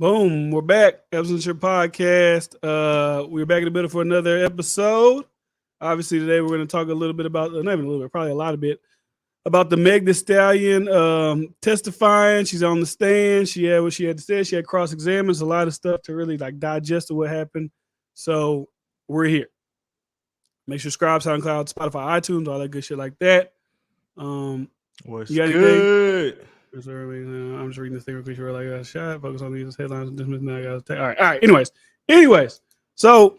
Boom, we're back. Episode your podcast. We're back in the middle for another episode. Obviously, today we're going to talk a little bit about, not even a little bit, probably a lot of bit, about the Meg Thee Stallion testifying. She's on the stand. She had what she had to say. She had cross-examined. A lot of stuff to really like digest of what happened. So we're here. Make sure subscribe, SoundCloud, Spotify, iTunes, all that good shit like that. What's you got good? Anything? I'm just reading this thing real quick. Like a shot. Focus on these headlines. All right. Anyways. So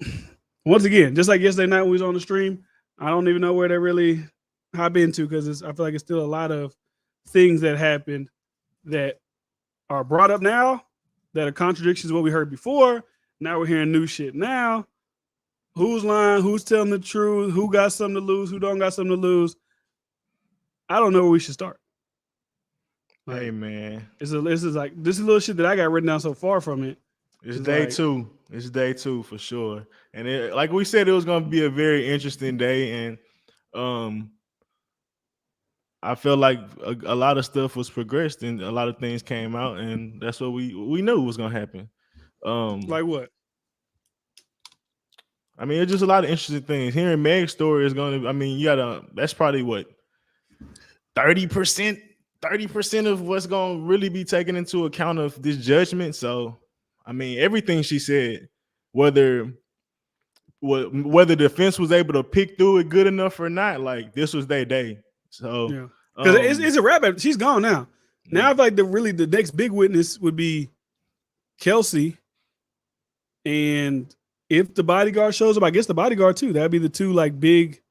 once again, just like yesterday night when we was on the stream, I don't even know where they really hop into because I feel like it's still a lot of things that happened that are brought up now that are contradictions of what we heard before. Now we're hearing new shit now. Who's lying? Who's telling the truth? Who got something to lose? Who don't got something to lose? I don't know where we should start. Like, hey man, this is little shit that I got written down so far from it. It's day two. It's day two for sure. And like we said, it was going to be a very interesting day. And I felt like a lot of stuff was progressed and a lot of things came out. And that's what we knew was going to happen. Like what? I mean, it's just a lot of interesting things. Hearing Meg's story is going to, I mean, that's probably what, 30% of what's going to really be taken into account of this judgment. So, I mean, everything she said, whether the defense was able to pick through it good enough or not, like this was their day. So, yeah, because it's a wrap. She's gone now. Now, I feel like the next big witness would be Kelsey, and if the bodyguard shows up, I guess the bodyguard too. That'd be the two like big.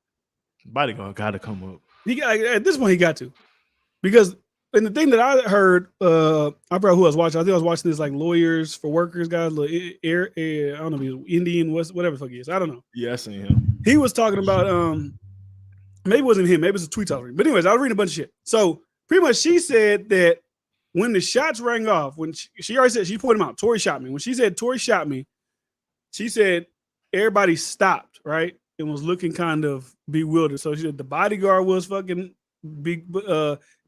Bodyguard got to come up. At this point, he got to, because. And the thing that I heard, I forgot who I was watching. I think I was watching this like Lawyers for Workers guy, I don't know if he's Indian, whatever the fuck he is. I don't know. Yeah, I seen him. He was talking about maybe it wasn't him, maybe it was a tweet I was reading. But anyways, I was reading a bunch of shit. So pretty much she said that when the shots rang off, when she already said, she pointed him out, Tory shot me. When she said Tory shot me, she said everybody stopped, right? And was looking kind of bewildered. So she said the bodyguard was fucking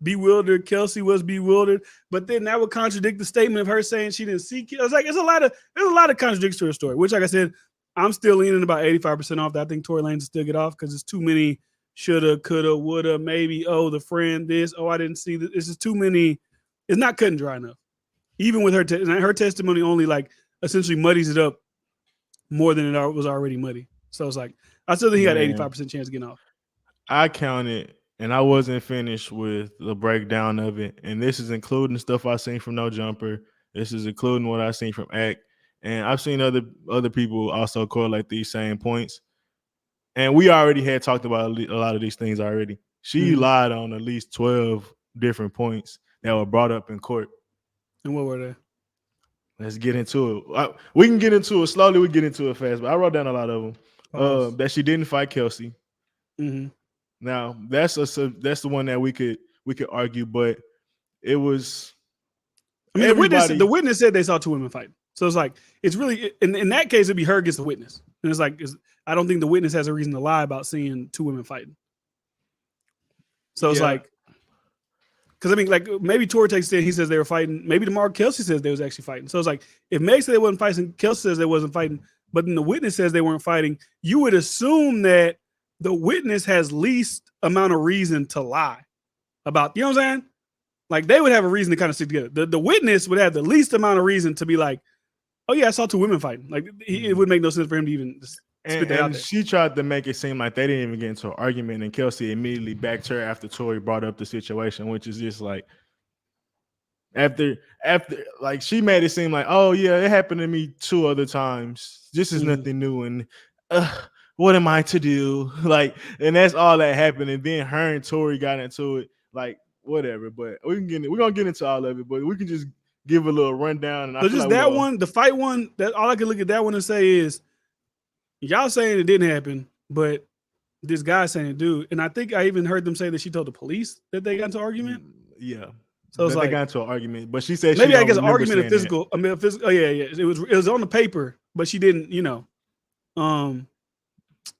bewildered. Kelsey was bewildered, but then that would contradict the statement of her saying she didn't see. I was like, there's a lot of contradictions to her story. Which, like I said, I'm still leaning about 85% off. I think Tory Lanez still get off because it's too many shoulda, coulda, woulda, maybe. Oh, the friend this. Oh, I didn't see this. It's just too many. It's not cut and dry enough. Even with her testimony, only like essentially muddies it up more than it was already muddy. So it's like I still think he got 85% chance of getting off. I counted. And I wasn't finished with the breakdown of it. And this is including stuff I've seen from No Jumper. This is including what I've seen from Act. And I've seen other people also correlate these same points. And we already had talked about a lot of these things already. She lied on at least 12 different points that were brought up in court. And what were they? Let's get into it. We can get into it slowly. We get into it fast. But I wrote down a lot of them. That she didn't fight Kelsey. Mm-hmm. Now that's the one that we could argue, but it was. I mean, the witness said they saw two women fighting, so it's like it's really in that case it'd be her against the witness, and it's like I don't think the witness has a reason to lie about seeing two women fighting. So it's like, because I mean, like maybe Tory takes it, he says they were fighting. Maybe tomorrow Kelsey says they was actually fighting. So it's like if Meg said they wasn't fighting, Kelsey says they wasn't fighting, but then the witness says they weren't fighting. You would assume that the witness has least amount of reason to lie about, you know what I'm saying? Like they would have a reason to kind of stick together. The witness would have the least amount of reason to be like, oh yeah, I saw two women fighting. Like it would make no sense for him to even spit that out there. She tried to make it seem like they didn't even get into an argument, and Kelsey immediately backed her after Tory brought up the situation, which is just like after like she made it seem like, oh yeah, it happened to me 2 other times. This is nothing new, and what am I to do? Like, and that's all that happened. And then her and Tory got into it, like whatever. But we're gonna get into all of it, but we can just give a little rundown. And so just that one, the fight one, that all I can look at that one and say is y'all saying it didn't happen, but this guy saying it do. And I think I even heard them say that she told the police that they got into an argument. Yeah. So it's like they got into an argument, but she said maybe I guess argument of physical. That. I mean, physical. Oh yeah. It was on the paper, but she didn't.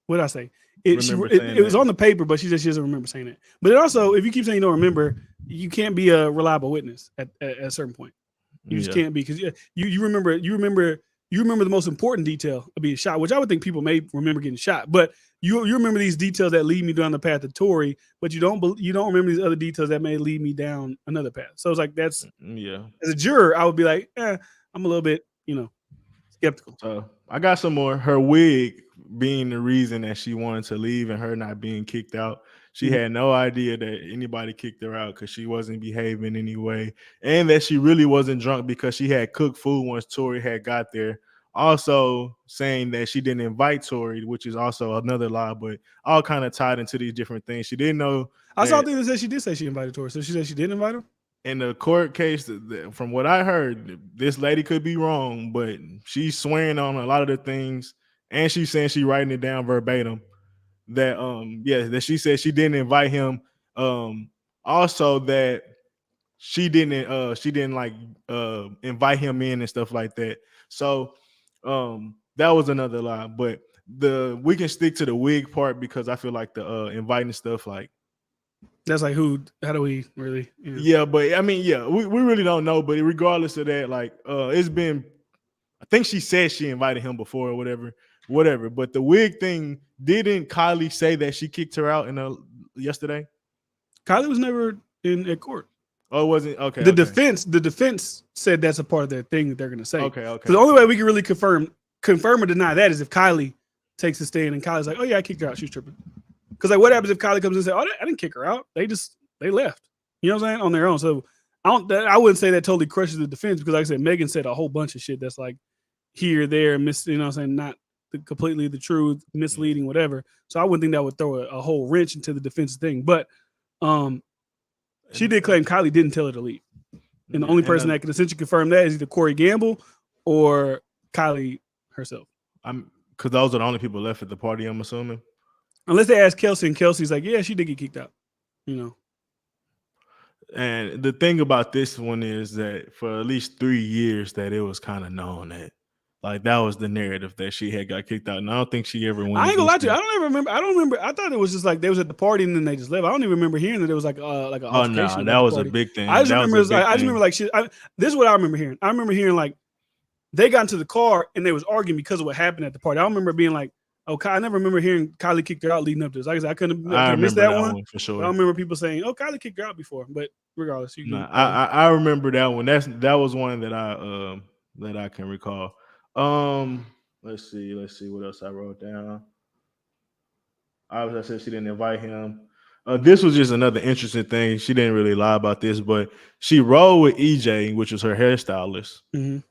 What did I say? It was on the paper, but she doesn't remember saying it. But it also, if you keep saying you don't remember, you can't be a reliable witness at a certain point. You just can't be, because you remember the most important detail of being shot, which I would think people may remember getting shot, but you remember these details that lead me down the path of Tory, but you don't remember these other details that may lead me down another path. So it's like, that's, as a juror, I would be like, I'm a little bit, skeptical. So I got some more. Her wig being the reason that she wanted to leave and her not being kicked out. She had no idea that anybody kicked her out because she wasn't behaving anyway, and that she really wasn't drunk because she had cooked food once Tory had got there. Also saying that she didn't invite Tory, which is also another lie, but all kind of tied into these different things. She didn't know. I saw things that said she did say she invited Tory, so she said she didn't invite him. In the court case, from what I heard, this lady could be wrong, but she's swearing on a lot of the things, and she's saying she's writing it down verbatim. That that she said she didn't invite him. Also that she didn't like invite him in and stuff like that. So that was another lie. But we can stick to the wig part because I feel like the inviting stuff, like, that's like, how do we really? Yeah, but I mean, we really don't know. But regardless of that, like, it's been, I think she said she invited him before or whatever. But the wig thing, didn't Kylie say that she kicked her out yesterday? Kylie was never at court. Oh, it wasn't? Okay. The defense said that's a part of their thing that they're going to say. Okay. Because the only way we can really confirm or deny that is if Kylie takes a stand and Kylie's like, oh yeah, I kicked her out, she's tripping. Because like, what happens if Kylie comes in and says, oh, I didn't kick her out, they left, you know what I'm saying, on their own. So I wouldn't say that totally crushes the defense, because like I said, Megan said a whole bunch of shit that's like here, there, you know what I'm saying, not completely the truth, misleading, whatever. So I wouldn't think that would throw a whole wrench into the defense thing. But she did claim Kylie didn't tell her to leave. And the only person that can essentially confirm that is either Corey Gamble or Kylie herself. Because those are the only people left at the party, I'm assuming. Unless they ask Kelsey, and Kelsey's like, yeah, she did get kicked out, And the thing about this one is that for at least 3 years that it was kind of known that, like, that was the narrative that she had got kicked out. And I don't think she ever went. I ain't gonna lie to you. I don't remember. I thought it was just like they was at the party and then they just left. I don't even remember hearing that it was like an altercation. Oh no, that was a big thing. I just remember like shit. This is what I remember hearing. I remember hearing like they got into the car and they was arguing because of what happened at the party. I don't remember being like, oh, I never remember hearing Kylie kicked her out leading up to this. Like I said, I couldn't miss that one for sure. I don't remember people saying, oh, Kylie kicked her out before. But regardless, I remember that one. That was one that I can recall. Let's see what else I wrote down. Obviously, I said she didn't invite him. This was just another interesting thing. She didn't really lie about this, but she rode with EJ, which was her hairstylist, and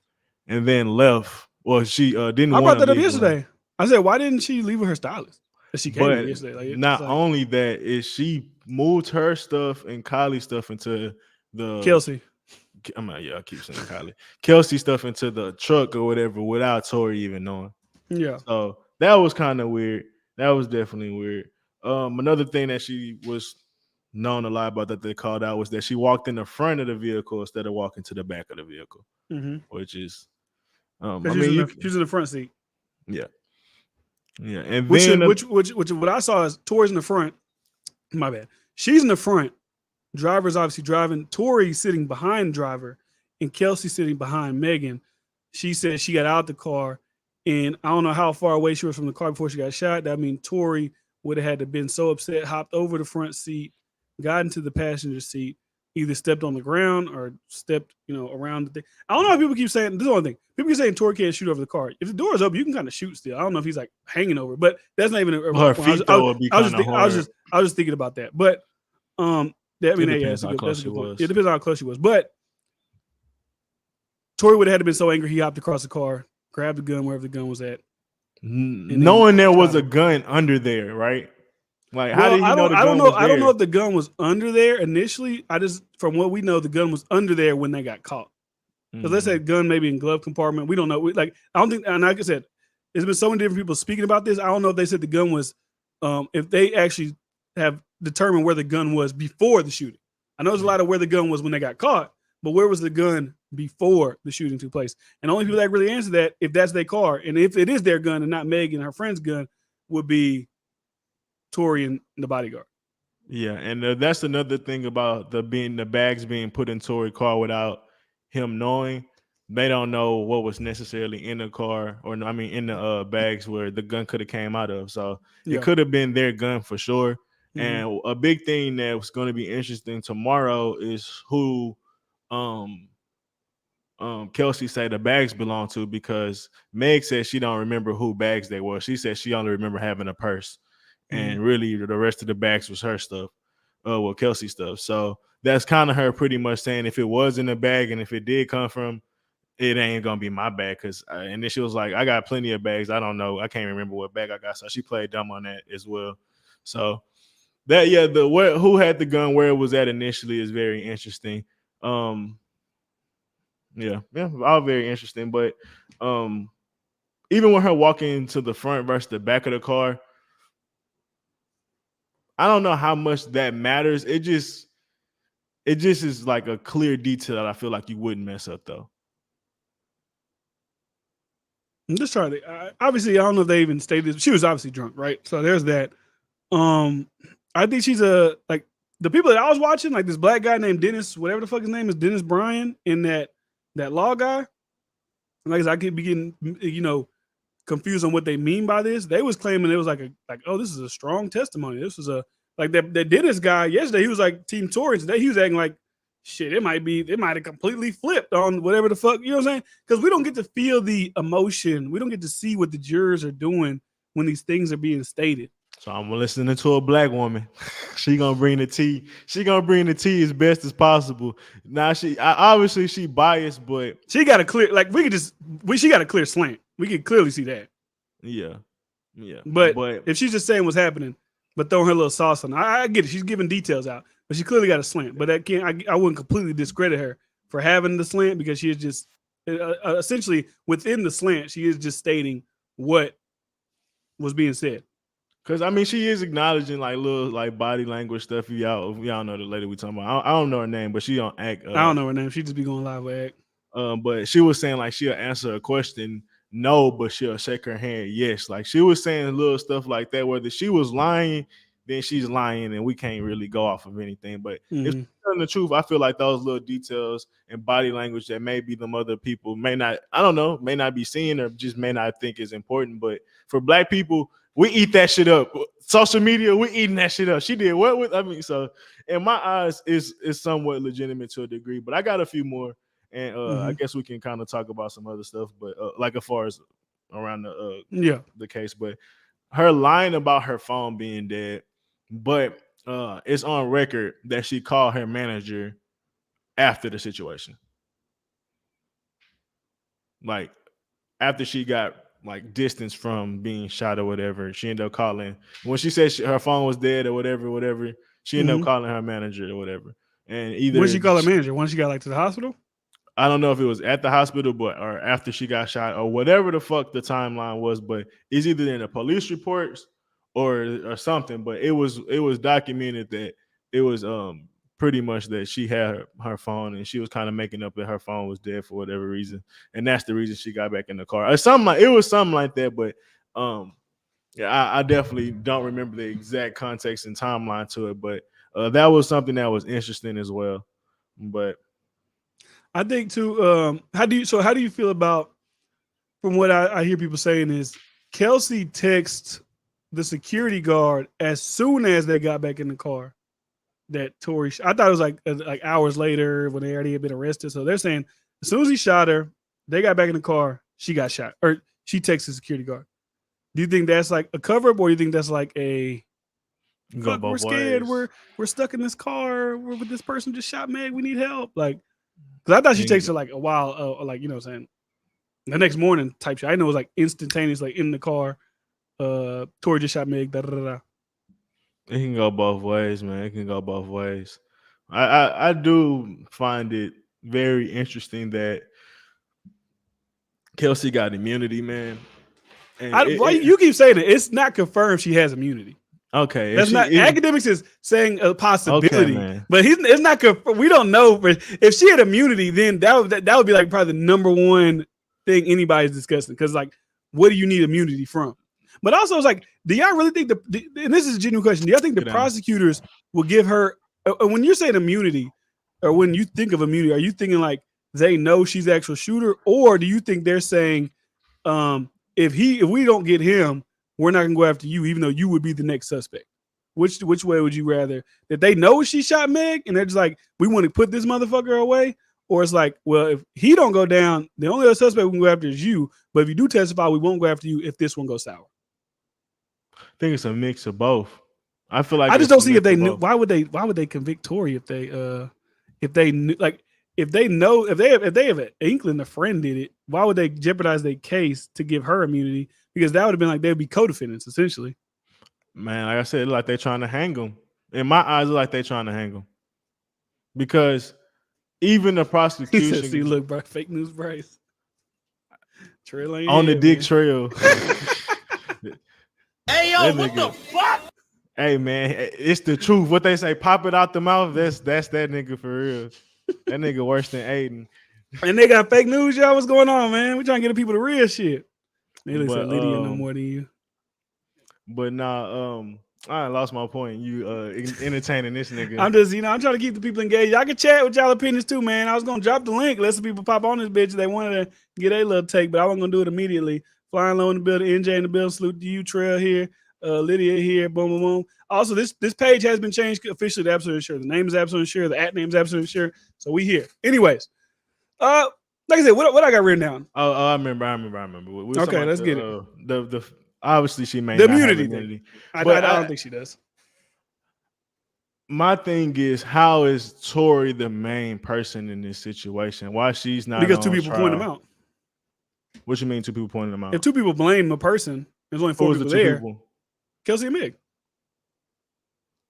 then left. Well, she didn't. I brought that up yesterday. I said, why didn't she leave with her stylist? She came yesterday. Like, not only that, is she moved her stuff and Kylie's stuff into the Kelsey. I keep saying Kylie. Kelsey stuff into the truck or whatever without Tory even knowing. Yeah. So that was kind of weird. That was definitely weird. Another thing that she was known a lot about that they called out was that she walked in the front of the vehicle instead of walking to the back of the vehicle, which is, she's in the front seat. Yeah. Yeah. And which what I saw is Tory's in the front. My bad. She's in the front. Driver's obviously driving. Tory sitting behind driver, and Kelsey sitting behind Megan. She said she got out the car, and I don't know how far away she was from the car before she got shot. That means Tory would have had to been so upset, hopped over the front seat, got into the passenger seat, either stepped on the ground or stepped, around the thing. I don't know how people keep saying, this is the only thing. People keep saying Tory can't shoot over the car. If the door is open, you can kind of shoot still. I don't know if he's like hanging over, but that's not even a her feet would be kind of hard. I was just thinking about that. But it depends on how close she was. It depends on how close she was. But Tory would have had to been so angry he hopped across the car, grabbed the gun wherever the gun was at. Knowing there was a gun under there, right? Like, how did he know the gun was there? I don't know if the gun was under there initially. From what we know, the gun was under there when they got caught. Because let's say gun maybe in glove compartment. We don't know. I don't think, and like I said, there's been so many different people speaking about this. I don't know if they said the gun was, if they actually have determined where the gun was before the shooting. I know there's a lot of where the gun was when they got caught, but where was the gun before the shooting took place? And the only people that really answer that, if that's their car, and if it is their gun and not Megan, her friend's gun, would be Tory and the bodyguard. Yeah, and that's another thing about the bags being put in Tory's car without him knowing. they don't know what was necessarily in the car, or I mean, in the bags where the gun could have came out of. So it could have been their gun for sure. And a big thing that was going to be interesting tomorrow is who um Kelsey said the bags belong to, because Meg said she don't remember who bags they were. She said she only remember having a purse, and really the rest of the bags was her stuff, well, Kelsey stuff. So that's kind of her pretty much saying if it was in a bag and if it did come from, it ain't gonna be my bag. And then she was like, I got plenty of bags. I don't know. I can't remember what bag I got. So she played dumb on that as well. So that who had the gun, where it was at initially, is very interesting. Yeah, all very interesting. But even with her walking to the front versus the back of the car, I don't know how much that matters. It just is like a clear detail that I feel like you wouldn't mess up though. I'm just trying to. Obviously, I don't know if they even stated. She was obviously drunk, right? So there's that. I think she's like the people that I was watching, like this black guy named Dennis, whatever the fuck his name is, Dennis Bryan, and that law guy. Like I could be getting, confused on what they mean by this. They was claiming it was like oh, this is a strong testimony. This was like that Dennis guy yesterday. He was like Team Tory. Today he was acting like shit. It might have completely flipped on whatever the fuck, you know what I'm saying? Because we don't get to feel the emotion. We don't get to see what the jurors are doing when these things are being stated. So I'm listening to a black woman. She gonna bring the tea. She gonna bring the tea as best as possible. Now obviously she biased, but she got a clear, like she got a clear slant. We can clearly see that. Yeah. But if she's just saying what's happening, but throwing her little sauce on, I get it. She's giving details out, but she clearly got a slant. But I wouldn't completely discredit her for having the slant, because she is just essentially within the slant. She is just stating what was being said. Because I mean, she is acknowledging like little like body language stuff. If y'all know the lady we talking about. I don't know her name, but she don't act. I don't know her name. She just be going live with act. But she was saying like she'll answer a question no, but she'll shake her hand yes. Like she was saying little stuff like that. Whether she was lying, then she's lying, and we can't really go off of anything. But if she's telling the truth, I feel like those little details and body language that maybe them other people may not be seeing, or just may not think is important. But for black people, we eat that shit up. Social media, we eating that shit up. She did what with? I mean, so in my eyes, is somewhat legitimate to a degree. But I got a few more, and I guess we can kind of talk about some other stuff. But like as far as around the case, but her lying about her phone being dead, but it's on record that she called her manager after the situation, like after she got like distance from being shot or whatever. She ended up calling when she said her phone was dead or whatever. She ended up calling her manager or whatever. And either when she called her manager, when she got like to the hospital, I don't know if it was at the hospital, or after she got shot, or whatever the fuck the timeline was. But it's either in the police reports or something. But it was documented that it was pretty much that she had her phone, and she was kind of making up that her phone was dead for whatever reason, and that's the reason she got back in the car. Or something like, it was something like that. But I definitely don't remember the exact context and timeline to it. But that was something that was interesting as well. But I think too. How do you feel about, from what I hear people saying, is Kelsey texts the security guard as soon as they got back in the car that Tory. I thought it was like hours later when they already had been arrested. So they're saying as soon as he shot her, they got back in the car, she got shot, or she texted the security guard. Do you think that's like a cover up, or do you think that's like a fuck, we're scared, we're stuck in this car, we're with this person just shot Meg, we need help? Like, because I thought she texted her like a while, like, you know what I'm saying, the next morning type shit. I know it was like instantaneous, like in the car. Tory just shot Meg. Da, da, da, da. It can go both ways, man. It can go both ways. I do find it very interesting that Kelsey got immunity, man. You keep saying it. It's not confirmed she has immunity. Okay, that's not. Academics is saying a possibility, but it's not. We don't know. But if she had immunity, then that would be like probably the number one thing anybody's discussing. Because like, what do you need immunity from? But also, it's like, do y'all really think and this is a genuine question, do y'all think the prosecutors will give her, when you're saying immunity, or when you think of immunity, are you thinking like they know she's the actual shooter, or do you think they're saying, if we don't get him, we're not gonna go after you, even though you would be the next suspect? Which way would you rather? That they know she shot Meg and they're just like, we want to put this motherfucker away, or it's like, well, if he don't go down, the only other suspect we can go after is you. But if you do testify, we won't go after you if this one goes sour. I think it's a mix of both. I feel like I just don't see if they knew. Why would they convict Tory if they knew, like, if they have an inkling a friend did it, why would they jeopardize their case to give her immunity? Because that would have been like they'd be co-defendants essentially. Man, like I said, like they're trying to hang him. In my eyes, like they're trying to hang him. Because even the prosecution, see, look, bro, fake news, Bryce. Trail on the dick trail. Hey yo, what the fuck? Hey man, it's the truth. What they say, pop it out the mouth. That's that nigga for real. That nigga worse than Aiden. And they got fake news, y'all. What's going on, man? We trying to get the people the real shit. They look like Lydia no more than you. But nah, I lost my point. You entertaining this nigga. I'm just, I'm trying to keep the people engaged. Y'all can chat with y'all opinions too, man. I was gonna drop the link, let some people pop on this bitch. They wanted to get a little take, but I wasn't gonna do it immediately. Flying low in the building, NJ in the building. Salute to you, Trail here, Lydia here, boom, boom, boom. Also, this page has been changed officially to Absolute Insure. The name is Absolute Insure. The @name is Absolute Insure. So we here. Anyways, like I said, what I got written down. Oh, I remember. Okay, let's get it. The obviously she may the not immunity have immunity. I don't think she does. My thing is, how is Tory the main person in this situation? Why she's not? Because two people point him out. What you mean two people pointing him out? If two people blame a person, there's only 4 people there. Kelsey and Meg.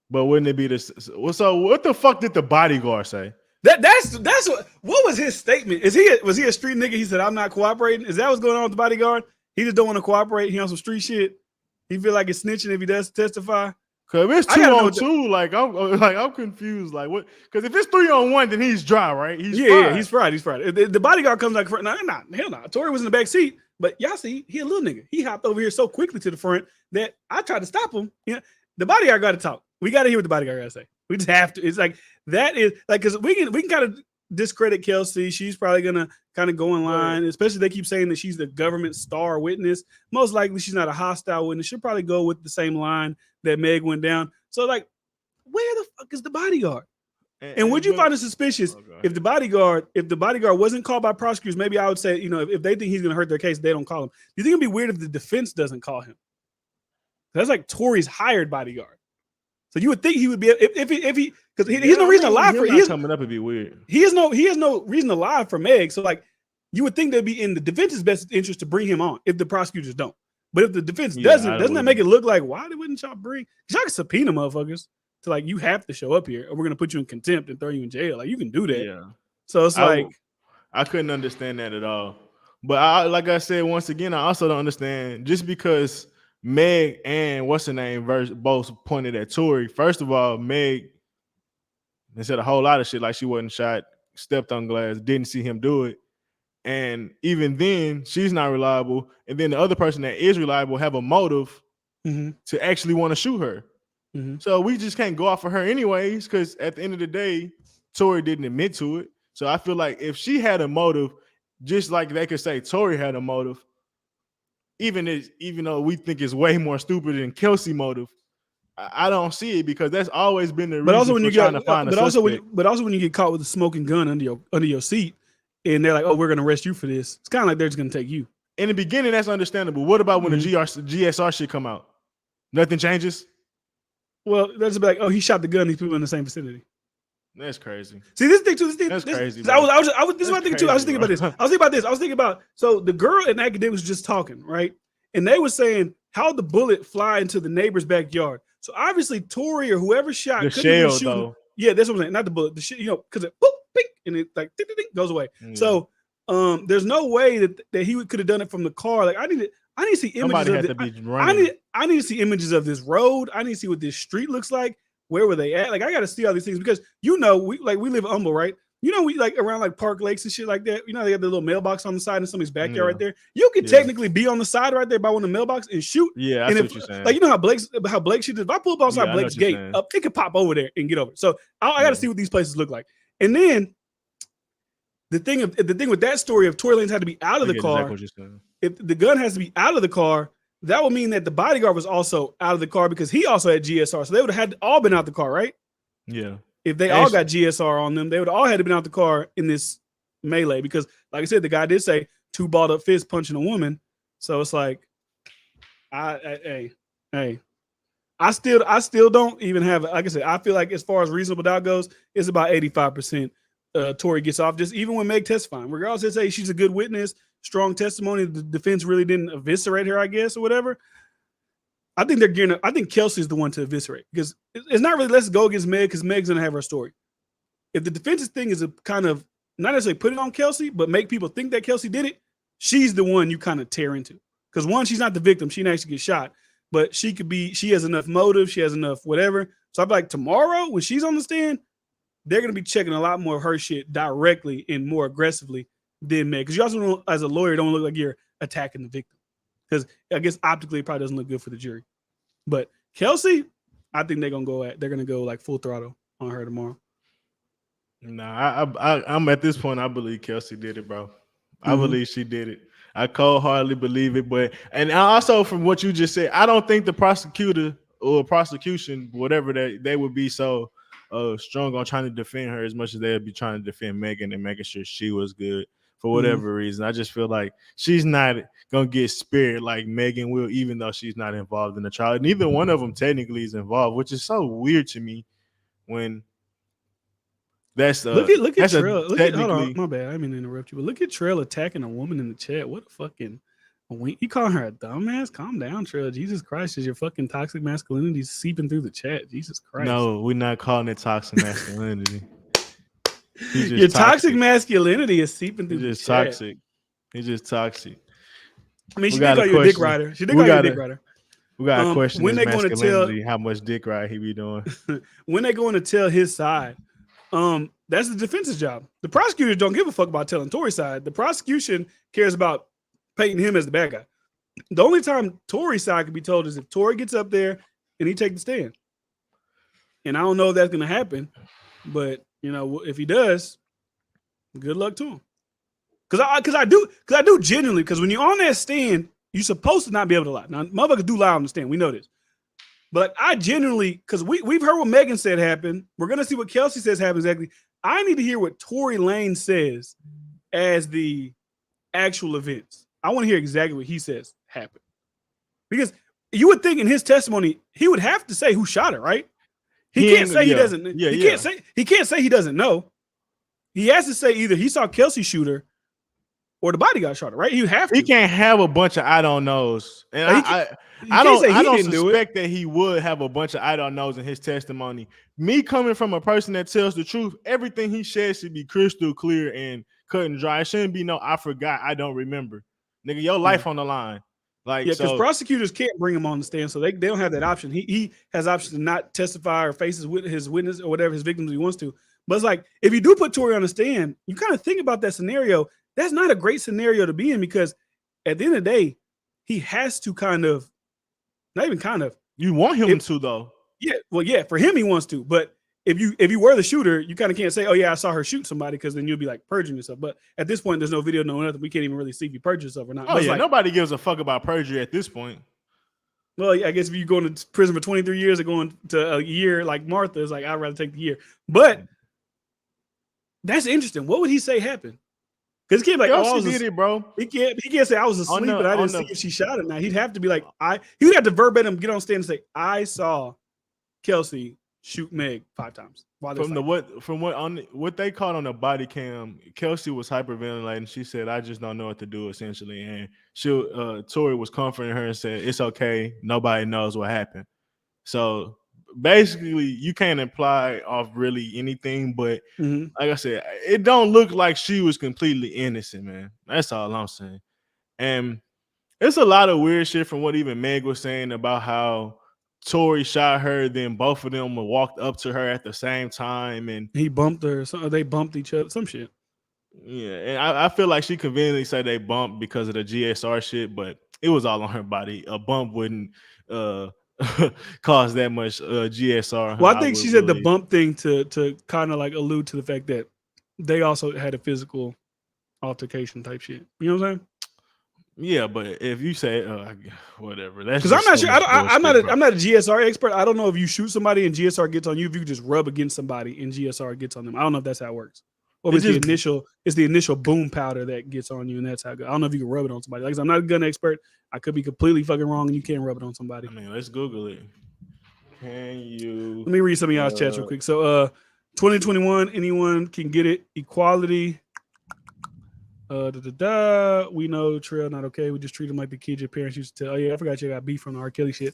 But wouldn't it be this? So what the fuck did the bodyguard say? That's what was his statement? Was he a street nigga? He said, I'm not cooperating. Is that what's going on with the bodyguard? He just don't want to cooperate. He on some street shit. He feel like it's snitching if he does testify. Cause if it's 2-on-2, like I'm confused. Like what? Because if it's 3-on-1, then he's dry, right? He's fried. He's fried. The bodyguard comes like, no, hell no. Tory was in the back seat, but y'all see, he a little nigga. He hopped over here so quickly to the front that I tried to stop him. Yeah, the bodyguard got to talk. We got to hear what the bodyguard got to say. We just have to. It's like that is like, because we can kind of discredit Kelsey. She's probably gonna kind of go in line, especially they keep saying that she's the government star witness. Most likely she's not a hostile witness. She'll probably go with the same line that Meg went down. So like, where the fuck is the bodyguard? And would you find it suspicious if the bodyguard wasn't called by prosecutors? Maybe I would say, if they think he's gonna hurt their case, they don't call him. Do you think it'd be weird if the defense doesn't call him? That's like Tory's hired bodyguard. So you would think he would be if he because he has no reason to lie for him. Coming up, it'd be weird. He has no reason to lie for Meg. So like, you would think that'd be in the defense's best interest to bring him on if the prosecutors don't. But if the defense doesn't that make it look like why wouldn't y'all bring? Y'all can subpoena motherfuckers to like, you have to show up here or we're gonna put you in contempt and throw you in jail. Like you can do that. Yeah. So it's I couldn't understand that at all. But like I said, once again, I also don't understand just because Meg and what's her name both pointed at Tory. First of all, Meg said a whole lot of shit like she wasn't shot, stepped on glass, didn't see him do it. And even then, she's not reliable. And then the other person that is reliable have a motive to actually want to shoot her. So we just can't go off of her anyways, because at the end of the day, Tory didn't admit to it. So I feel like if she had a motive, just like they could say Tory had a motive, even though we think it's way more stupid than Kelsey motive, I don't see it because that's always been the reason. But also when you get caught with a smoking gun under your seat, and they're like, "Oh, we're gonna arrest you for this." It's kind of like they're just gonna take you. In the beginning, that's understandable. What about when the GSR shit come out? Nothing changes. Well, that's like, "Oh, he shot the gun. These people in the same vicinity." That's crazy. See this thing too. That's crazy. This is what I'm thinking too. I was thinking about this. I was thinking about so the girl in academics was just talking, right? And they were saying how the bullet fly into the neighbor's backyard. So obviously Tory or whoever shot the shell though. Yeah, that's what I'm saying. Not the bullet. The shit, because it boop, pink, and it like ding, ding, ding, goes away. So there's no way that he could have done it from the car. Like I need to see images of it. I need to see images of this road. I need to see what this street looks like. Where were they at? Like I got to see all these things because we live in Humble, right? We like around like Park Lakes and shit like that. They got the little mailbox on the side in somebody's backyard right there. You can technically be on the side right there by one of the mailboxes and shoot. Yeah, I see what you're saying. Like how Blake shoots. If I pull up outside Blake's gate, it could pop over there and get over. So I got to see what these places look like. And then the thing with that story of Tory Lanez had to be out of the car. Exactly, if the gun has to be out of the car, that would mean that the bodyguard was also out of the car because he also had GSR. So they would have had all been out the car, right? Yeah. If they all got GSR on them, they would all had to been out the car in this melee because, like I said, the guy did say 2 balled up fists punching a woman. So it's like, I still don't even have, like I said, I feel like as far as reasonable doubt goes, it's about 85%. Tory gets off just even when Meg testifying, regardless of say she's a good witness, strong testimony, the defense really didn't eviscerate her, I guess, or whatever. I think Kelsey's the one to eviscerate because it's not really let's go against Meg because Meg's gonna have her story. If the defense's thing is a kind of not necessarily put it on Kelsey, but make people think that Kelsey did it, she's the one you kind of tear into. Because one, she's not the victim, she didn't actually get shot, but she has enough motive, she has enough whatever. So I'd be like, tomorrow when she's on the stand, they're going to be checking a lot more of her shit directly and more aggressively than Meg. Because you also don't, as a lawyer, don't look like you're attacking the victim. Because I guess optically it probably doesn't look good for the jury. But Kelsey, I think they're going to go like full throttle on her tomorrow. Nah, I'm at this point, I believe Kelsey did it, bro. I believe she did it. I cold-heartedly believe it. And also from what you just said, I don't think the prosecutor or prosecution, whatever they would be so strong on trying to defend her as much as they'd be trying to defend Megan and making sure she was good for whatever reason. I just feel like she's not gonna get spared like Megan will, even though she's not involved in the trial. Neither one of them technically is involved, which is so weird to me. When that's look at Trail. Hold on, my bad. I didn't mean to interrupt you, but look at Trail attacking a woman in the chat. What a fucking you calling her a dumbass? Calm down, Trail. Jesus Christ, is your fucking toxic masculinity seeping through the chat? Jesus Christ. No, we're not calling it toxic masculinity. Your toxic masculinity is seeping through the chat. Toxic. He's just toxic. I mean, she did call you a dick rider. She did call you a dick rider. We got a question. When they going to tell how much dick ride he be doing? When they going to tell his side? That's the defense's job. The prosecutors don't give a fuck about telling Tory's side. The prosecution cares about painting him as the bad guy. The only time Tory's side can be told is if Tory gets up there and he take the stand. And I don't know if that's going to happen, but you know, if he does, good luck to him. Because I do genuinely, because when you're on that stand, you're supposed to not be able to lie. Now, motherfuckers do lie on the stand. We know this. But I genuinely, because we've heard what Megan said happened. We're going to see what Kelsey says happened exactly. I need to hear what Tory Lanez says as the actual events. I want to hear exactly what he says happened. Because you would think in his testimony, he would have to say who shot her, right? He can't say he doesn't. He can't say he doesn't know. He has to say either he saw Kelsey shoot her or the bodyguard shot her, right? You have to. He can't have a bunch of I don't knows. And I don't suspect that he would have a bunch of I don't knows in his testimony. Me coming from a person that tells the truth, everything he says should be crystal clear and cut and dry. It shouldn't be no I forgot, I don't remember. Nigga, your life on the line. Like, because prosecutors can't bring him on the stand, so they don't have that option. He has options to not testify or face his witness or whatever his victims he wants to. But it's like, if you do put Tory on the stand, you kind of think about that scenario. That's not a great scenario to be in because at the end of the day, he has to not even kind of. You want him to though. Yeah, well, yeah, for him he wants to. But if you were the shooter, you kind of can't say, oh yeah, I saw her shoot somebody, because then you'll be like purging yourself. But at this point, there's no video, no nothing. We can't even really see if you perjure yourself or not. Oh yeah, like, nobody gives a fuck about perjury at this point. Well, I guess if you're going to prison for 23 years or going to a year like Martha, it's like, I'd rather take the year. But that's interesting. What would he say happened? Because he can't be like, oh, she did it, bro. He can't say I was asleep, but I didn't see if she shot him. Now he'd have to be like, he would have to verbatim get on stand and say, I saw Kelsey shoot Meg 5 times. From what they caught on the body cam, Kelsey was hyperventilating. She said, I just don't know what to do, essentially. And Tory was comforting her and said, it's okay, nobody knows what happened. So basically, you can't imply off really anything, but like I said, it don't look like she was completely innocent, man. That's all I'm saying. And it's a lot of weird shit from what even Meg was saying about how Tory shot her, then both of them walked up to her at the same time, and he bumped her. So they bumped each other, some shit. Yeah, and I feel like she conveniently said they bumped because of the GSR shit, but it was all on her body. A bump wouldn't cause that much GSR. Well, I think she said the bump thing to kind of like allude to the fact that they also had a physical altercation type shit. You know what I'm saying? Yeah, but if you say whatever, that's because I'm not sure. I'm not a GSR expert. I don't know if you shoot somebody and GSR gets on you. If you could just rub against somebody and GSR gets on them. I don't know if that's how it works. Or it's the initial boom powder that gets on you, and that's how it goes. I don't know if you can rub it on somebody. Like I said, I'm not a gun expert. I could be completely fucking wrong, and you can't rub it on somebody. I mean, let's Google it. Can you? Let me read some of y'all's chats real quick. So, 2021, anyone can get it. Equality. We know Trail not okay. We just treat him like the kid your parents used to tell. Oh yeah, I forgot you got beef from the R. Kelly shit.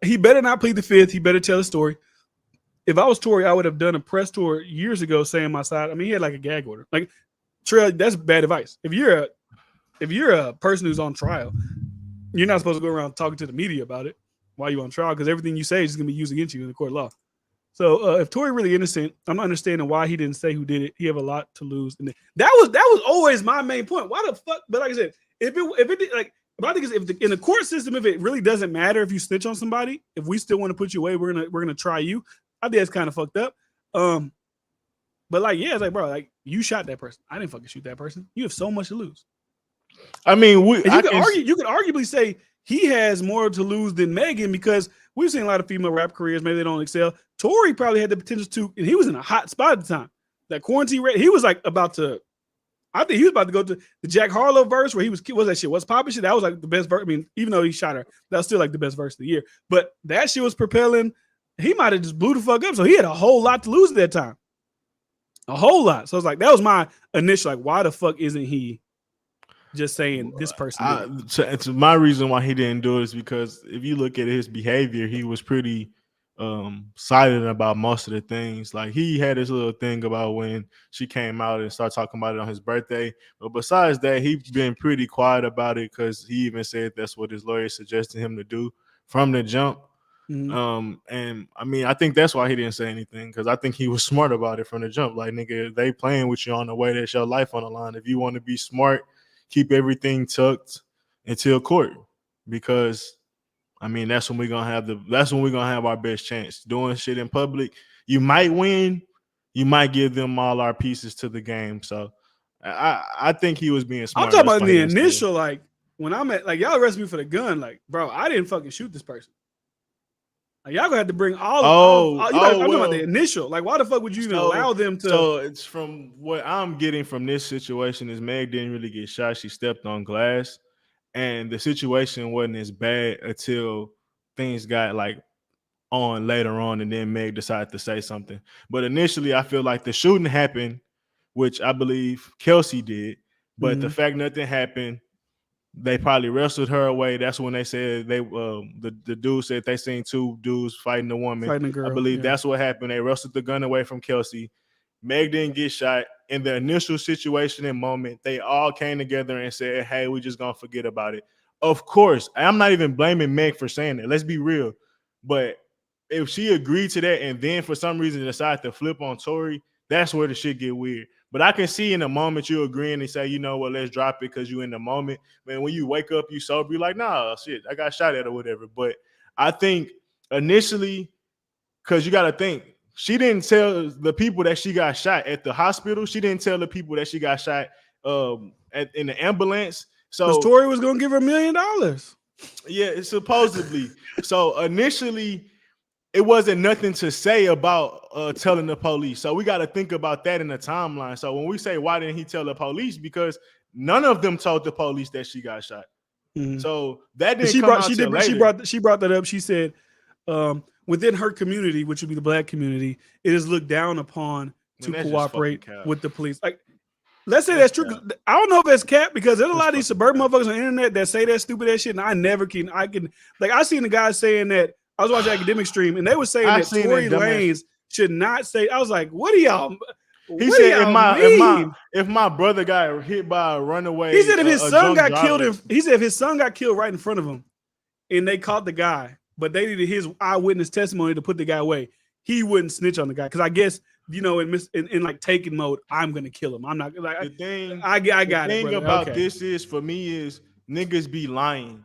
He better not plead the fifth. He better tell the story. If I was Tory, I would have done a press tour years ago saying my side. I mean, he had like a gag order. Like Trail, that's bad advice. If you're a person who's on trial, you're not supposed to go around talking to the media about it while you're on trial because everything you say is going to be used against you in the court of law. So if Tory really innocent, I'm not understanding why he didn't say who did it. He have a lot to lose. And that was always my main point. Why the fuck? But like I said, if it did, like, but I think in the court system, if it really doesn't matter if you snitch on somebody, if we still want to put you away, we're gonna try you. I think that's kind of fucked up. But like, yeah, it's like, bro, like you shot that person. I didn't fucking shoot that person. You have so much to lose. I mean, you could arguably say he has more to lose than Megan because we've seen a lot of female rap careers. Maybe they don't excel. Tory probably had the potential to, and he was in a hot spot at the time. That quarantine rate, he was like I think he was about to go to the Jack Harlow verse where he was that shit? What's poppin' shit? That was like the best verse. I mean, even though he shot her, that was still like the best verse of the year. But that shit was propelling. He might have just blew the fuck up. So he had a whole lot to lose at that time. A whole lot. So it's like, that was my initial, like, why the fuck isn't he just saying this person? It's my reason why he didn't do it is because if you look at his behavior, he was pretty silent about most of the things. Like he had this little thing about when she came out and started talking about it on his birthday. But besides that, he's been pretty quiet about it because he even said that's what his lawyer suggested him to do from the jump. Mm-hmm. And I mean, I think that's why he didn't say anything because I think he was smart about it from the jump. Like, nigga, they playing with you on the way. That's your life on the line. If you want to be smart, keep everything tucked until court because I mean that's when we're gonna have our best chance. Doing shit in public, you might win, you might give them all our pieces to the game. So I think he was being smart. I'm talking about the initial, like when I'm at, like, y'all arrest me for the gun, like, bro, I didn't fucking shoot this person. Like, y'all gonna have to bring I'm talking about the initial. Like, why the fuck would you even allow them to? So it's from what I'm getting from this situation is Meg didn't really get shot. She stepped on glass, and the situation wasn't as bad until things got like on later on, and then Meg decided to say something. But initially, I feel like the shooting happened, which I believe Kelsey did. But the fact nothing happened. They probably wrestled her away. That's when they said the dude said they seen two dudes fighting a woman. Fighting a girl, I believe that's what happened. They wrestled the gun away from Kelsey. Meg didn't get shot. In the initial situation and moment, they all came together and said, hey, we just gonna forget about it. Of course, I'm not even blaming Meg for saying that. Let's be real. But if she agreed to that and then for some reason decided to flip on Tory, that's where the shit get weird. But I can see in the moment you agreeing and say, you know what, let's drop it because you in the moment. Man, when you wake up, you sober, you're like, nah, shit, I got shot at or whatever. But I think initially, because you got to think, she didn't tell the people that she got shot at the hospital. She didn't tell the people that she got shot in the ambulance. So Tory was going to give her $1 million. Yeah, supposedly. So initially, it wasn't nothing to say about telling the police. So we got to think about that in the timeline. So when we say, why didn't he tell the police? Because none of them told the police that she got shot. Mm-hmm. So that didn't come out till later. She brought that up. She said, within her community, which would be the black community, it is looked down upon to cooperate with the police. Like, let's say that's true. I don't know if that's cap because there's a lot of these suburban motherfuckers on the internet that say that stupid ass shit, and I seen the guy saying that. I was watching Academic Stream, and they were saying that Tory Lanez should not say. I was like, "What are y'all?" He said, "If my brother got hit by a runaway," he said if his son got killed, he said if his son got killed right in front of him, and they caught the guy, but they needed his eyewitness testimony to put the guy away, he wouldn't snitch on the guy because I guess in like taking mode, I'm gonna kill him. I'm not like the thing. I got it. The thing about this is for me is niggas be lying.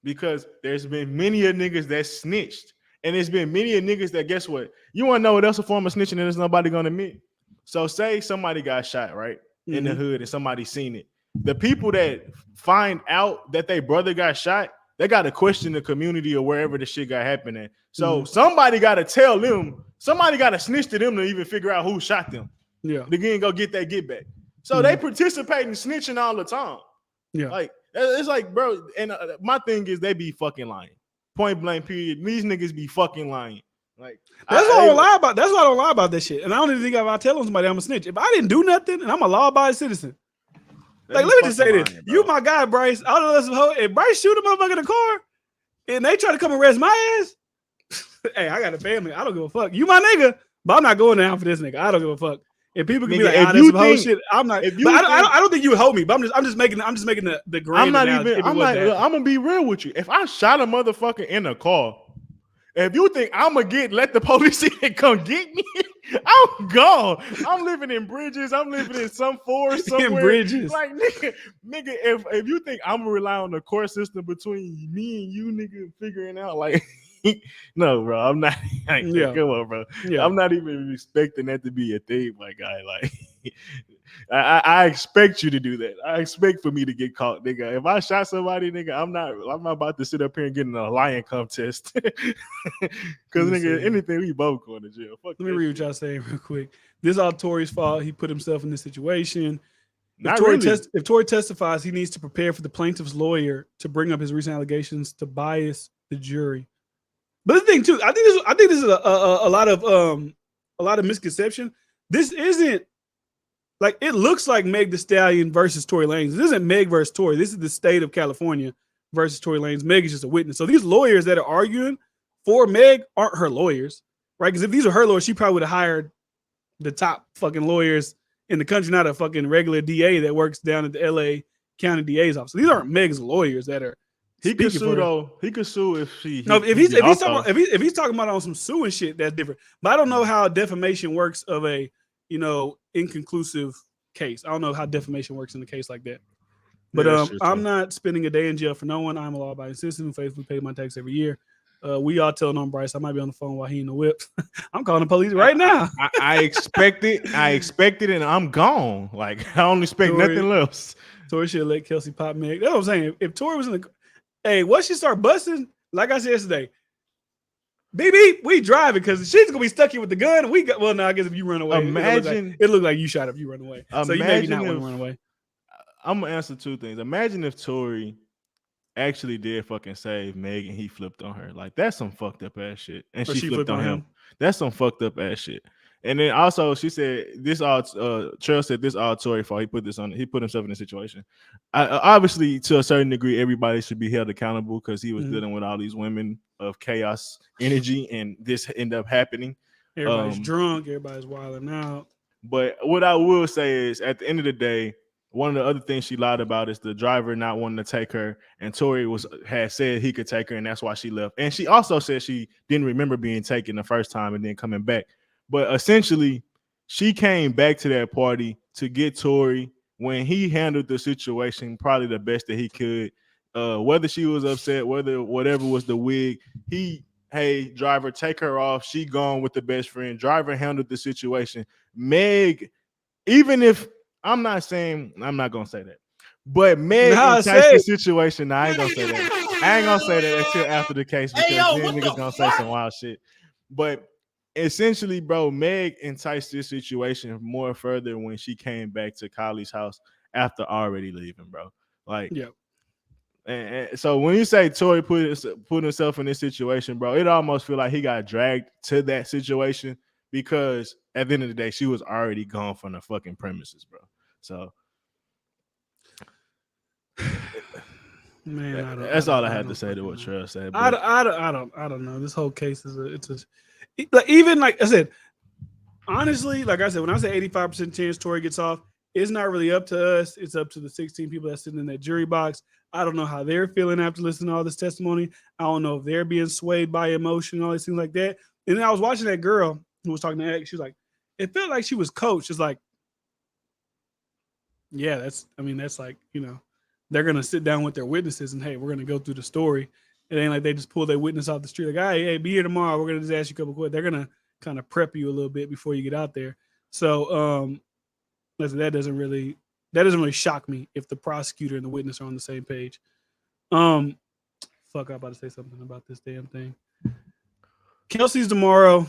Because there's been many of niggas that snitched. And there's been many of niggas that, guess what? You want to know what else a form of snitching is nobody going to admit. So say somebody got shot, right? in the hood and somebody seen it. The people that find out that their brother got shot, they got to question the community or wherever the shit got happening at. So somebody got to tell them, somebody got to snitch to them to even figure out who shot them. Yeah. To go get that get back. So they participate in snitching all the time. Yeah. Like, it's like, bro, and my thing is they be fucking lying. Point blank period. These niggas be fucking lying. Like, that's what I don't lie about. That's why I don't lie about that shit. And I don't even think if I tell somebody I'm a snitch. If I didn't do nothing and I'm a law-abiding citizen, like, let me just say this. You my guy, Bryce. If Bryce shoot a motherfucker in the car and they try to come arrest my ass, hey, I got a family. I don't give a fuck. You my nigga, but I'm not going down for this nigga. I don't give a fuck. If people can be like, that's some whole shit, I'm not. I don't think you would hold me. But I'm just making the grand. I'm gonna be real with you. If I shot a motherfucker in a car, if you think I'm gonna let the police in come get me, I'm gone. I'm living in Bridges. I'm living in some forest somewhere. In Bridges. Like, nigga, if you think I'm gonna rely on the court system between me and you, nigga, figuring out, like, no, bro, I'm not. Like, come on, bro. Yeah. I'm not even expecting that to be a thing, my guy. Like, I expect you to do that. I expect for me to get caught, nigga. If I shot somebody, nigga, I'm not about to sit up here and get in a lying contest. Because, nigga, anything, we both going to jail. Fuck. Let me read what y'all saying real quick. This is all Tory's fault. He put himself in this situation. If Tory testifies, he needs to prepare for the plaintiff's lawyer to bring up his recent allegations to bias the jury. But the thing too, I think this is a lot of misconception. This isn't like, it looks like Meg Thee Stallion versus Tory Lanez. This isn't Meg versus Tory. This is the state of California versus Tory Lanez. Meg is just a witness. So these lawyers that are arguing for Meg aren't her lawyers, right? Because if these are her lawyers, she probably would have hired the top fucking lawyers in the country, not a fucking regular DA that works down at the LA County DA's office. So these aren't Meg's lawyers that are. He could sue though. He could sue if she. No, if he's talking about on some suing shit, that's different. But I don't know how defamation works of a inconclusive case. I don't know how defamation works in a case like that. But I'm not spending a day in jail for no one. I'm a law-abiding citizen who faithfully pays my tax every year. We all telling on Bryce. I might be on the phone while he in the whip. I'm calling the police right now. I expect it, and I'm gone. Like, I don't expect nothing else. Tory should let Kelsey pop Meg. That's what I'm saying. If Tory was in the hey, once she start busting, like I said yesterday, BB, we driving because she's gonna be stuck here with the gun. I guess if you run away, it looked like you shot if you run away. So you maybe not want to run away. I'm gonna answer two things. Imagine if Tory actually did fucking save Meg and he flipped on her. Like, that's some fucked up ass shit. And she flipped on him. That's some fucked up ass shit. And then also she said this all Trail said this all Tory fault. He put himself in a situation. Obviously, to a certain degree, everybody should be held accountable because he was dealing with all these women of chaos energy, and this ended up happening. Everybody's drunk, everybody's wilding out. But what I will say is, at the end of the day, one of the other things she lied about is the driver not wanting to take her, and Tory had said he could take her, and that's why she left. And she also said she didn't remember being taken the first time and then coming back. But essentially, she came back to that party to get Tory when he handled the situation probably the best that he could. Whether she was upset, whatever was the wig, hey, driver, take her off. She gone with the best friend. Driver handled the situation. Meg, even if I'm not gonna say that, but Meg enticed the situation. No, I ain't gonna say that. I ain't gonna say that until after the case because then niggas gonna say some wild shit. But essentially, bro, Meg enticed this situation more further when she came back to Kylie's house after already leaving, bro. Like, yeah. And so when you say Tory put himself in this situation, bro, it almost feel like he got dragged to that situation because at the end of the day, she was already gone from the fucking premises, bro. So, man, that's all I had to say to what Trell said. I don't know. This whole case is even like I said, honestly, like I said, when I say 85% chance Tory gets off, it's not really up to us. It's up to the 16 people that's sitting in that jury box. I don't know how they're feeling after listening to all this testimony. I don't know if they're being swayed by emotion and all these things like that. And then I was watching that girl who was talking to X. She was like, it felt like she was coached. It's like, yeah, that's like, they're going to sit down with their witnesses and, hey, we're going to go through the story. It ain't like they just pull their witness off the street. Like, hey, be here tomorrow. We're going to just ask you a couple questions. They're going to kind of prep you a little bit before you get out there. So, that doesn't really shock me if the prosecutor and the witness are on the same page. I'm about to say something about this damn thing. Kelsey's tomorrow.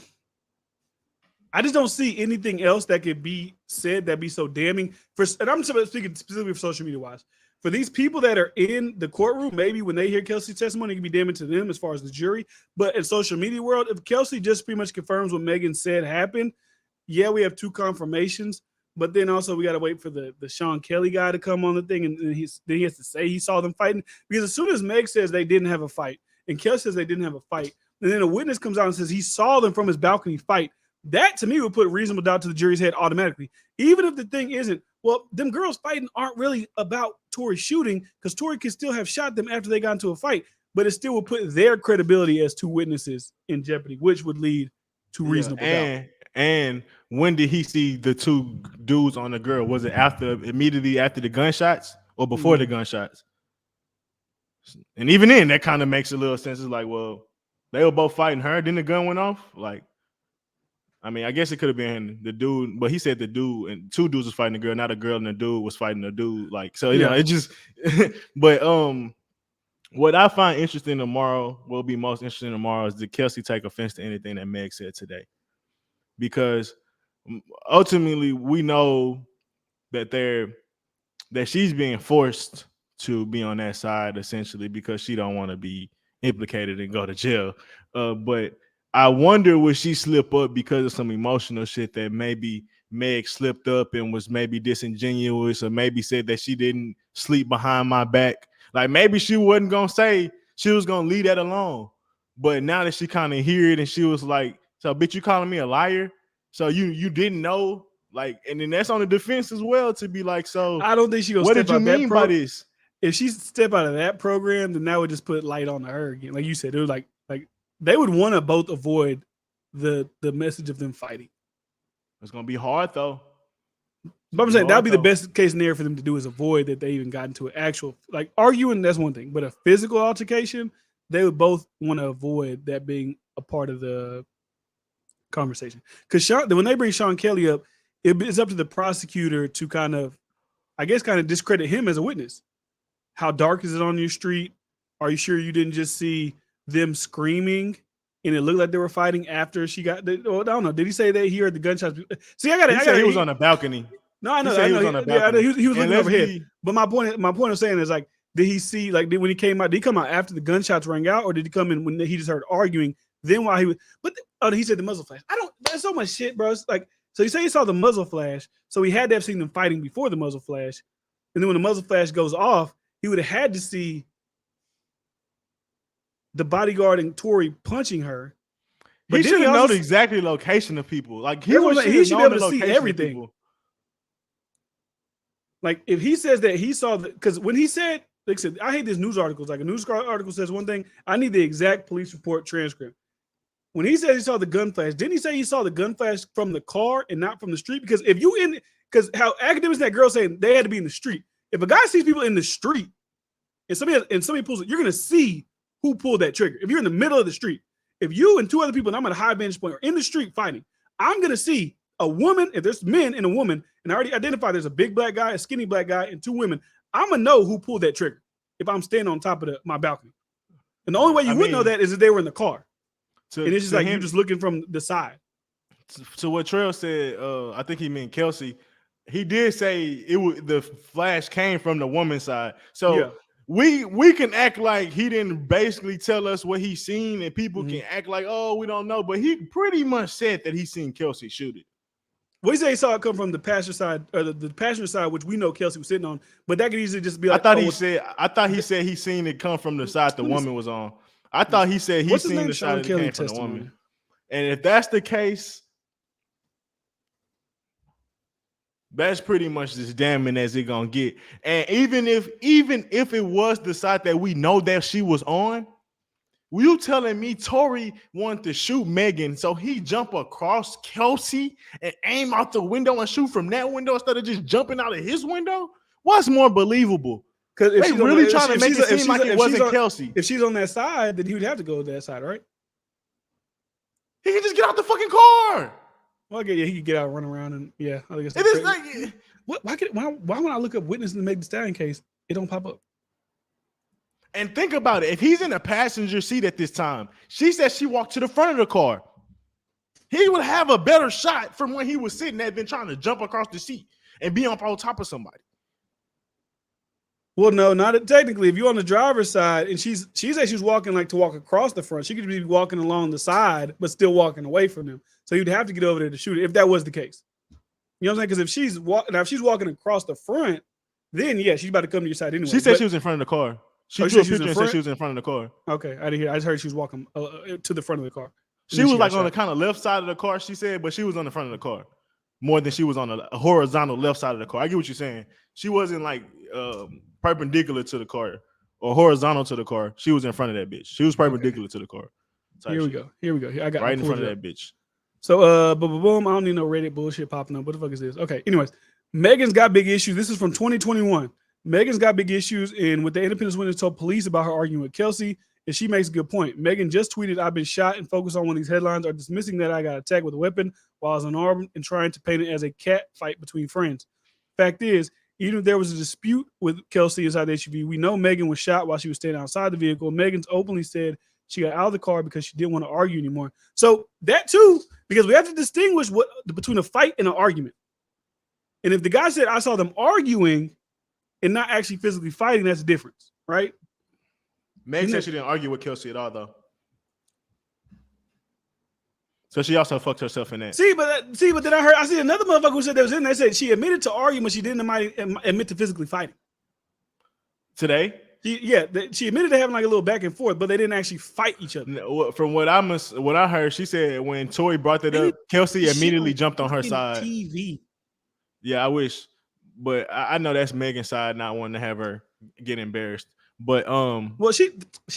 I just don't see anything else that could be said that be so damning. And I'm speaking specifically for social media wise. For these people that are in the courtroom, maybe when they hear Kelsey's testimony, it can be damning to them as far as the jury. But in social media world, if Kelsey just pretty much confirms what Megan said happened, yeah, we have 2 confirmations. But then also we got to wait for the Sean Kelly guy to come on the thing, and then he has to say he saw them fighting. Because as soon as Meg says they didn't have a fight, and Kelsey says they didn't have a fight, and then a witness comes out and says he saw them from his balcony fight, that to me would put reasonable doubt to the jury's head automatically. Even if the thing isn't, well, them girls fighting aren't really about Tory shooting, because Tory could still have shot them after they got into a fight, but it still would put their credibility as 2 witnesses in jeopardy, which would lead to reasonable doubt. And when did he see the 2 dudes on the girl? Was it immediately after the gunshots or before the gunshots? And even then, that kind of makes a little sense. It's like, well, they were both fighting her, then the gun went off. Like, I mean, I guess it could have been the dude, but he said the dude and 2 dudes was fighting the girl, not a girl and the dude was fighting the dude. Like, so you know, it just. But what I find interesting tomorrow, will be most interesting tomorrow, is did Kelsey take offense to anything that Meg said today? Because ultimately we know that she's being forced to be on that side essentially because she don't want to be implicated and go to jail. But I wonder would she slip up because of some emotional shit that maybe Meg slipped up and was maybe disingenuous, or maybe said that she didn't sleep behind my back. Like maybe she wasn't gonna say, she was gonna leave that alone. But now that she kind of hear it and she was like, so bitch, you calling me a liar? So you didn't know, like, and then that's on the defense as well to be like, so I don't think she gonna. What did you mean by this? If she step out of that program, then that would just put light on her again. Like you said, it was like they would want to both avoid the message of them fighting. It's gonna be hard though. But I'm saying that would be the best case scenario for them to do is avoid that they even got into an actual, like, arguing. That's one thing, but a physical altercation, they would both want to avoid that being a part of the conversation. Because when they bring Sean Kelly up, it's up to the prosecutor to kind of discredit him as a witness. How dark is it on your street? Are you sure you didn't just see them screaming and it looked like they were fighting after she got? I don't know. Did he say that he heard the gunshots? See, he was on a balcony. No, I know. He was on a balcony. He was looking overhead. But my point of saying is, like, did he see, like, when he came out? Did he come out after the gunshots rang out, or did he come in when he just heard arguing? Then while he was, he said the muzzle flash. There's so much shit, bro. It's like, so you say he saw the muzzle flash, so he had to have seen them fighting before the muzzle flash, and then when the muzzle flash goes off, he would have had to see the bodyguard and Tory punching her. But he should know the exact location of people. Like he should be able to see everything. Like if he says that he saw because when he said, like I said, I hate these news articles. Like a news article says one thing, I need the exact police report transcript. When he said he saw the gun flash, didn't he say he saw the gun flash from the car and not from the street? Because because how academics that girl saying they had to be in the street. If a guy sees people in the street and somebody pulls it, you're gonna see who pulled that trigger. If you're in the middle of the street, if you and 2 other people, and I'm at a high vantage point, are in the street fighting, I'm gonna see a woman. If there's men and a woman, and I already identified there's a big black guy, a skinny black guy, and 2 women, I'm gonna know who pulled that trigger if I'm standing on top of my balcony. And the only way you would know that is if they were in the car. And it's just like you're just looking from the side. So what Trail said, I think he meant Kelsey. He did say the flash came from the woman's side. So yeah. We can act like he didn't basically tell us what he seen, and people can act like, oh, we don't know. But he pretty much said that he seen Kelsey shoot it. Well, he said he saw it come from the passenger side, or the passenger side, which we know Kelsey was sitting on. But that could easily just be like. I thought he said he seen it come from the side the woman was on. I thought he said he seen the side that came from the woman. And if that's the case, that's pretty much as damning as it gonna get. And even if it was the side that we know that she was on, you telling me Tory wanted to shoot Megan, so he jump across Kelsey and aim out the window and shoot from that window instead of just jumping out of his window? What's more believable? Because if she's really trying to make it seem like it wasn't Kelsey. If she's on that side, then he would have to go to that side, right? He can just get out the fucking car. Well, yeah, he could get out, run around, and yeah. I guess it is like Why when I look up witness in the Meg Thee Stallion case, it don't pop up? And think about it. If he's in the passenger seat at this time, she said she walked to the front of the car. He would have a better shot from when he was sitting there than trying to jump across the seat and be on top of somebody. Well, no, not technically. If you're on the driver's side and she said she was walking like to walk across the front, she could be walking along the side, but still walking away from them. So you'd have to get over there to shoot it if that was the case. You know what I'm saying? Because if she's walking across the front, then yeah, she's about to come to your side anyway. She said she was in front of the car. She drew a picture and said she was in front of the car. Okay, I didn't hear. I just heard she was walking to the front of the car. She was like on the kind of left side of the car, she said, but she was on the front of the car more than she was on the horizontal left side of the car. I get what you're saying. She wasn't like perpendicular to the car or horizontal to the car. She was in front of that bitch. She was perpendicular to the car. Here we go. I got right in front of that bitch. So boom. I don't need no Reddit bullshit popping up. What the fuck is this? Okay. Anyways, Megan's got big issues. This is from 2021. Megan's got big issues, and with the independent witness told police about her arguing with Kelsey, and she makes a good point. Megan just tweeted, "I've been shot," and focused on one of these headlines are dismissing that I got attacked with a weapon while I was unarmed and trying to paint it as a cat fight between friends. Fact is, even if there was a dispute with Kelsey inside the SUV, we know Megan was shot while she was standing outside the vehicle. Megan's openly said she got out of the car because she didn't want to argue anymore. So that too, because we have to distinguish between a fight and an argument. And if the guy said, I saw them arguing and not actually physically fighting, that's the difference, right? Meg said she didn't argue with Kelsey at all, though. So she also fucked herself in that. See, but then I see another motherfucker who said that was in there, said she admitted to arguing, but she didn't admit to physically fighting. Today? She admitted to having like a little back and forth, but they didn't actually fight each other. From what I heard, she said when Tory brought that up, Kelsey immediately jumped on her side. TV. Yeah, I wish, but I know that's Megan's side not wanting to have her get embarrassed. But well, she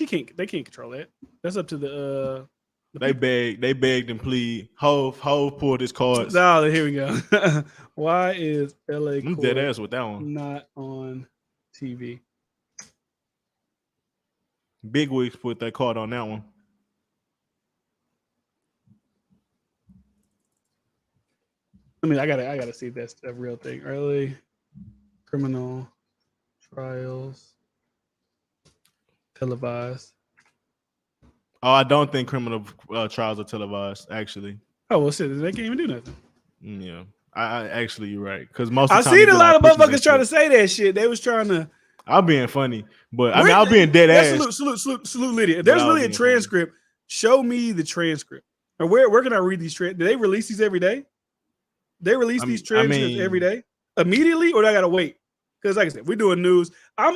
can't. They can't control that. That's up to the they begged and plead. Hove pulled his cards. Oh, here we go. Why is LA I'm dead ass with that one. Not on TV? Big Wigs put that card on that one. I mean, I gotta see if that's a real thing. Early criminal trials televised. Oh, I don't think criminal trials are televised. Actually. Oh well, shit, they can't even do nothing. Yeah, I actually you're right because most. Of I seen a lot of motherfuckers trying to say that shit. They was trying to. I'm being funny, but I mean, I'm being dead ass. Salute, Lydia. If there's really a transcript, funny. Show me the transcript. Or where can I read these transcripts? Do they release these every day? They release these transcripts every day, immediately, or do I gotta wait? Because like I said, we're doing news. I'm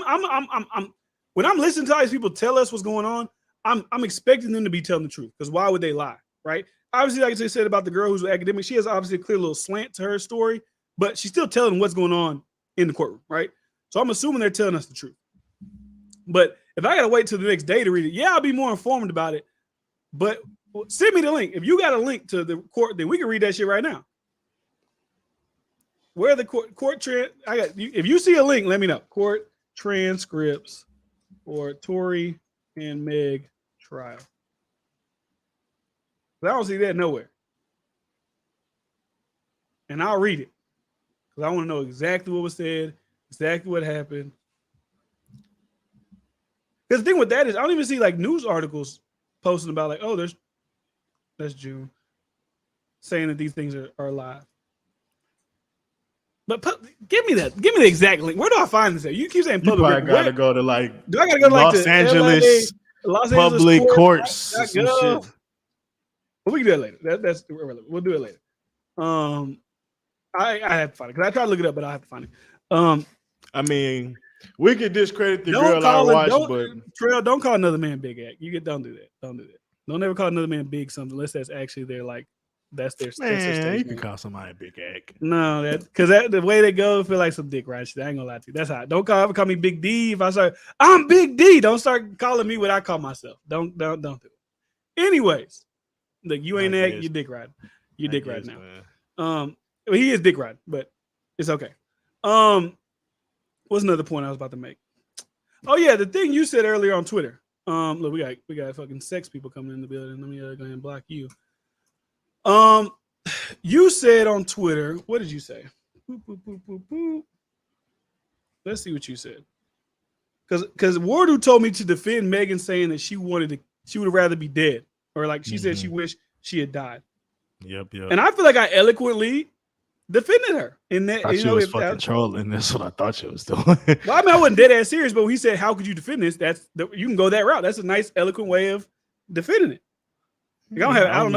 when I'm listening to all these people tell us what's going on, I'm expecting them to be telling the truth. Because why would they lie, right? Obviously, like I said about the girl who's an academic, she has obviously a clear little slant to her story, but she's still telling what's going on in the courtroom, right? So I'm assuming they're telling us the truth. But if I gotta wait till the next day to read it, yeah, I'll be more informed about it. But send me the link. If you got a link to the court, then we can read that shit right now. Where the court if you see a link, let me know. Court transcripts for Tory and Meg trial. I don't see that nowhere. And I'll read it. Because I want to know exactly what was said, exactly what happened. Because the thing with that is I don't even see like news articles posting about like, oh, that's June, saying that these things are live. But give me the exact link. Where do I find this at? You keep saying public. I gotta go to like. Do I gotta go to like Los Angeles public courts? Some shit. Well, we can do it later. That's irrelevant. We'll do it later. I have to find it because I tried to look it up, but I have to find it. I mean, we could discredit the girl I watched, but Trail, don't call another man big act. Don't do that. Don't do that. Don't ever call another man big something unless that's actually their like. That's their man. You can call somebody a big egg. No, because the way they go, feel like some dick right shit. I ain't gonna lie to you. That's how. Don't ever call me Big D. If I start, I'm Big D. Don't start calling me what I call myself. Don't do it. Anyways, look, you ain't that. You dick riding. You dick riding now. Well, he is dick riding, but it's okay. What's another point I was about to make? Oh yeah, the thing you said earlier on Twitter. Look, we got fucking sex people coming in the building. Let me go ahead and block you. You said on Twitter, what did you say? Let's see what you said. Because Wardu told me to defend Megan, saying that she would rather be dead, or like she said she wished she had died. Yep. And I feel like I eloquently defended her in that. She was fucking trolling. That's what I thought she was doing. Well, I mean, I wasn't dead ass serious, but when he said, "How could you defend this?" You can go that route. That's a nice, eloquent way of defending it. Like, I don't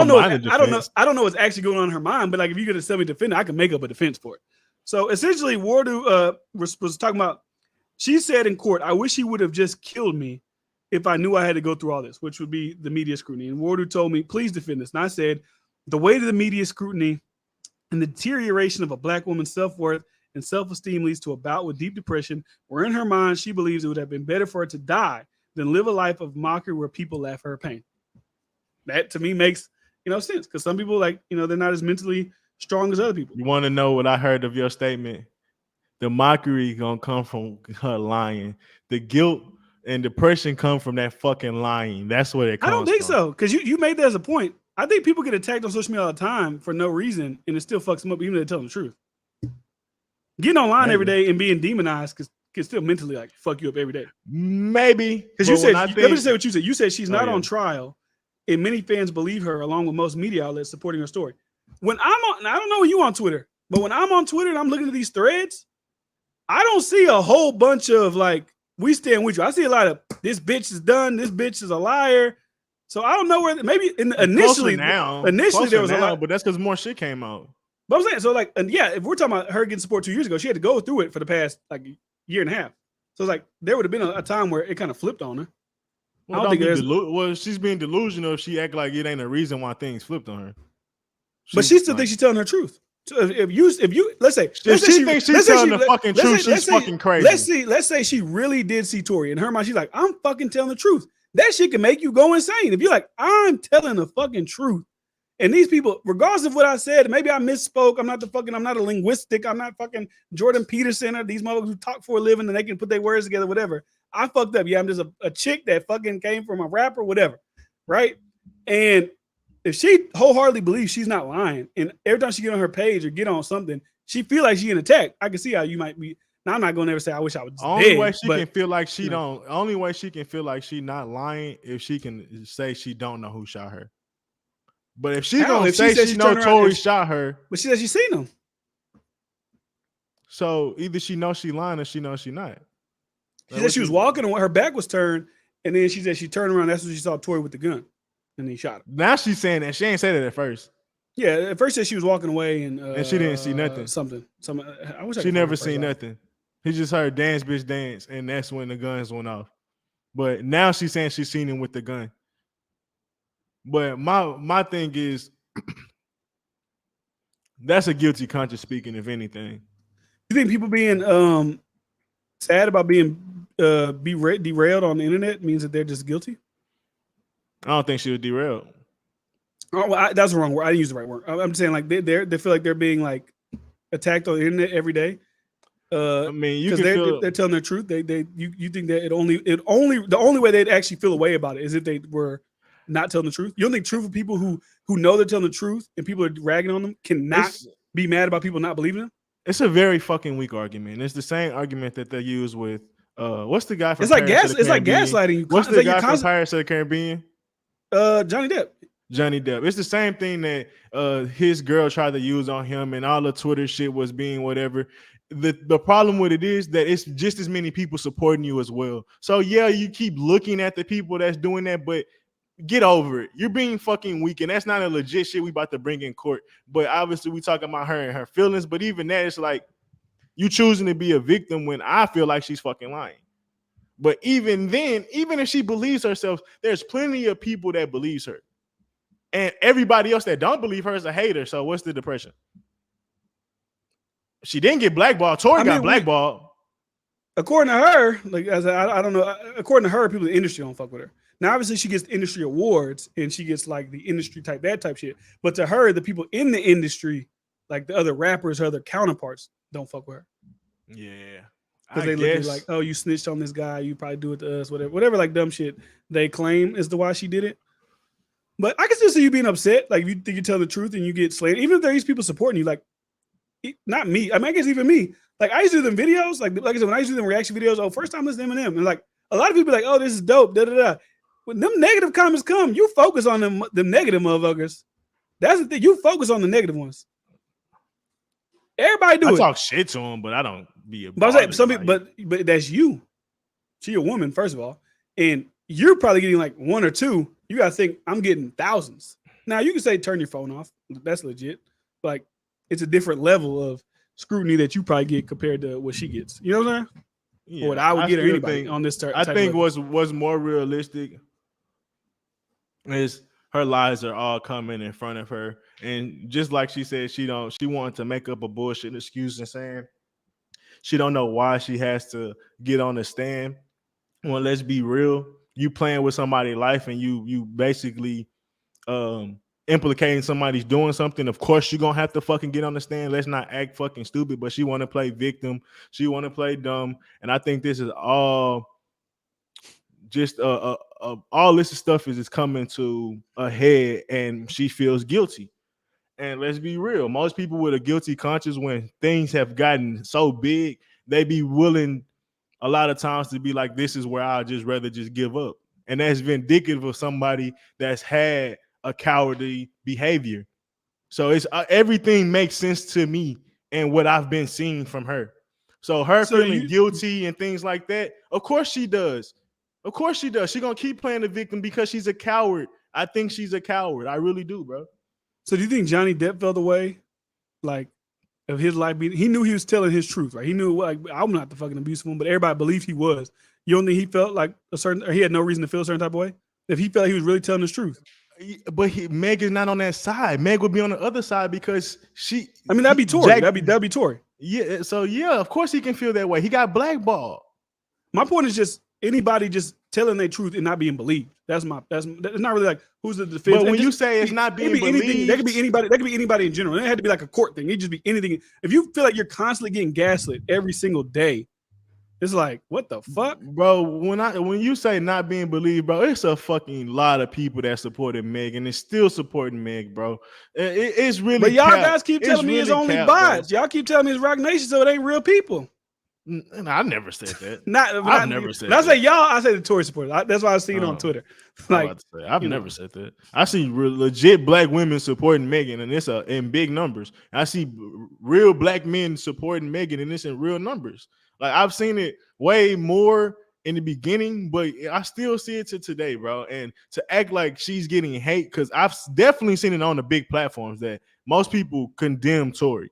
know what's actually going on in her mind, but like if you're gonna tell me to defend it, I can make up a defense for it. So essentially, Wardu was talking about. She said in court, "I wish he would have just killed me if I knew I had to go through all this," which would be the media scrutiny. And Wardu told me, "Please defend this." And I said, "The weight of the media scrutiny and the deterioration of a black woman's self-worth and self-esteem leads to a bout with deep depression, where in her mind she believes it would have been better for her to die than live a life of mockery where people laugh at her pain." That to me makes sense, because some people they're not as mentally strong as other people. You want to know what I heard of your statement? The mockery gonna come from her lying. The guilt and depression come from that fucking lying. That's what it comes from. I don't think so, because you made that as a point. I think people get attacked on social media all the time for no reason, and it still fucks them up, even though they tell them the truth. Getting online every day and being demonized can still mentally fuck you up every day. Maybe. Because you said, let me just say what you said. You said she's not on trial, and many fans believe her, along with most media outlets supporting her story. When I'm on, I don't know when you on Twitter, but when I'm on Twitter and I'm looking at these threads, I don't see a whole bunch of we stand with you. I see a lot of this bitch is done, this bitch is a liar. So I don't know where initially there was a lot, but that's because more shit came out. But I'm saying if we're talking about her getting support 2 years ago, she had to go through it for the past year and a half. So it's there would have been a time where it kind of flipped on her. Well, I don't think she's being delusional if she act like it ain't a reason why things flipped on her. But she still thinks she's telling her truth. So if you let's say she thinks she's telling the fucking truth, she's fucking crazy. Let's say she really did see Tory. In her mind, she's like, I'm fucking telling the truth. That shit can make you go insane. If you're like, I'm telling the fucking truth. And these people, regardless of what I said, maybe I misspoke. I'm not a linguistic. I'm not fucking Jordan Peterson or these motherfuckers who talk for a living and they can put their words together, whatever. I fucked up. Yeah, I'm just a chick that fucking came from a rapper, whatever. Right? And if she wholeheartedly believes she's not lying, and every time she get on her page or get on something, she feel like she getting attacked, I can see how you might be. Now I'm not gonna ever say I wish I was only way she can feel like she don't. Only way she can feel like she not lying if she can say she don't know who shot her. But if she gonna say she know Tory shot her, but she said she seen him. So either she knows she lying or she knows she not. She said she was walking and her back was turned, and then she said she turned around. That's when she saw Tory with the gun, and he shot her. Now she's saying that she ain't said it at first. Yeah, at first said she was walking away and she didn't see nothing. I wish she never seen nothing. He just heard dance, bitch, dance, and that's when the guns went off. But now she's saying she's seen him with the gun. But my thing is, that's a guilty conscience speaking, if anything. You think people being sad about being derailed on the internet means that they're just guilty? I don't think she was derailed. Oh, well, that's the wrong word. I didn't use the right word. I'm just saying they feel like they're being attacked on the internet every day. I mean, they're telling their truth. You think that the only way they'd actually feel a way about it is if they were not telling the truth. You don't think truthful people who know they're telling the truth and people are ragging on them cannot be mad about people not believing them? It's a very fucking weak argument. It's the same argument that they use with what's the guy from It's like gaslighting you. What's the guy from Pirates of the Caribbean? Johnny Depp. It's the same thing that his girl tried to use on him, and all the Twitter shit was being whatever. The problem with it is that it's just as many people supporting you as well. So yeah, you keep looking at the people that's doing that, but get over it. You're being fucking weak, and that's not a legit shit we about to bring in court. But obviously we talking about her and her feelings, but even that, it's like you choosing to be a victim when I feel like she's fucking lying. But even then, even if she believes herself, there's plenty of people that believes her. And everybody else that don't believe her is a hater. So what's the depression? She didn't get blackballed. Tory got blackballed. According to her, I don't know. According to her, people in the industry don't fuck with her. Now, obviously, she gets industry awards and she gets the industry that type shit. But to her, the people in the industry, like the other rappers, her other counterparts, don't fuck with her. Yeah. Because they look at like, oh, you snitched on this guy, you probably do it to us, whatever dumb shit they claim is the why she did it. But I can still see you being upset. Like, if you think you tell the truth and you get slandered, even if there is people supporting you, not me. I mean, I guess even me. Like I used to do them videos. Like I said, when I used to do them reaction videos. Oh, first time listening to Eminem, and like a lot of people like, oh, this is dope. Da da da. When them negative comments come, you focus on them negative motherfuckers. That's the thing. You focus on the negative ones. Everybody do it. I talk shit to them, but I don't be a. But I'm saying, some people, but that's you. She a woman, first of all, and you're probably getting like one or two. You gotta think I'm getting thousands. Now you can say turn your phone off. That's legit. Like it's a different level of scrutiny that you probably get compared to what she gets. You know what I'm saying? Yeah, or what I would get or anybody on this type. I think what's more realistic is her lies are all coming in front of her, and just like she said, she wanted to make up a bullshit excuse and saying she don't know why she has to get on the stand. Well, let's be real. You playing with somebody's life and you basically implicating somebody's doing something. Of course, you're gonna have to fucking get on the stand. Let's not act fucking stupid, but she want to play victim. She want to play dumb, and I think this is all just all this stuff is coming to a head, and she feels guilty. And let's be real, most people with a guilty conscience, when things have gotten so big, they be willing a lot of times to be like, this is where I'd just rather just give up. And that's vindictive of somebody that's had a cowardly behavior. So it's everything makes sense to me and what I've been seeing from her. So her feeling guilty and things like that, of course she does. Of course she does. She's going to keep playing the victim because she's a coward. I think she's a coward. I really do, bro. So do you think Johnny Depp felt away, like, of his life being? He knew he was telling his truth, right? He knew, like, I'm not the fucking abusive one, but everybody believed he was. You don't think he felt like a certain, or he had no reason to feel a certain type of way? If he felt like he was really telling his truth. But Meg is not on that side. Meg would be on the other side because she. I mean, that'd be Tory. That'd be Tory. Yeah. So yeah, of course he can feel that way. He got blackballed. My point is just anybody just telling their truth and not being believed. That's not really like who's the defense. But when you say it's not being believed, anything, that could be anybody. That could be anybody in general. It had to be like a court thing. It just be anything. If you feel like you're constantly getting gaslit every single day, it's like, what the fuck, bro? When you say not being believed, bro, it's a fucking lot of people that supported Meg and it's still supporting Meg, bro. It's really. But y'all guys keep telling me it's only bots. Y'all keep telling me it's Rock Nation, so it ain't real people. I never said that. I've never said that. I say y'all, I say the Tory supporters. That's why I see it on Twitter. Like, I've never said that. I see legit black women supporting Megan, and it's in big numbers. I see real black men supporting Megan, and it's in real numbers. Like I've seen it way more in the beginning, but I still see it to today, bro. And to act like she's getting hate, because I've definitely seen it on the big platforms that most people condemn Tory.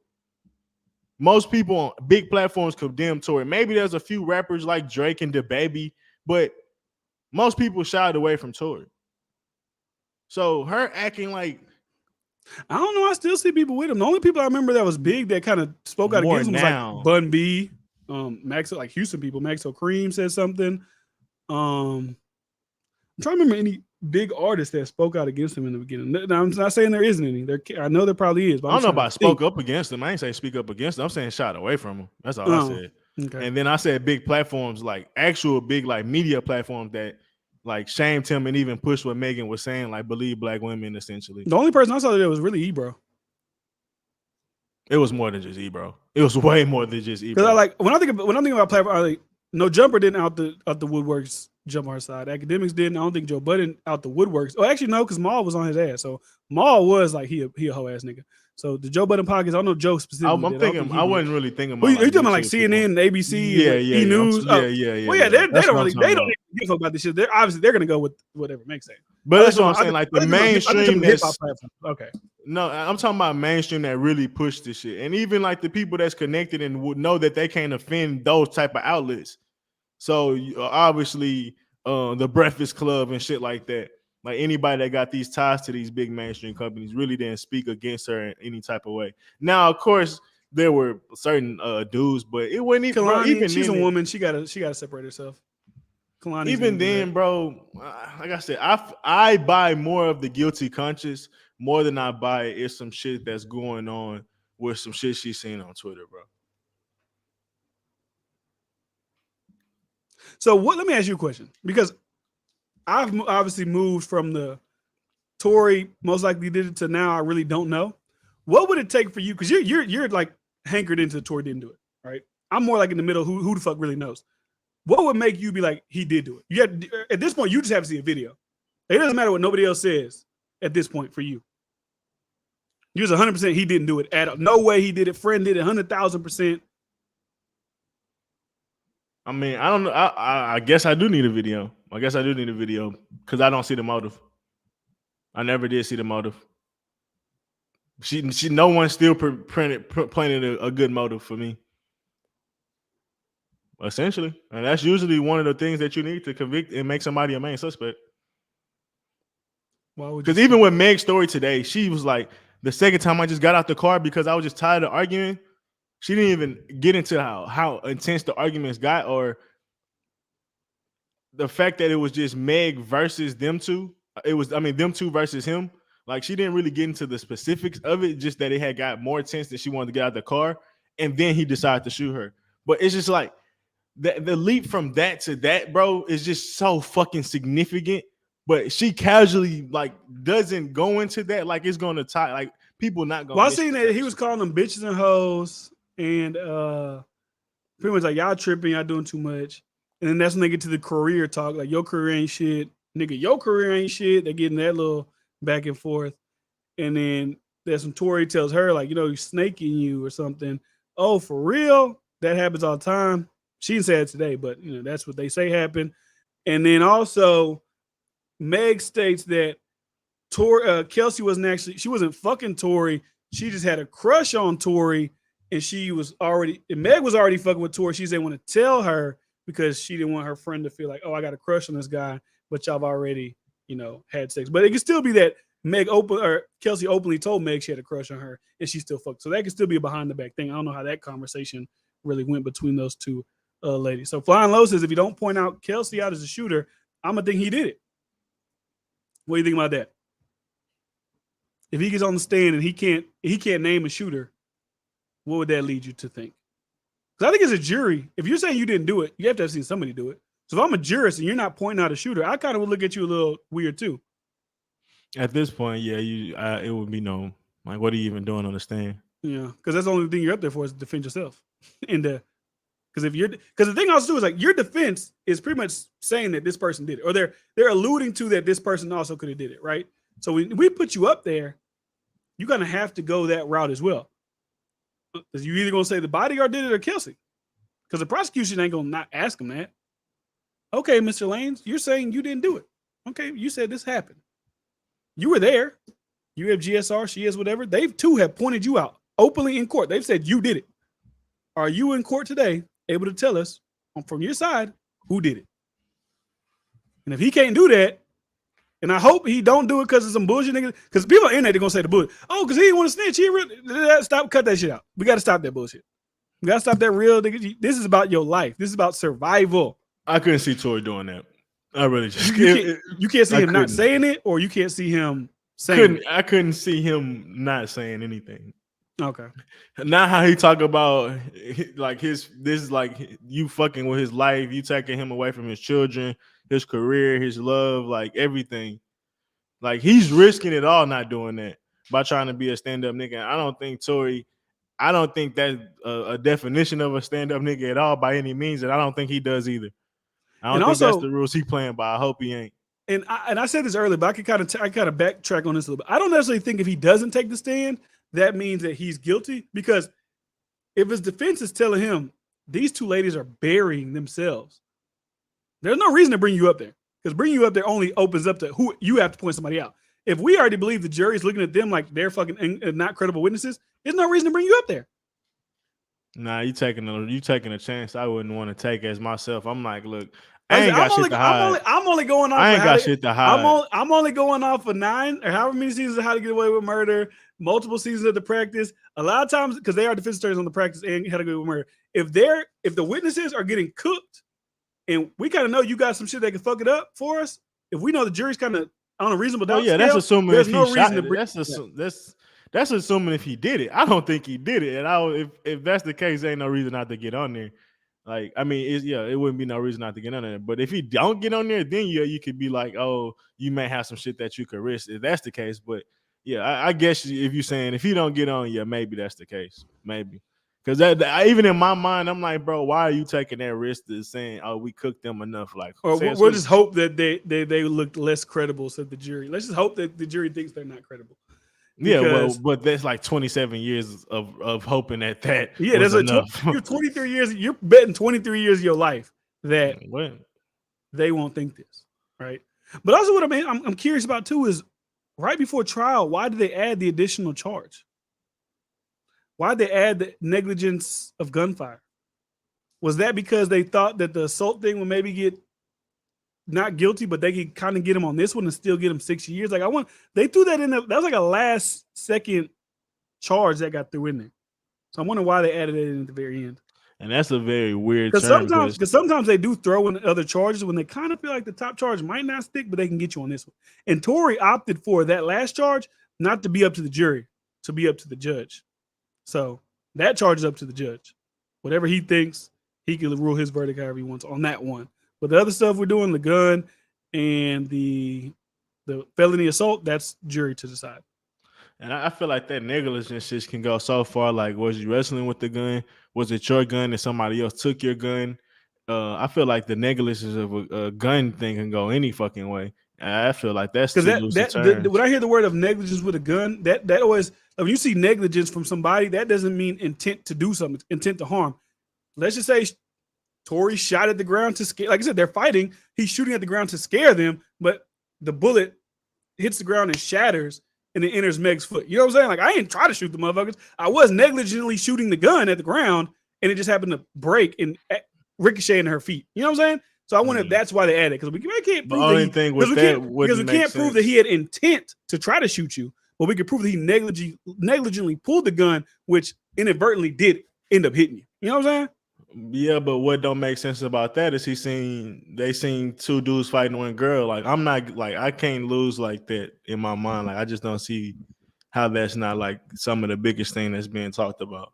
Most people on big platforms condemn Tory. Maybe there's a few rappers like Drake and DaBaby, but most people shied away from Tory. So her acting like, I don't know. I still see people with him. The only people I remember that was big that kind of spoke out against him was like Bun B, Max, like Houston people. Maxo Cream said something. I'm trying to remember any big artists that spoke out against him in the beginning. Now, I'm not saying there isn't any. I know there probably is. But I don't know about spoke up against him. I ain't say speak up against him. I'm saying shot away from him. That's all I said. Okay. And then I said big platforms, like actual big like media platforms that like shamed him and even pushed what Megan was saying, like believe black women essentially. The only person I saw that was really Ebro. It was more than just Ebro. It was way more than just Ebro. Because I like when I think about platform, like No Jumper didn't out the woodworks jump on her side. Academics didn't. I don't think Joe Budden out the woodworks. Oh, actually no, because Maul was on his ass. So Maul was like he a hoe ass nigga. So the Joe Budden podcast, I don't know Joe specifically. I'm thinking. I wasn't really thinking about. Are you talking about like CNN, ABC, E News? Yeah. Well, yeah, they don't give a fuck about this shit. They're gonna go with whatever makes sense. But that's what I'm saying. Like the mainstream. Okay. No, I'm talking about mainstream that really pushed this shit, and even like the people that's connected and would know that they can't offend those type of outlets. So obviously, the Breakfast Club and shit like that. Like anybody that got these ties to these big mainstream companies really didn't speak against her in any type of way. Now, of course, there were certain dudes, but it wasn't even. Kalani, bro, even she's a woman. She gotta separate herself. Kalani's even then, bro. Like I said, I buy more of the guilty conscience more than I buy is some shit that's going on with some shit she's seen on Twitter, bro. So let me ask you a question, because I've obviously moved from the Tory most likely did it to now I really don't know. What would it take for you? Because you're like hankered into Tory didn't do it, right? I'm more like in the middle. Who the fuck really knows? What would make you be like, he did do it? You had, at this point, you just have to see a video. It doesn't matter what nobody else says at this point for you. You're 100% he didn't do it at all. No way he did it. Friend did it 100,000%. I mean, I don't know. I guess I do need a video. I guess I do need a video because I don't see the motive. I never did see the motive. No one still planted a good motive for me. Essentially, and that's usually one of the things that you need to convict and make somebody a main suspect. Because even with Meg's story today, she was like, the second time I just got out the car because I was just tired of arguing. She didn't even get into how intense the arguments got, or the fact that it was just Meg versus them two. It was, them two versus him. Like, she didn't really get into the specifics of it, just that it had got more intense that she wanted to get out of the car, and then he decided to shoot her. But it's just like the leap from that to that, bro, is just so fucking significant. But she casually like doesn't go into that like it's gonna tie, like people not gonna. Well, I seen that he was calling them bitches and hoes, and pretty much like, y'all tripping, y'all doing too much. And then that's when they get to the career talk, like, your career ain't shit, nigga, your career ain't shit. They're getting that little back and forth. And then there's when Tory tells her, like, he's snaking you or something. Oh, for real? That happens all the time. She didn't say it today, but that's what they say happened. And then also Meg states that Kelsey wasn't fucking Tory. She just had a crush on Tory, and Meg was already fucking with Tory. She didn't want to tell her because she didn't want her friend to feel like, oh, I got a crush on this guy, but y'all have already, had sex. But it could still be that Kelsey openly told Meg she had a crush on her, and she still fucked. So that could still be a behind the back thing. I don't know how that conversation really went between those two ladies. So Flying Low says, if you don't point out Kelsey out as a shooter, I'm gonna think he did it. What do you think about that? If he gets on the stand and he can't name a shooter, what would that lead you to think? Because I think as a jury, if you're saying you didn't do it, you have to have seen somebody do it. So if I'm a jurist and you're not pointing out a shooter, I kind of would look at you a little weird too. At this point, yeah, it would be known. Like, what are you even doing on the stand? Yeah, because that's the only thing you're up there for is to defend yourself. Because the thing also is, like, your defense is pretty much saying that this person did it, or they're alluding to that this person also could have did it, right? So when we put you up there, you're gonna have to go that route as well. Because you're either gonna say the bodyguard did it or Kelsey, because the prosecution ain't gonna not ask him that. Okay, Mr. Lanez, you're saying you didn't do it. Okay, you said this happened. You were there. You have GSR, she is whatever. They too have pointed you out openly in court. They've said you did it. Are you in court today able to tell us from your side who did it? And if he can't do that, and I hope he don't do it because of some bullshit niggas, because people on the internet, they're gonna say the bullshit. Oh, because he didn't want to snitch. Cut that shit out. We got to stop that bullshit. We got to stop that real nigga. This is about your life. This is about survival. I couldn't see Tory doing that. I really just you can't see him not saying it, or you can't see him saying it. I couldn't see him not saying anything. Okay. Not how he talk about like you fucking with his life, you taking him away from his children, his career, his love, like everything. Like, he's risking it all not doing that by trying to be a stand-up nigga. I don't think that's a definition of a stand-up nigga at all by any means, and I don't think he does either. I don't think that's the rules he playing by. I hope he ain't. And I said this earlier, but I could kind of backtrack on this a little bit. I don't necessarily think if he doesn't take the stand, that means that he's guilty, because if his defense is telling him these two ladies are burying themselves, there's no reason to bring you up there, because bringing you up there only opens up to who you have to point somebody out. If we already believe the jury's looking at them like they're fucking not credible witnesses, there's no reason to bring you up there. Nah, you taking a chance I wouldn't want to take as myself. I'm like, look, I ain't got shit to hide. I'm only going off. I ain't got shit to hide. I'm only going off of 9 or however many seasons of How to Get Away with Murder, multiple seasons of The Practice. A lot of times, because they are defense attorneys on The Practice and How to Get Away with Murder, if the witnesses are getting cooked, and we kind of know you got some shit that can fuck it up for us, if we know the jury's kind of on a reasonable doubt scale, that's assuming there's no reason to bring. That's assuming if he did it. I don't think he did it, and if that's the case, there ain't no reason not to get on there. Like, I mean, it wouldn't be no reason not to get on there. But if he don't get on there, then you could be like, oh, you may have some shit that you could risk if that's the case. But yeah, I guess if you're saying if he don't get on, yeah, maybe that's the case. Maybe. Because that even in my mind, I'm like, bro, why are you taking that risk to saying, oh, we cooked them enough? Like, or we'll just hope that they looked less credible, said the jury. Let's just hope that the jury thinks they're not credible. Yeah, well, but that's like 27 years of hoping that was enough. You're 23 years. You're betting 23 years of your life that they won't think this, right? But also, what I'm curious about too is right before trial, why did they add the additional charge? Why did they add the negligence of gunfire? Was that because they thought that the assault thing would maybe get not guilty, but they could kind of get him on this one and still get him 6 years? Like they threw that in. That was like a last second charge that got through in there. So I'm wondering why they added it in at the very end. And that's a very weird term. Because sometimes they do throw in other charges when they kind of feel like the top charge might not stick, but they can get you on this one. And Tory opted for that last charge not to be up to the jury, to be up to the judge. So that charge is up to the judge. Whatever he thinks, he can rule his verdict however he wants on that one. But the other stuff we're doing, the gun and the felony assault, that's jury to decide. And I feel like that negligence just can go so far. Like, was you wrestling with the gun? Was it your gun and somebody else took your gun? I feel like the negligence of a gun thing can go any fucking way. I feel like that's because when I hear the word of negligence with a gun, that always, when you see negligence from somebody, that doesn't mean intent to do something, intent to harm. Let's just say Tory shot at the ground to scare. Like I said, they're fighting. He's shooting at the ground to scare them, but the bullet hits the ground and shatters. And it enters Meg's foot. You know what I'm saying? Like, I ain't try to shoot the motherfuckers. I was negligently shooting the gun at the ground, and it just happened to break and ricochet in her feet. You know what I'm saying? So I wonder if that's why they added it, because we can't prove prove that he had intent to try to shoot you, but we can prove that he negligently pulled the gun, which inadvertently did end up hitting you. You know what I'm saying? Yeah, but what don't make sense about that is they seen two dudes fighting one girl. Like, I'm not, like, I can't lose like that in my mind. Like, I just don't see how that's not like some of the biggest thing that's being talked about.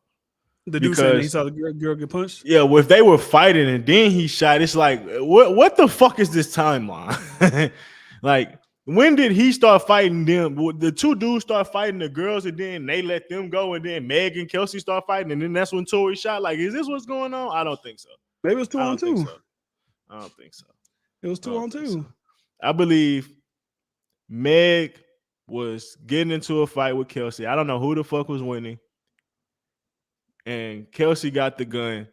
The dude saying he saw the girl get punched? Yeah, well, if they were fighting and then he shot, it's like, what the fuck is this timeline? Like, when did he start fighting them? The two dudes start fighting the girls, and then they let them go, and then Meg and Kelsey start fighting, and then that's when Tory shot. Like, is this what's going on? I don't think so. Maybe it was 2-on-2. I don't think so. It was 2-on-2. So. I believe Meg was getting into a fight with Kelsey. I don't know who the fuck was winning. And Kelsey got the gun.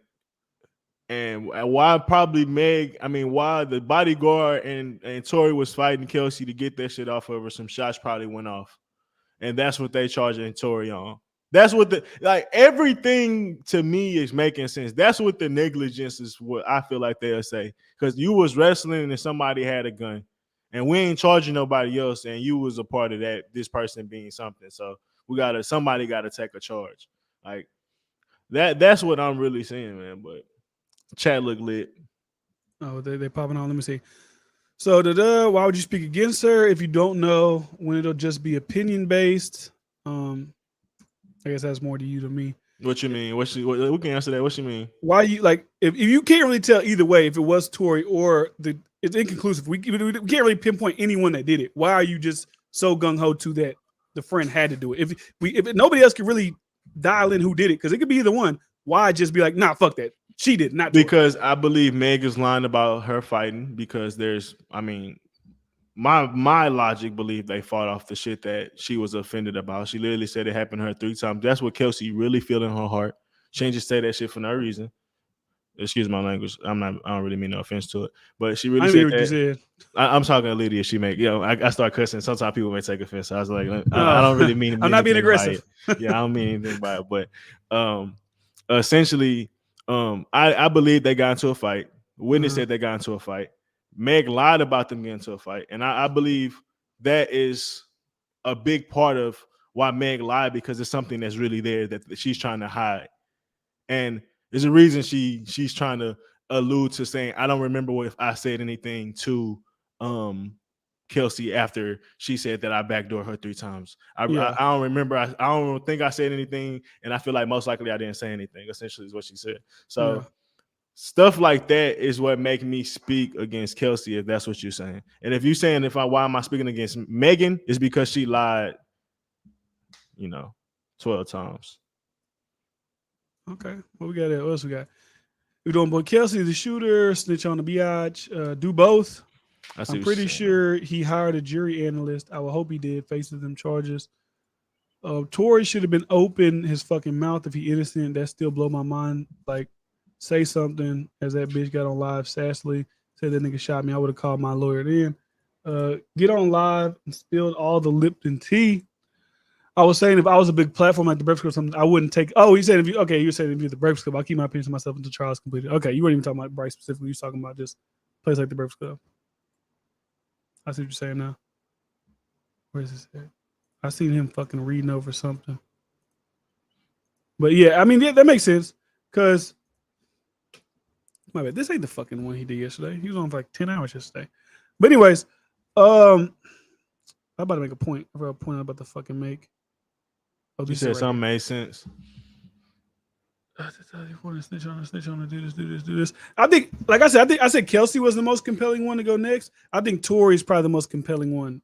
And why the bodyguard and Tory was fighting Kelsey to get that shit off of her, some shots probably went off. And that's what they charging Tory on. That's what everything to me is making sense. That's what the negligence is, what I feel like they'll say. Because you was wrestling and somebody had a gun. And we ain't charging nobody else, and you was a part of that, this person being something. So somebody gotta take a charge. Like that's what I'm really saying, man. But chat look lit. Oh, they popping on. Let me see. So, why would you speak against her if you don't know when it'll just be opinion based? I guess that's more to you than me. What you mean? We can answer that. What you mean? Why you like if you can't really tell either way if it was Tory or it's inconclusive. We can't really pinpoint anyone that did it. Why are you just so gung ho to that the friend had to do it? If nobody else could really dial in who did it, because it could be either one. Why just be like, nah, fuck that. She did not. Because I believe Meg is lying about her fighting. Because my logic believe they fought off the shit that she was offended about. She literally said it happened to her 3 times. That's what Kelsey really feel in her heart. She ain't just say that shit for no reason. Excuse my language. I don't really mean no offense to it, but she really said that. I'm talking to Lydia. She make, I start cussing. Sometimes people may take offense. So I was like, I don't really mean. I'm not being aggressive. Yeah, I don't mean anything by it. But essentially, I believe they got into a fight. Witness said they got into a fight. Meg lied about them getting into a fight, and I believe that is a big part of why Meg lied, because it's something that's really there that she's trying to hide, and there's a reason she's trying to allude to saying, I don't remember if I said anything to Kelsey after she said that I backdoored her 3 times. I don't remember. I don't think I said anything, and I feel like most likely I didn't say anything. Essentially, is what she said. So stuff like that is what make me speak against Kelsey, if that's what you're saying. And if you're saying why am I speaking against Megan, it's because she lied, 12 times. Okay. What we got there? What else we got? We doing boy Kelsey, the shooter, snitch on the biatch, do both. I'm pretty sure he hired a jury analyst. I would hope he did. Faces them charges. Tory should have been open his fucking mouth if he innocent. That still blow my mind. Like, say something as that bitch got on live sassily. Said that nigga shot me. I would have called my lawyer then. Get on live and spilled all the Lipton tea. I was saying if I was a big platform like the Breakfast Club or something, I wouldn't take. Oh, he said if you okay, you said if you're the Breakfast Club, I'll keep my opinions to myself until trial is completed. Okay, you weren't even talking about Bryce specifically. You was talking about just place like the Breakfast Club. I see what you're saying now. Where's this at? I seen him fucking reading over something. But yeah, I mean that makes sense because my bad. This ain't the fucking one he did yesterday. He was on for like 10 hours yesterday. But anyways, I'm about to make a point. I forgot a point I'm about to fucking make. Oh, you said something made sense. Snitch on, do this. I think, like I said, I said Kelsey was the most compelling one to go next. I think Tory's probably the most compelling one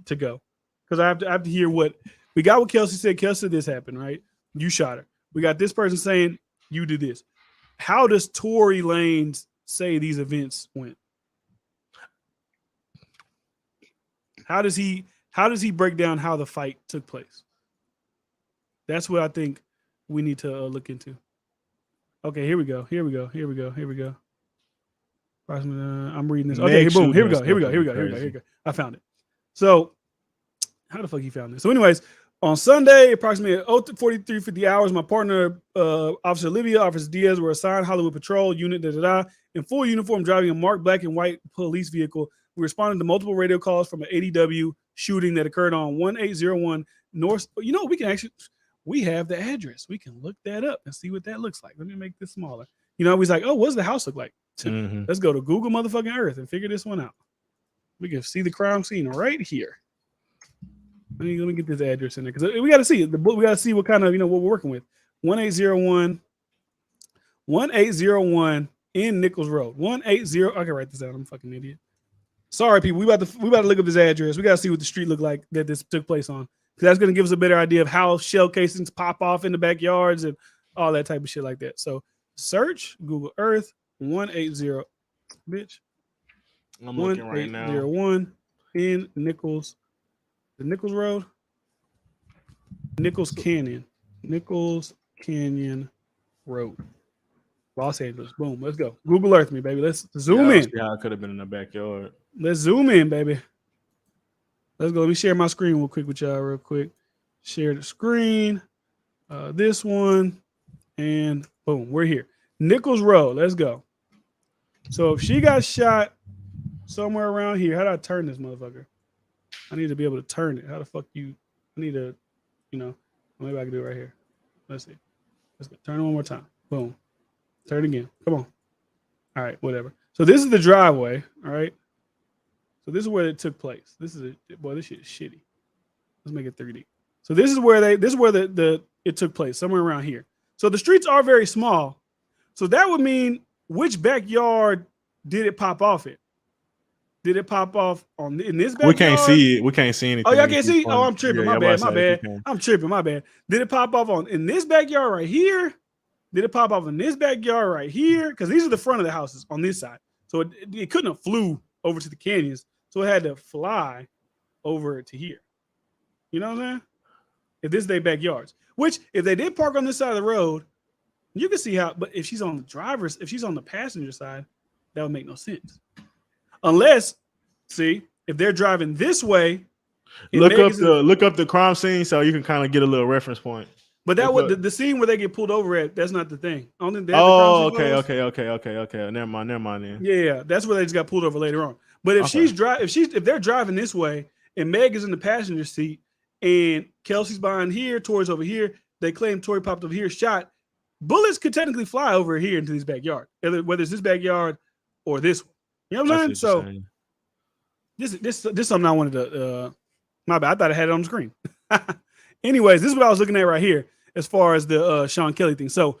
to go. Because I have to hear what we got. What Kelsey said. Kelsey said this happened, right? You shot her. We got this person saying you did this. How does Tory Lanez say these events went? How does he break down how the fight took place? That's what I think we need to look into. Okay, here we go. I'm reading this. Okay, boom. Here we go. I found it. So, how the fuck he found this? So, anyways, on Sunday, approximately at 43:50 hours, my partner, Officer Olivia, Officer Diaz, were assigned Hollywood Patrol Unit, in full uniform, driving a marked black and white police vehicle. We responded to multiple radio calls from an ADW shooting that occurred on 1801 North. You know, we have the address. We can look that up and see what that looks like. Let me make this smaller. You know, he's like, oh, what's the house look like? Mm-hmm. Let's go to Google motherfucking Earth and figure this one out. We can see the crime scene right here. Let me get this address in there because we got to see it. We got to see what kind of, what we're working with. 1801 in Nichols Road. 180. I can write this down. I'm a fucking idiot. Sorry, people. We about to look up this address. We got to see what the street looked like that this took place on. That's going to give us a better idea of how shell casings pop off in the backyards and all that type of shit like that. So search Google Earth 180, bitch. I'm looking right now. 1801 in Nichols. The Nichols Road? Nichols Canyon Road. Los Angeles. Boom. Let's go. Google Earth me, baby. Let's zoom in. Yeah, I could have been in the backyard. Let's zoom in, baby. Let's go. Let me share my screen real quick with y'all real quick. Share the screen. This one. And boom, we're here. Nichols Road. Let's go. So if she got shot somewhere around here, how do I turn this motherfucker? I need to be able to turn it. How the fuck I need to, maybe I can do it right here. Let's see. Let's go. Turn it one more time. Boom. Turn it again. Come on. All right, whatever. So this is the driveway. All right. So this is where it took place. This shit is shitty. Let's make it 3D. So this is where it took place, somewhere around here. So the streets are very small. So that would mean which backyard did it pop off in? Did it pop off in this backyard? We can't see it. We can't see anything. Oh, y'all can't see? Oh, I'm tripping. My bad. I'm tripping. My bad. Did it pop off in this backyard right here? Did it pop off in this backyard right here? Because these are the front of the houses on this side. So it couldn't have flew over to the canyons. So it had to fly over to here. You know what I'm saying? If this is their backyards. Which, if they did park on this side of the road, you can see how, but if she's on the passenger side, that would make no sense. Unless, see, if they're driving this way, look up the crime scene so you can kind of get a little reference point. But that would the scene where they get pulled over at, that's not the thing. I don't think that's okay. Never mind then. Yeah, that's where they just got pulled over later on. But if they're driving this way and Meg is in the passenger seat and Kelsey's behind here, Tory's over here, they claim Tory popped over here, shot. Bullets could technically fly over here into this backyard, whether it's this backyard or this one. You know what I'm saying? So this is something I wanted to. My bad. I thought I had it on the screen. Anyways, this is what I was looking at right here as far as the Sean Kelly thing. So,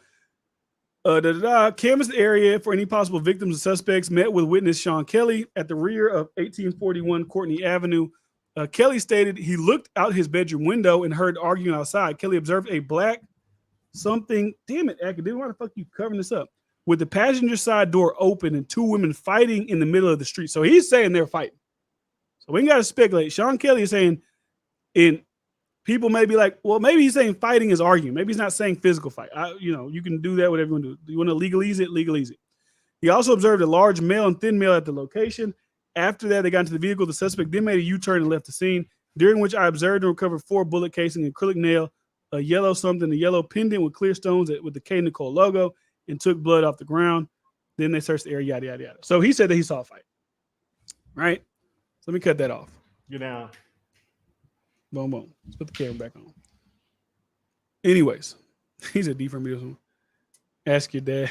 canvassed the area for any possible victims and suspects. Met with witness Sean Kelly at the rear of 1841 Courtney Avenue. Kelly stated he looked out his bedroom window and heard arguing outside. Kelly observed a black something. Damn it, academic. Why the fuck you covering this up? With the passenger side door open and two women fighting in the middle of the street. So he's saying they're fighting. So we ain't got to speculate. Sean Kelly is saying, in people may be like, well, maybe he's saying fighting is arguing. Maybe he's not saying physical fight. You can do that, whatever you want to do. You want to legalize it? Legalize it. He also observed a large male and thin male at the location. After that, they got into the vehicle. The suspect then made a U-turn and left the scene, during which I observed and recovered 4 bullet casing, an acrylic nail, a yellow pendant with clear stones with the K. Nicole logo, and took blood off the ground. Then they searched the area, yada, yada, yada. So he said that he saw a fight. Right? So let me cut that off. Get down. Boom, boom. Let's put the camera back on. Anyways, he's a D from me. Ask your dad.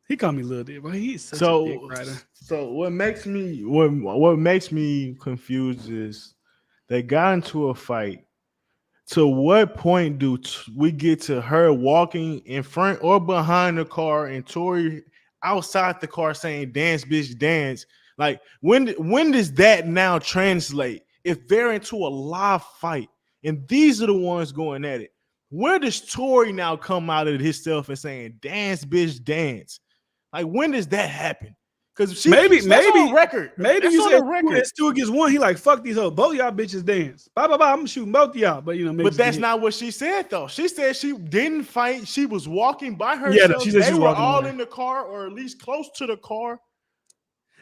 He called me Lil Dick, but he's such a dick rider. So what makes me confused is they got into a fight. To what point do we get to her walking in front or behind the car and Tory outside the car saying "dance, bitch, dance"? Like when does that now translate? If they're into a live fight and these are the ones going at it, where does Tory now come out of himself and saying "dance, bitch, dance"? Like when does that happen? Because maybe on record. Maybe you said it's 2 against 1. He like, fuck these hoes. Both y'all bitches dance. Bye. I'm shooting both of y'all. But but that's not what she said though. She said she didn't fight. She was walking by herself. Yeah, she said they she were all in the car or at least close to the car.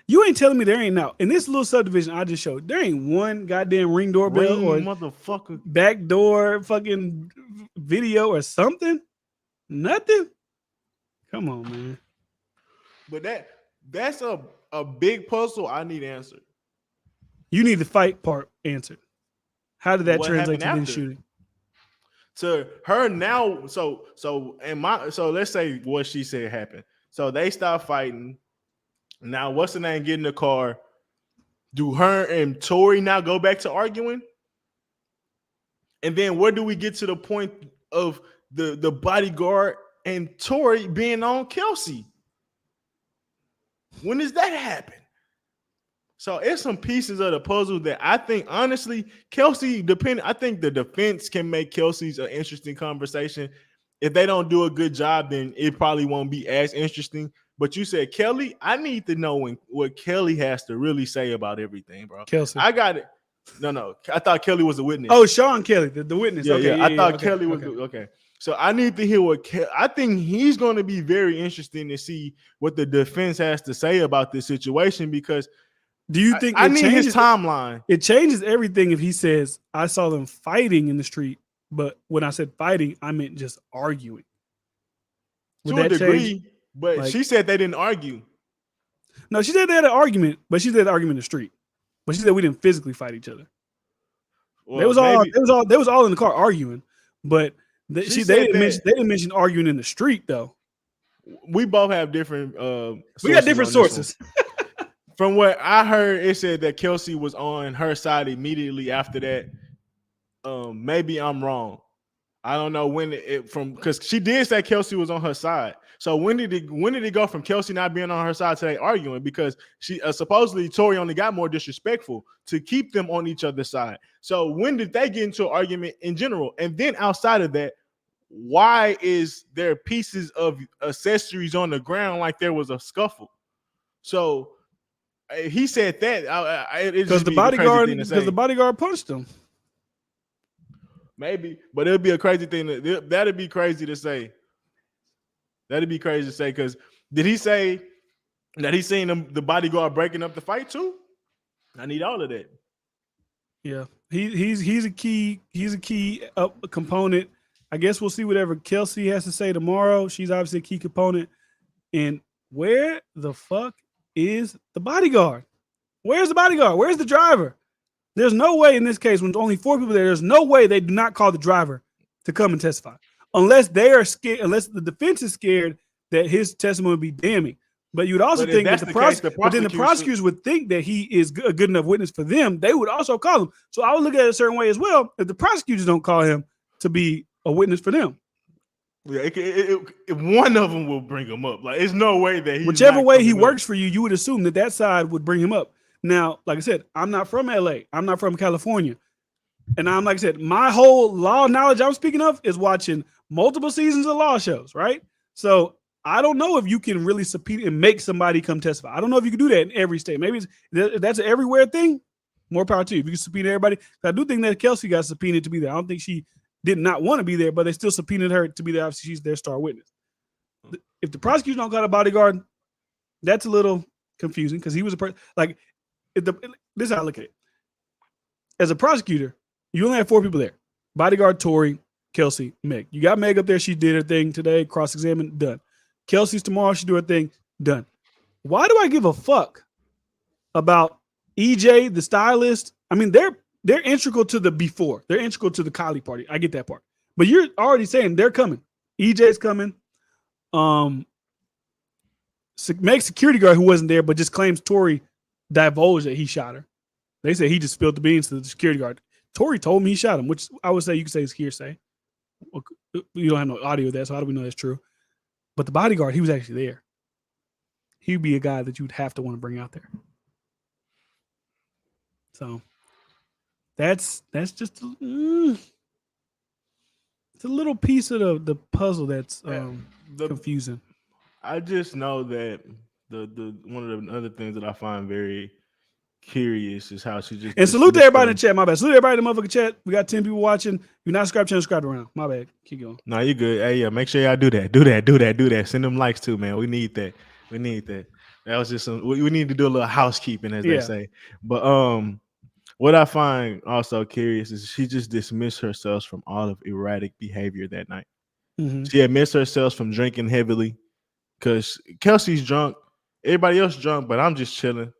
You ain't telling me there ain't now in this little subdivision I just showed. There ain't one goddamn ring doorbell or motherfucker back door fucking video or something. Nothing. Come on, man. But that's a big puzzle I need answered. You need the fight part answered. How did that translate to the shooting? To her now, so let's say what she said happened. So they stop fighting. Now what's the name? Get in the car. Do her and Tory now go back to arguing? And then where do we get to the point of the bodyguard and Tory being on Kelsey? When does that happen? So it's some pieces of the puzzle that I think, honestly, Kelsey, I think the defense can make Kelsey's an interesting conversation. If they don't do a good job, then it probably won't be as interesting. But you said Kelly, I need to know what Kelly has to really say about everything, bro. Kelsey. I got it. No. I thought Kelly was a witness. Oh, Sean Kelly, the witness. Yeah, I thought Kelly was okay. So I need to hear I think he's going to be very interesting to see what the defense has to say about this situation, because do you think I need his timeline? It changes everything if he says, I saw them fighting in the street, but when I said fighting, I meant just arguing. To a degree, but she said they didn't argue. No, she said they had an argument, but she said the argument in the street. But she said we didn't physically fight each other. Well, they was all in the car arguing, but they didn't mention arguing in the street though. We both have different. We got different sources. From what I heard, it said that Kelsey was on her side immediately after that. Maybe I'm wrong. I don't know when because she did say Kelsey was on her side. So when did it go from Kelsey not being on her side to they arguing? Because she supposedly Tory only got more disrespectful to keep them on each other's side. So when did they get into an argument in general? And then outside of that, why is there pieces of accessories on the ground like there was a scuffle? So he said that because the bodyguard punched him. Maybe, but it'll be a crazy thing. That'd be crazy to say. That'd be crazy to say, because did he say that he's seen the bodyguard breaking up the fight too? I need all of that. Yeah, he's a key component. I guess we'll see whatever Kelsey has to say tomorrow. She's obviously a key component. And where the fuck is the bodyguard? Where's the bodyguard? Where's the driver? There's no way in this case, when only 4 people there, there's no way they do not call the driver to come and testify. Unless they are scared, unless the defense is scared that his testimony would be damning. But you would also think that the prosecutors would think that he is a good enough witness for them. They would also call him. So I would look at it a certain way as well. If the prosecutors don't call him to be a witness for them. Yeah, if one of them will bring him up. Like, there's no way that he. Whichever way he works for you, you would assume that side would bring him up. Now, like I said, I'm not from LA. I'm not from California. And like I said, my whole law knowledge I'm speaking of is watching multiple seasons of law shows, right? So I don't know if you can really subpoena and make somebody come testify. I don't know if you can do that in every state. Maybe that's an everywhere thing. More power to you. If you can subpoena everybody. I do think that Kelsey got subpoenaed to be there. I don't think she did not want to be there, but they still subpoenaed her to be there. Obviously, she's their star witness. If the prosecution don't got a bodyguard, that's a little confusing because he was a person. Like, this is how I look at it. As a prosecutor, you only have 4 people there: bodyguard, Tory, Kelsey, Meg. You got Meg up there. She did her thing today. Cross-examined, done. Kelsey's tomorrow. She do her thing, done. Why do I give a fuck about EJ, the stylist? I mean, they're integral to the before. They're integral to the Kylie party. I get that part. But you're already saying they're coming. EJ's coming. Meg's security guard who wasn't there, but just claims Tory divulged that he shot her. They say he just spilled the beans to the security guard. Tory told me he shot him, which I would say you could say is hearsay. You don't have no audio of that, so how do we know that's true? But the bodyguard, he was actually there. He'd be a guy that you'd have to want to bring out there. So that's just it's a little piece of the puzzle that's confusing. I just know that the one of the other things that I find very curious is how she just. And salute to everybody in the chat. My bad. Salute to everybody in the motherfucking chat. We got 10 people watching. If you're not subscribed, channel subscribe around. My bad. Keep going. No, you good. Hey, yeah, make sure y'all do that. Send them likes too, man. We need that. That was just we need to do a little housekeeping, as they say. But what I find also curious is she just dismissed herself from all of erratic behavior that night. Mm-hmm. She admits herself from drinking heavily because Kelsey's drunk, everybody else drunk, but I'm just chilling.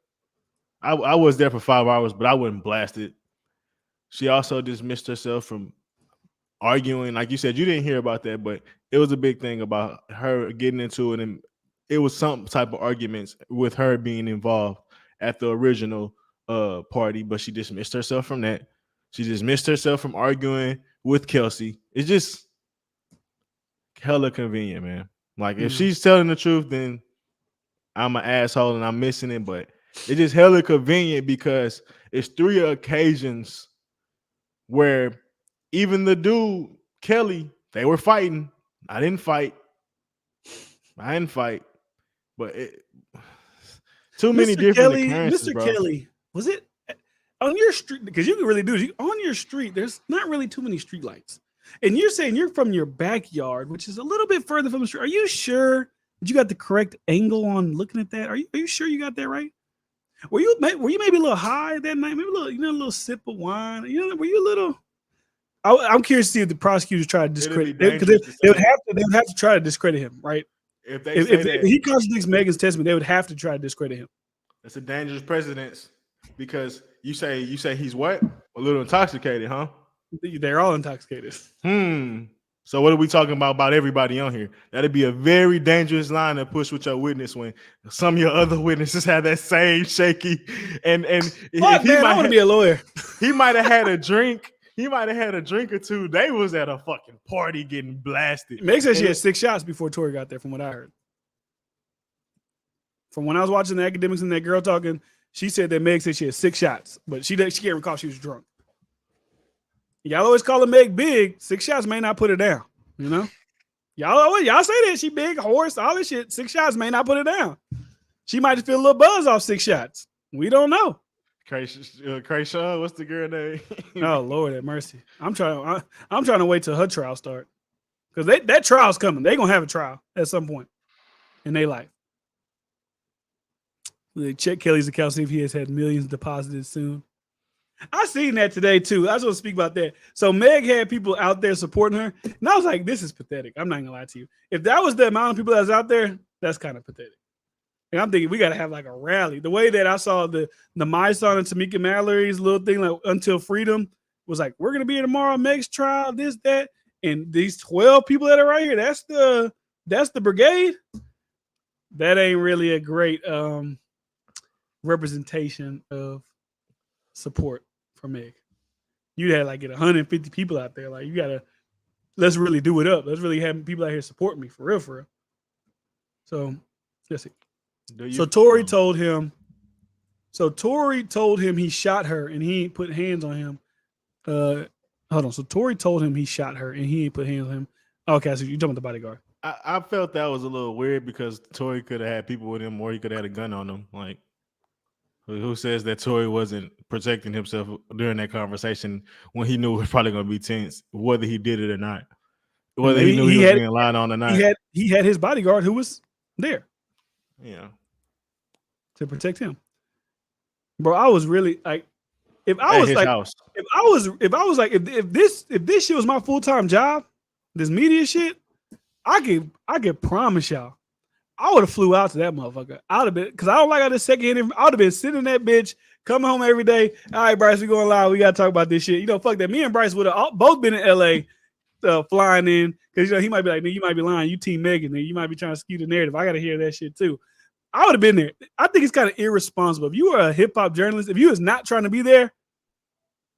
I was there for 5 hours, but I wasn't blasted. She also dismissed herself from arguing. Like you said, you didn't hear about that, but it was a big thing about her getting into it, and it was some type of arguments with her being involved at the original party, but she dismissed herself from that. She dismissed herself from arguing with Kelsey. It's just hella convenient, man. Like, if she's telling the truth, then I'm an asshole and I'm missing it, but it's just hella convenient because it's 3 occasions where even the dude, Kelly, they were fighting. I didn't fight. But too many different occurrences, Mr. bro. Kelly, was it on your street? Because you can really do it. On your street, there's not really too many street lights. And you're saying you're from your backyard, which is a little bit further from the street. Are you sure that you got the correct angle on looking at that? Are you sure you got that right? Were you maybe a little high that night? Maybe a little sip of wine. Were you a little? I'm curious to see if the prosecutors try to discredit because they would have to try to discredit him, right? If he contradicts Megan's testimony, they would have to try to discredit him. That's a dangerous precedent because you say he's what? A little intoxicated, huh? They're all intoxicated. So what are we talking about everybody on here? That'd be a very dangerous line to push with your witness when some of your other witnesses have that same shaky and I want to be a lawyer. He might have had a drink. He might have had a drink or two. They was at a fucking party getting blasted. Meg said she had 6 shots before Tory got there, from what I heard. From when I was watching the academics and that girl talking, she said that Meg said she had 6 shots, but she can't recall she was drunk. Y'all always call her Meg big. 6 shots may not put her down. Y'all say that she big, horse, all this shit. 6 shots may not put her down. She might just feel a little buzz off 6 shots. We don't know. Krayshawn, what's the girl name? Oh Lord, have mercy. I'm trying to wait till her trial start, because that trial's coming. They gonna have a trial at some point in their life. They check Kelly's account, see if he has had millions deposited soon. I seen that today too. I just want to speak about that. So Meg had people out there supporting her, and I was like, "This is pathetic." I'm not gonna lie to you. If that was the amount of people that was out there, that's kind of pathetic. And I'm thinking we got to have like a rally. The way that I saw the My Son and Tamika Mallory's little thing, like Until Freedom, was like, we're going to be here tomorrow, Meg's trial, this, that. And these 12 people that are right here, that's the brigade. That ain't really a great representation of support for Meg. You'd have like get 150 people out there. Like, let's really do it up. Let's really have people out here support me for real. So let's see. So Tory told him he shot her and he ain't put hands on him. Hold on. So Tory told him he shot her and he ain't put hands on him. Okay, so you talking about the bodyguard? I felt that was a little weird because Tory could have had people with him, or he could have had a gun on him. Like, who says that Tory wasn't protecting himself during that conversation when he knew it was probably going to be tense, whether he did it or not, whether he knew he was being lied on or not. He had his bodyguard who was there, to protect him. Bro, I was really like, if this shit was my full-time job, this media shit, I could promise y'all, I would have flew out to that motherfucker. I would have been, because I don't like how this second. I would have been sitting in that bitch, coming home every day. All right, Bryce, we going live. We got to talk about this shit. You know, fuck that. Me and Bryce would have both been in LA flying in, because, you know, he might be like, you might be lying. You team Megan, nigga. You might be trying to skew the narrative. I got to hear that shit too. I would have been there. I think it's kind of irresponsible. If you are a hip-hop journalist, if you was not trying to be there,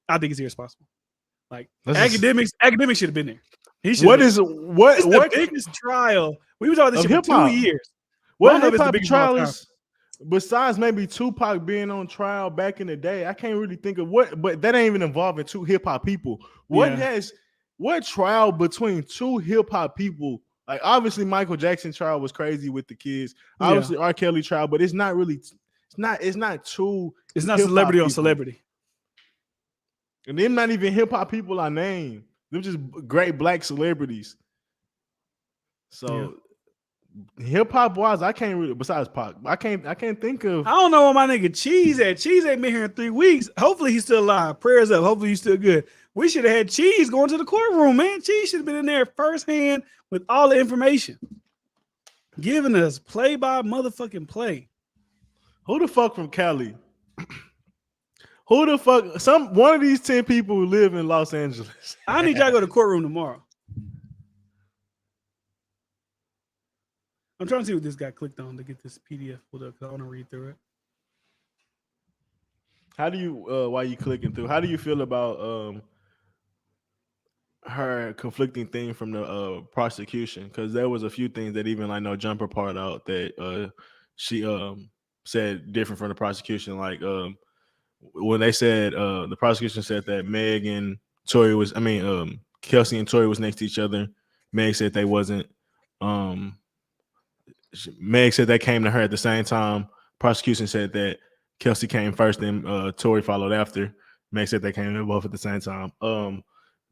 I think it's irresponsible. Like, academics should have been there. What is the biggest trial? We were talking about this shit for 2 years. What hip-hop trial is, besides maybe Tupac being on trial back in the day? I can't really think of what, but that ain't even involving two hip-hop people. What trial between two hip-hop people? Like, obviously Michael Jackson trial was crazy with the kids. Obviously R. Kelly trial, but it's not really, it's not celebrity on celebrity. And them not even hip-hop people I named. Them just great black celebrities. So hip hop wise, I can't really, besides Pac, I can't think of. I don't know where my nigga Cheese at. Cheese ain't been here in 3 weeks. Hopefully he's still alive. Prayers up. Hopefully he's still good. We should have had Cheese going to the courtroom, man. Cheese should have been in there firsthand with all the information, giving us play by motherfucking play. Who the fuck from Cali? Who the fuck? One of these 10 people who live in Los Angeles. I need y'all to go to the courtroom tomorrow. I'm trying to see what this guy clicked on to get this PDF pulled up, because I want to read through it. How do you, while you clicking through, how do you feel about her conflicting thing from the prosecution? Because there was a few things that even like No Jumper part out that she said different from the prosecution. Like when they said the prosecution said that Meg and Tory was, Kelsey and Tory was next to each other. Meg said they wasn't. Meg said they came to her at the same time. Prosecution said that Kelsey came first, then Tory followed after. Meg said they came in both at the same time.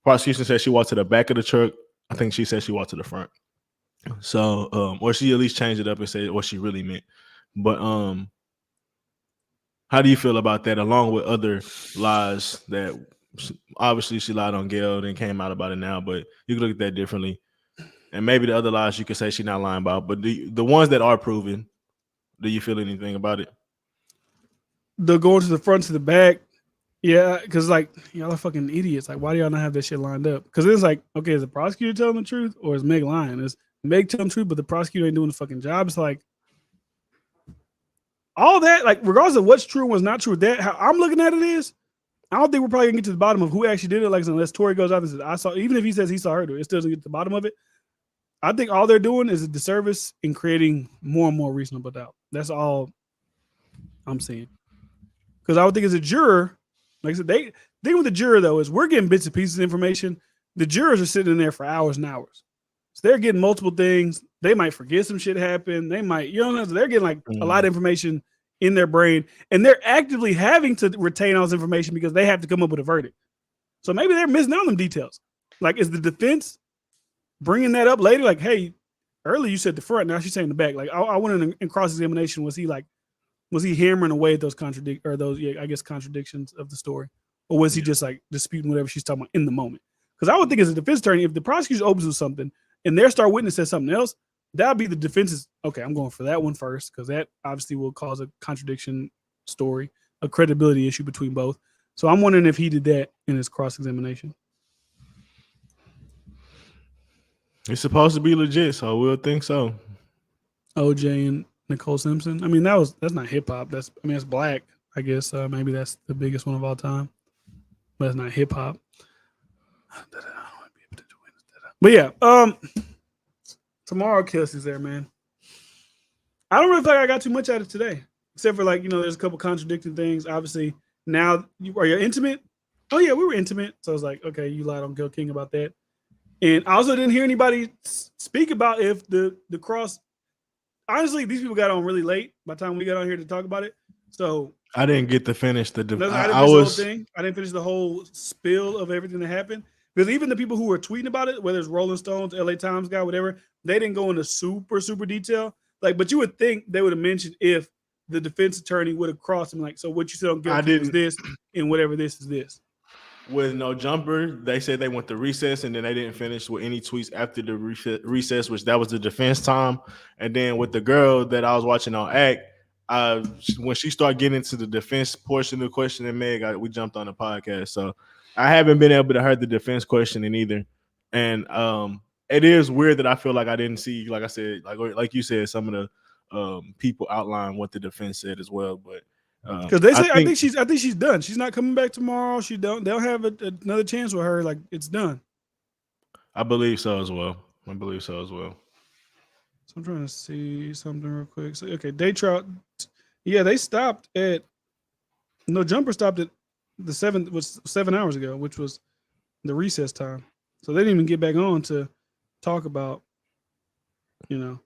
Prosecution said she walked to the back of the truck. I think she said she walked to the front. So, or she at least changed it up and said what she really meant. But how do you feel about that, along with other lies that obviously she lied on Gayle and came out about it now, but you can look at that differently. And maybe the other lies you could say she's not lying about, but the ones that are proven, do you feel anything about it? The going to the front to the back, yeah, because like y'all are fucking idiots. Like, why do y'all not have that shit lined up? Because it's like, okay, is the prosecutor telling the truth or is Meg lying? Is Meg telling the truth, but the prosecutor ain't doing the fucking job? It's like all that, like regardless of what's true and what's not true, that how I'm looking at it is, I don't think we're probably gonna get to the bottom of who actually did it. Like, unless Tory goes out and says, I saw, even if he says he saw her do it, it still doesn't get to the bottom of it. I think all they're doing is a disservice in creating more and more reasonable doubt. That's all I'm saying. Because I would think as a juror, like I said, thing with the juror though is we're getting bits and pieces of information. The jurors are sitting in there for hours and hours. So they're getting multiple things. They might forget some shit happened. They might, you know, they're getting like a lot of information in their brain, and they're actively having to retain all this information because they have to come up with a verdict. So maybe they're missing out on them details. Like, is the defense bringing that up later? Like, hey, earlier you said the front, now she's saying the back. Like, I went in cross-examination. Was he hammering away at those contradictions of the story? Or was he just like disputing whatever she's talking about in the moment? Because I would think as a defense attorney, if the prosecution opens with something and their star witness says something else, that would be the defense's, okay, I'm going for that one first, because that obviously will cause a contradiction story, a credibility issue between both. So I'm wondering if he did that in his cross-examination. It's supposed to be legit, so we'll think so. OJ and Nicole Simpson. I mean, that's not hip hop. That's black. I guess maybe that's the biggest one of all time, but it's not hip hop. But yeah, tomorrow Kelsey's there, man. I don't really feel like I got too much out of today, except for like, you know, there's a couple contradicting things. Obviously, now are you intimate? Oh yeah, we were intimate. So I was like, okay, you lied on Gayle King about that. And I also didn't hear anybody speak about if the cross. Honestly, these people got on really late by the time we got on here to talk about it. So I didn't get to finish the. I didn't finish the whole thing. I didn't finish the whole spill of everything that happened. Because even the people who were tweeting about it, whether it's Rolling Stones, LA Times guy, whatever, they didn't go into super detail. Like, but you would think they would have mentioned if the defense attorney would have crossed him, like, so what you said on guilty is this, and whatever this is this. With no jumper, they said they went to recess, and then they didn't finish with any tweets after the recess, which that was the defense time. And then with the girl that I was watching on Act, when she started getting into the defense portion of the question and Meg, we jumped on the podcast. So I haven't been able to hear the defense questioning either. And it is weird that I feel like I didn't see, like I said, like you said, some of the people outline what the defense said as well. But because they say I think she's done. She's not coming back tomorrow. They'll have another chance with her. Like, it's done. I believe so as well. So I'm trying to see something real quick. So, okay, day trial. Yeah, they stopped at no jumper. Stopped at the 7 hours ago, which was the recess time. So they didn't even get back on to talk about, the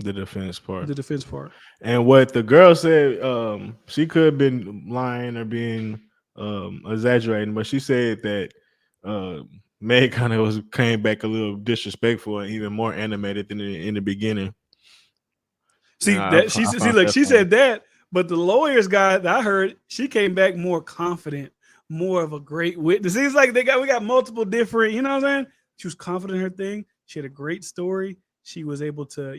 defense part. And what the girl said, she could have been lying or being exaggerating, but she said that Meg kind of came back a little disrespectful and even more animated than in the beginning. See, she said that, but the lawyers guy that I heard, she came back more confident, more of a great witness. It seems like we got multiple different, you know what I'm saying? She was confident in her thing. She had a great story. She was able to,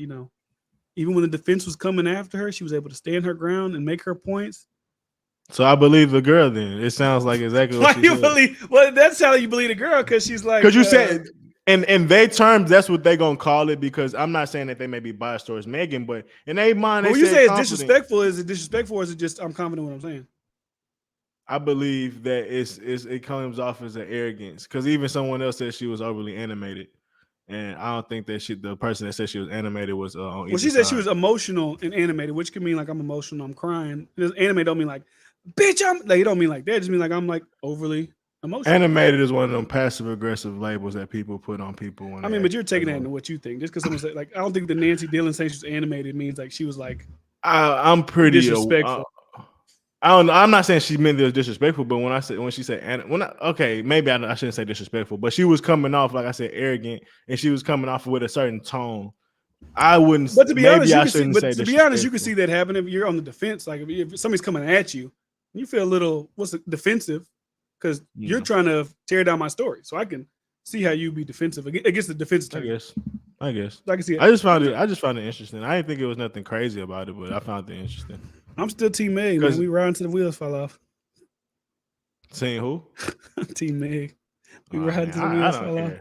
even when the defense was coming after her, she was able to stand her ground and make her points. So I believe the girl then. It sounds like exactly what she said. Well, that's how you believe the girl, because she's like... Because you said, in their terms, that's what they're going to call it, because I'm not saying that they may be biased towards Megan, but in their mind, when you say it's disrespectful, is it disrespectful or is it just I'm confident in what I'm saying? I believe that it comes off as an arrogance, because even someone else said she was overly animated. And I don't think that the person that said she was animated was on Well, she said she was emotional and animated, which can mean like I'm emotional, I'm crying. Animated don't mean like, bitch, I'm like, it don't mean like that. It just mean like I'm like overly emotional. Animated is one of them passive aggressive labels that people put on people. But you're taking that into what you think. Just because someone said, like, I don't think the Nancy Dillon saying she's animated means like she was like, I'm pretty disrespectful. I don't know. I'm not saying she meant it was disrespectful, but when she said, maybe I shouldn't say disrespectful, but she was coming off, like I said, arrogant, and she was coming off with a certain tone. I wouldn't. But to be honest, you can see that happen if you're on the defense. Like if somebody's coming at you, you feel a little defensive because you're trying to tear down my story. So I can see how you be defensive against the defense attorney. I guess I can see it. I just found it interesting. I didn't think it was nothing crazy about it, but I found it interesting. I'm still Team Meg, man. We ride until the wheels fall off. Team who? Team Meg. We ride until the wheels fall off.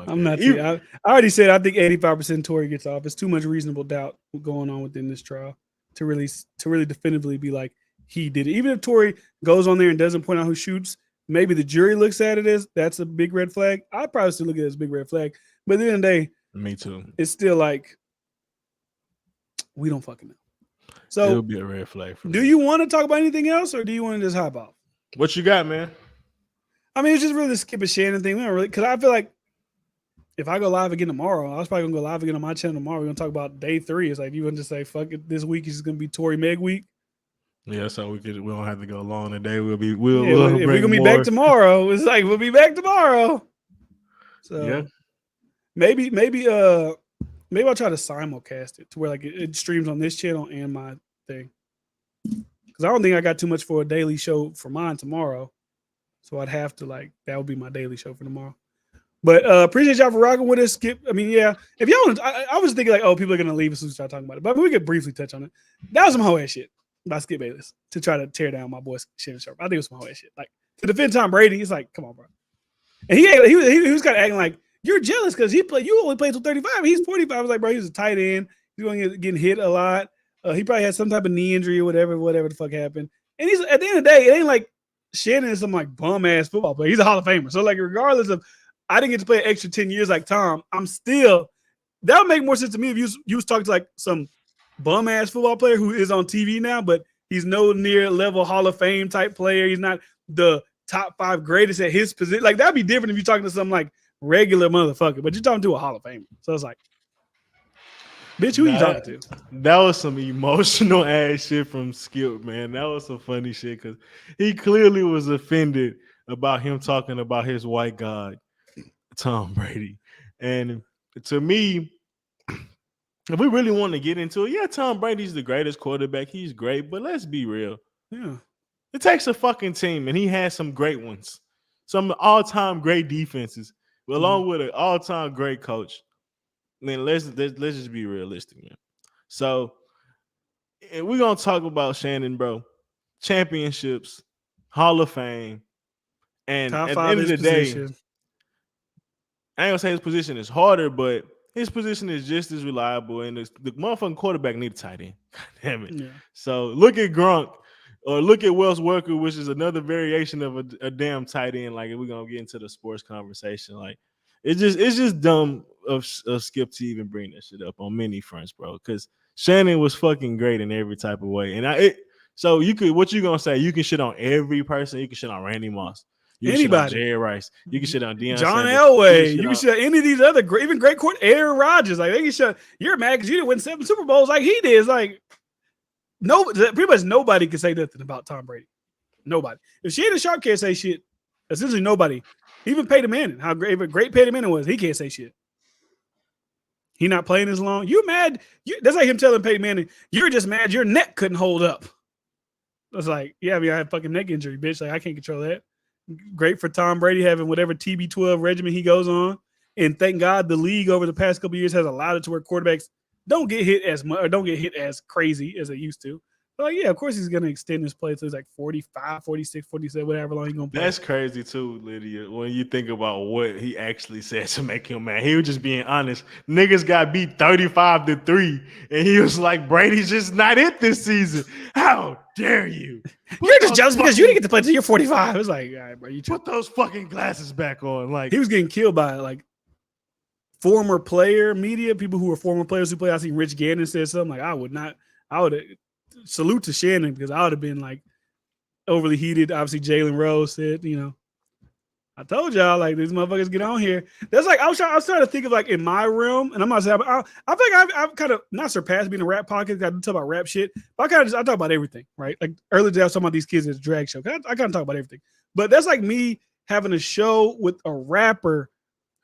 I'm not. I already said I think 85% Tory gets off. It's too much reasonable doubt going on within this trial to really definitively be like he did it. Even if Tory goes on there and doesn't point out who shoots, maybe the jury looks at it as that's a big red flag. I'd probably still look at it as a big red flag. But at the end of the day, me too. It's still like we don't fucking know. So it'll be a red flag for me. Do you want to talk about anything else, or do you want to just hop off? What you got, man? I mean, it's just really the skip a Shannon thing. We don't really, because I feel like if I go live again tomorrow, I was probably gonna go live again on my channel tomorrow. We're gonna talk about day 3. It's like you want to just say, fuck it, this week is gonna be Tory Meg week. Yeah, so we don't have to go long today. We're gonna be back tomorrow. It's like we'll be back tomorrow. So yeah, maybe I'll try to simulcast it to where like it streams on this channel and my thing. Because I don't think I got too much for a daily show for mine tomorrow. So I'd have to that would be my daily show for tomorrow. But appreciate y'all for rocking with us. Skip. I mean, yeah. If y'all want, I was thinking people are gonna leave as soon as we start talking about it. But we could briefly touch on it. That was some hoe ass shit by Skip Bayless to try to tear down my boy Shannon Sharpe. I think it was some hoe ass shit. Like to defend Tom Brady, it's like, come on, bro. And he was kind of acting like you're jealous because you only played till 35. He's 45. I was like, bro, he was a tight end. He's going to get hit a lot. He probably had some type of knee injury or whatever the fuck happened. And he's at the end of the day, it ain't like Shannon is some bum ass football player. He's a Hall of Famer. So regardless of I didn't get to play an extra 10 years like Tom, I'm still that would make more sense to me if you was talking to some bum ass football player who is on TV now, but he's no near level Hall of Fame type player. He's not the top 5 greatest at his position. Like that'd be different if you're talking to some regular motherfucker, but you're talking to a Hall of Famer. So it's like, bitch, who you talking to? That was some emotional ass shit from Skip, man. That was some funny shit because he clearly was offended about him talking about his white god, Tom Brady. And to me, if we really want to get into it, yeah, Tom Brady's the greatest quarterback. He's great, but let's be real. Yeah. It takes a fucking team, and he has some great ones. Some all-time great defenses, along with an all-time great coach. Man, let's just be realistic, man. So we're gonna talk about Shannon, bro. Championships, Hall of Fame, and Top at the end of the position. day, I ain't gonna say his position is harder, but his position is just as reliable. And the motherfucking quarterback need a tight end. God damn it. Yeah. So look at Gronk or look at Wells Worker, which is another variation of a damn tight end. Like, if we're gonna get into the sports conversation, like it's just dumb of Skip to even bring that shit up on many fronts, bro. Because Shannon was fucking great in every type of way. And so what you gonna say? You can shit on every person. You can shit on Randy Moss. You can Anybody. shit on Jerry Rice. You can shit on Deion John Sanders. Elway. You can shit on any of these other even great court. Aaron Rodgers. Like, they can shit. You're mad because you didn't win 7 Super Bowls like he did. It's like, no, pretty much nobody can say nothing about Tom Brady. Nobody. If Shannon Sharpe can't say shit, essentially nobody. Even Peyton Manning, how great Peyton Manning was, he can't say shit. He not playing as long. You mad? That's like him telling Peyton Manning, you're just mad your neck couldn't hold up. It's like, yeah, I mean, I have fucking neck injury, bitch. Like, I can't control that. Great for Tom Brady having whatever TB12 regimen he goes on. And thank God the league over the past couple of years has allowed it to where quarterbacks don't get hit as much or don't get hit as crazy as they used to. But like, yeah, of course he's going to extend his play to like 45, 46, 47, whatever long he's going to play. That's crazy too, Lydia, when you think about what he actually said to make him mad. He was just being honest. Niggas got beat 35-3, and he was like, Brady's just not it this season. How dare you? You're just jealous because you didn't get to play until you're 45. It was like, all right, bro, you put those fucking glasses back on. Like, he was getting killed by like former player media, people who were former players who play. I see Rich Gannon said something like, I would salute to Shannon because I would have been like overly heated. Obviously, Jalen Rose said, I told y'all like these motherfuckers get on here. That's like I was trying to think of like in my realm, and I'm not saying I think I've kind of not surpassed being a rap podcast. I talk about rap shit, but I talk about everything, right? Like earlier today I was talking about these kids at a drag show. I kind of talk about everything, but that's like me having a show with a rapper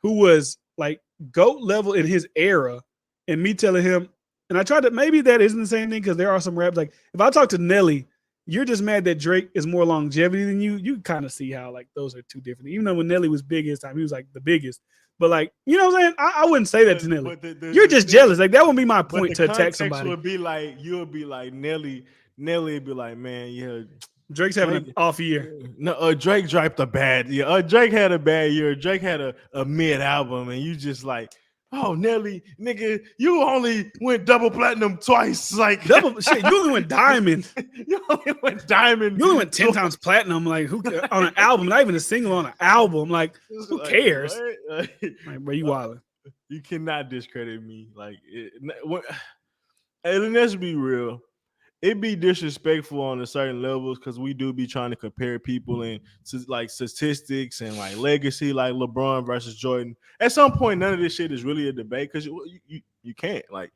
who was like GOAT level in his era, and me telling him. And I tried to, maybe that isn't the same thing because there are some raps. Like if I talk to Nelly, you're just mad that Drake is more longevity than you. You kind of see how like those are two different. Even though when Nelly was big his time, he was like the biggest. But like, you know what I'm saying? I wouldn't say that to Nelly. You're just jealous. Like that wouldn't be my point to attack somebody. Would be like, you'll be like Nelly would be like, man, yeah. Drake's having an off year. No, Drake dropped a bad year. Drake had a bad year. Drake had a mid album, and you just like, oh, Nelly, nigga, you only went double platinum twice. Like double shit, you only went diamond. You only went diamond. You only went 10 times platinum. Like who on an album? Not even a single on an album. Like who cares? Like, bro, you wildin'. You cannot discredit me. Like, and let's be real. It'd be disrespectful on a certain levels because we do be trying to compare people and like statistics and like legacy, like LeBron versus Jordan. At some point, none of this shit is really a debate because you can't. Like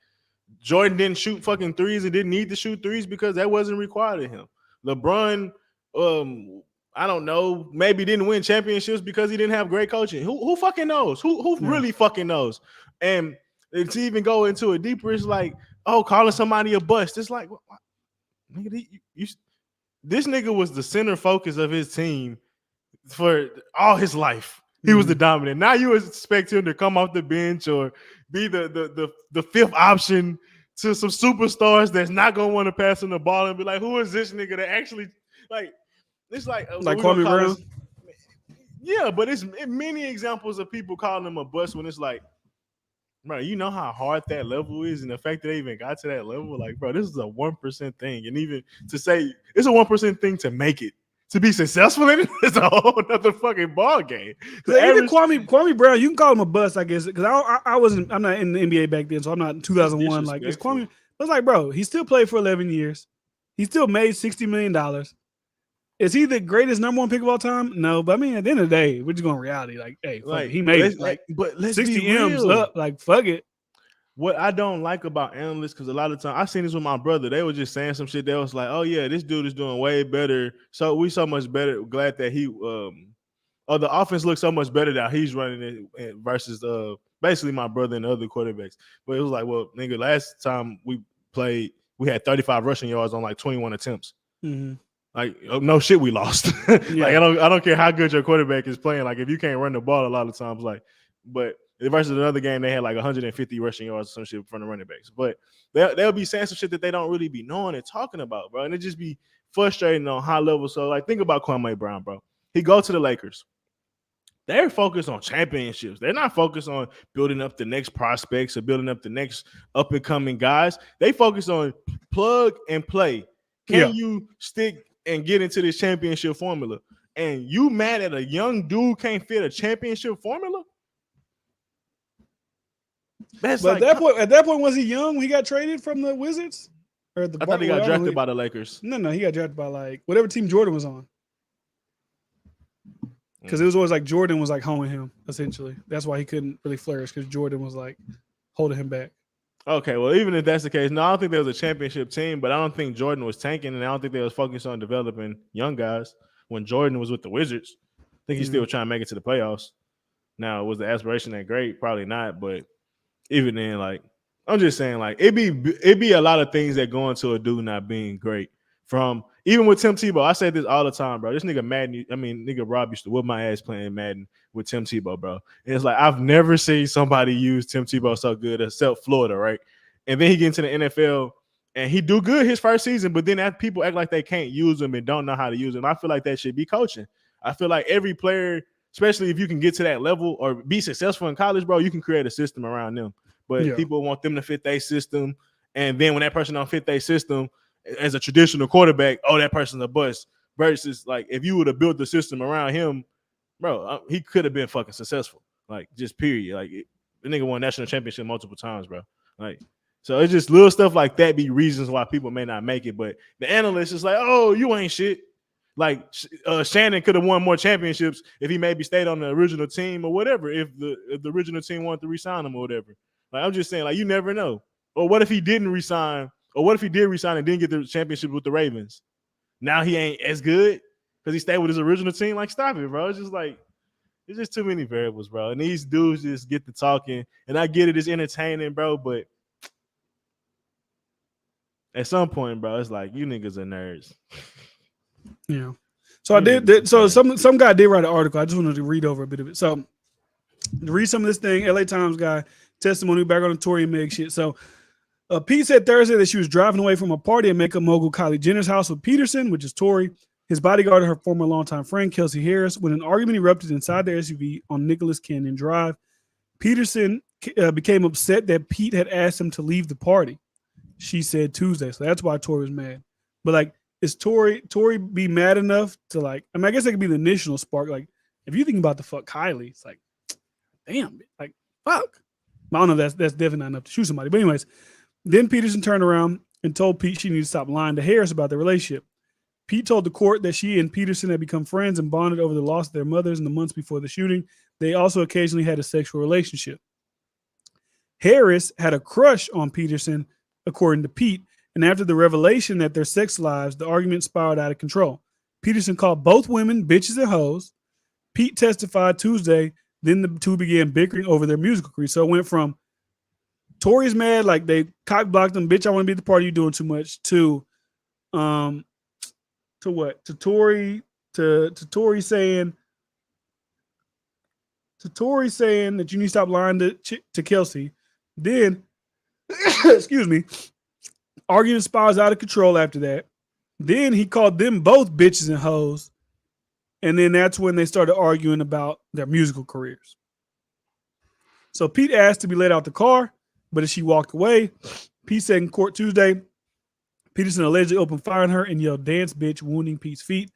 Jordan didn't shoot fucking threes and didn't need to shoot threes because that wasn't required of him. LeBron, I don't know, maybe didn't win championships because he didn't have great coaching. Who fucking knows? Who really fucking knows? And to even go into it deeper, it's like, oh, calling somebody a bust. It's like, nigga, this nigga was the center focus of his team for all his life. He was the dominant. Now you expect him to come off the bench or be the fifth option to some superstars that's not gonna want to pass him the ball and be like, who is this nigga that actually like? It's like Kwame Brown. Yeah, but it's many examples of people calling him a bust when it's like, bro, you know how hard that level is, and the fact that they even got to that level, like, bro, this is a 1% thing, and even to say it's a 1% thing to make it, to be successful in it, is a whole other fucking ball game. Even Kwame Brown, you can call him a bust, I guess, because I'm not in the NBA back then, so I'm not in 2001. Like it's Kwame, but it's like, bro, he still played for 11 years, he still made $60 million. Is he the greatest number one pick of all time? No, but I mean, at the end of the day, we're just going reality. Like, hey, fuck it. He made it. Like, but let's 60 be M's real. up. Like, fuck it. What I don't like about analysts, because a lot of times I seen this with my brother, they were just saying some shit. They was like, "Oh yeah, this dude is doing way better. So we so much better. Glad that he the offense looks so much better that he's running it versus basically my brother and the other quarterbacks." But it was like, well, nigga, last time we played, we had 35 rushing yards on like 21 attempts. Mm-hmm. Like, no shit, we lost. Yeah. Like, I don't care how good your quarterback is playing. Like, if you can't run the ball a lot of times, like, but versus another game, they had like 150 rushing yards or some shit from the running backs. But they'll be saying some shit that they don't really be knowing and talking about, bro. And it just be frustrating on high level. So, like, think about Kwame Brown, bro. He go to the Lakers. They're focused on championships. They're not focused on building up the next prospects or building up the next up-and-coming guys. They focus on plug and play. Can you stick and get into this championship formula? And you mad at a young dude can't fit a championship formula? But like, at that point, was he young when he got traded from the Wizards? I thought he got drafted by the Lakers. No, he got drafted by like whatever team Jordan was on. Because it was always like Jordan was like holding him, essentially. That's why he couldn't really flourish, because Jordan was like holding him back. Okay, well, even if that's the case, no, I don't think there was a championship team, but I don't think Jordan was tanking, and I don't think they was focused on developing young guys when Jordan was with the Wizards. I think he's still trying to make it to the playoffs. Now, was the aspiration that great? Probably not, but even then, like, I'm just saying, like, it be a lot of things that go into a dude not being great. From even with Tim Tebow, I say this all the time, bro. This nigga Madden, nigga Rob used to whip my ass playing Madden with Tim Tebow, bro. And it's like, I've never seen somebody use Tim Tebow so good except Florida, right? And then he get into the NFL and he do good his first season, but then people act like they can't use him and don't know how to use him. I feel like that should be coaching. I feel like every player, especially if you can get to that level or be successful in college, bro, you can create a system around them. But people want them to fit their system. And then when that person don't fit their system, as a traditional quarterback, oh, that person's a bust. Versus, like, if you would have built the system around him, bro, he could have been fucking successful. Like, just period. Like, the nigga won national championship multiple times, bro. Like, so it's just little stuff like that be reasons why people may not make it. But the analyst is like, oh, you ain't shit. Like, Shannon could have won more championships if he maybe stayed on the original team or whatever, if the original team wanted to re-sign him or whatever. Like, I'm just saying, like, you never know. Or what if he didn't resign? Or what if he did resign and didn't get the championship with the Ravens? Now he ain't as good because he stayed with his original team. Like, stop it, bro. It's just like, it's just too many variables, bro. And these dudes just get to talking. And I get it, it's entertaining, bro. But at some point, bro, it's like, you niggas are nerds. Yeah. So I did. So some guy did write an article. I just wanted to read over a bit of it. So to read some of this thing, LA Times guy, testimony back on the Tory and Meg shit. So Pete said Thursday that she was driving away from a party at makeup mogul Kylie Jenner's house with Peterson, which is Tory, his bodyguard, and her former longtime friend Kelsey Harris, when an argument erupted inside their SUV on Nicholas Canyon Drive. Peterson became upset that Pete had asked him to leave the party, she said Tuesday. So that's why Tory was mad. But, like, is Tory be mad enough to, like, I mean, I guess that could be the initial spark. Like, if you think about the fuck Kylie, it's like, damn, like, fuck. I don't know, that's definitely not enough to shoot somebody. But anyways, then Peterson turned around and told Pete she needed to stop lying to Harris about their relationship. Pete told the court that she and Peterson had become friends and bonded over the loss of their mothers in the months before the shooting. They also occasionally had a sexual relationship. Harris had a crush on Peterson, according to Pete, and after the revelation that their sex lives, the argument spiraled out of control. Peterson called both women bitches and hoes. Pete testified Tuesday, then the two began bickering over their musical career. So it went from Tory's mad, like they cock blocked them, bitch, I want to be at the party, you doing too much, to what? To Tory saying that you need to stop lying to Kelsey. Then excuse me, argument spirals out of control after that. Then he called them both bitches and hoes. And then that's when they started arguing about their musical careers. So Pete asked to be let out the car, but as she walked away, Pete said in court Tuesday, Peterson allegedly opened fire on her and yelled, "Dance, bitch," wounding Pete's feet.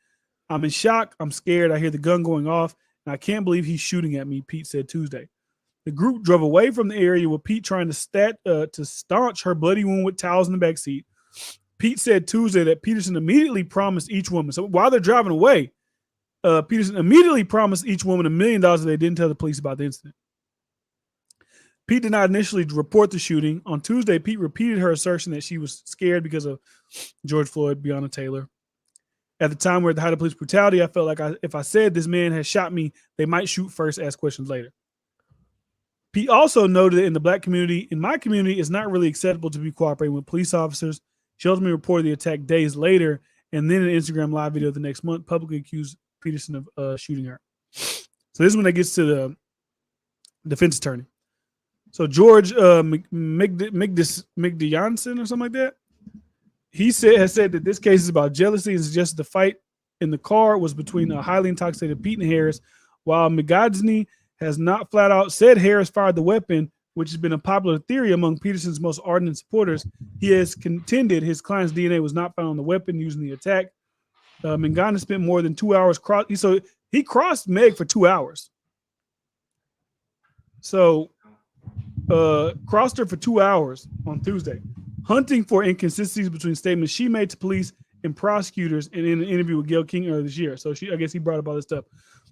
"I'm in shock. I'm scared. I hear the gun going off, and I can't believe he's shooting at me," Pete said Tuesday. The group drove away from the area with Pete trying to staunch her bloody wound with towels in the backseat. Pete said Tuesday that Peterson immediately promised each woman. So while they're driving away, Peterson immediately promised each woman $1 million if they didn't tell the police about the incident. Pete did not initially report the shooting. On Tuesday, Pete repeated her assertion that she was scared because of George Floyd, Breonna Taylor. At the time we're at the height of police brutality, I felt like if I said this man has shot me, they might shoot first, ask questions later. Pete also noted that in the black community, in my community, it's not really acceptable to be cooperating with police officers. She ultimately reported the attack days later, and then an Instagram live video the next month publicly accused Peterson of shooting her. So this is when it gets to the defense attorney. So George McDejanson or something like that, he has said that this case is about jealousy and suggested the fight in the car was between a highly intoxicated Pete and Harris, while McGodney has not flat out said Harris fired the weapon, which has been a popular theory among Peterson's most ardent supporters. He has contended his client's DNA was not found on the weapon used in the attack. Mangana spent more than 2 hours so he crossed Meg for 2 hours. So crossed her for 2 hours on Tuesday, hunting for inconsistencies between statements she made to police and prosecutors, and in an interview with Gayle King earlier this year. So I guess he brought up all this stuff.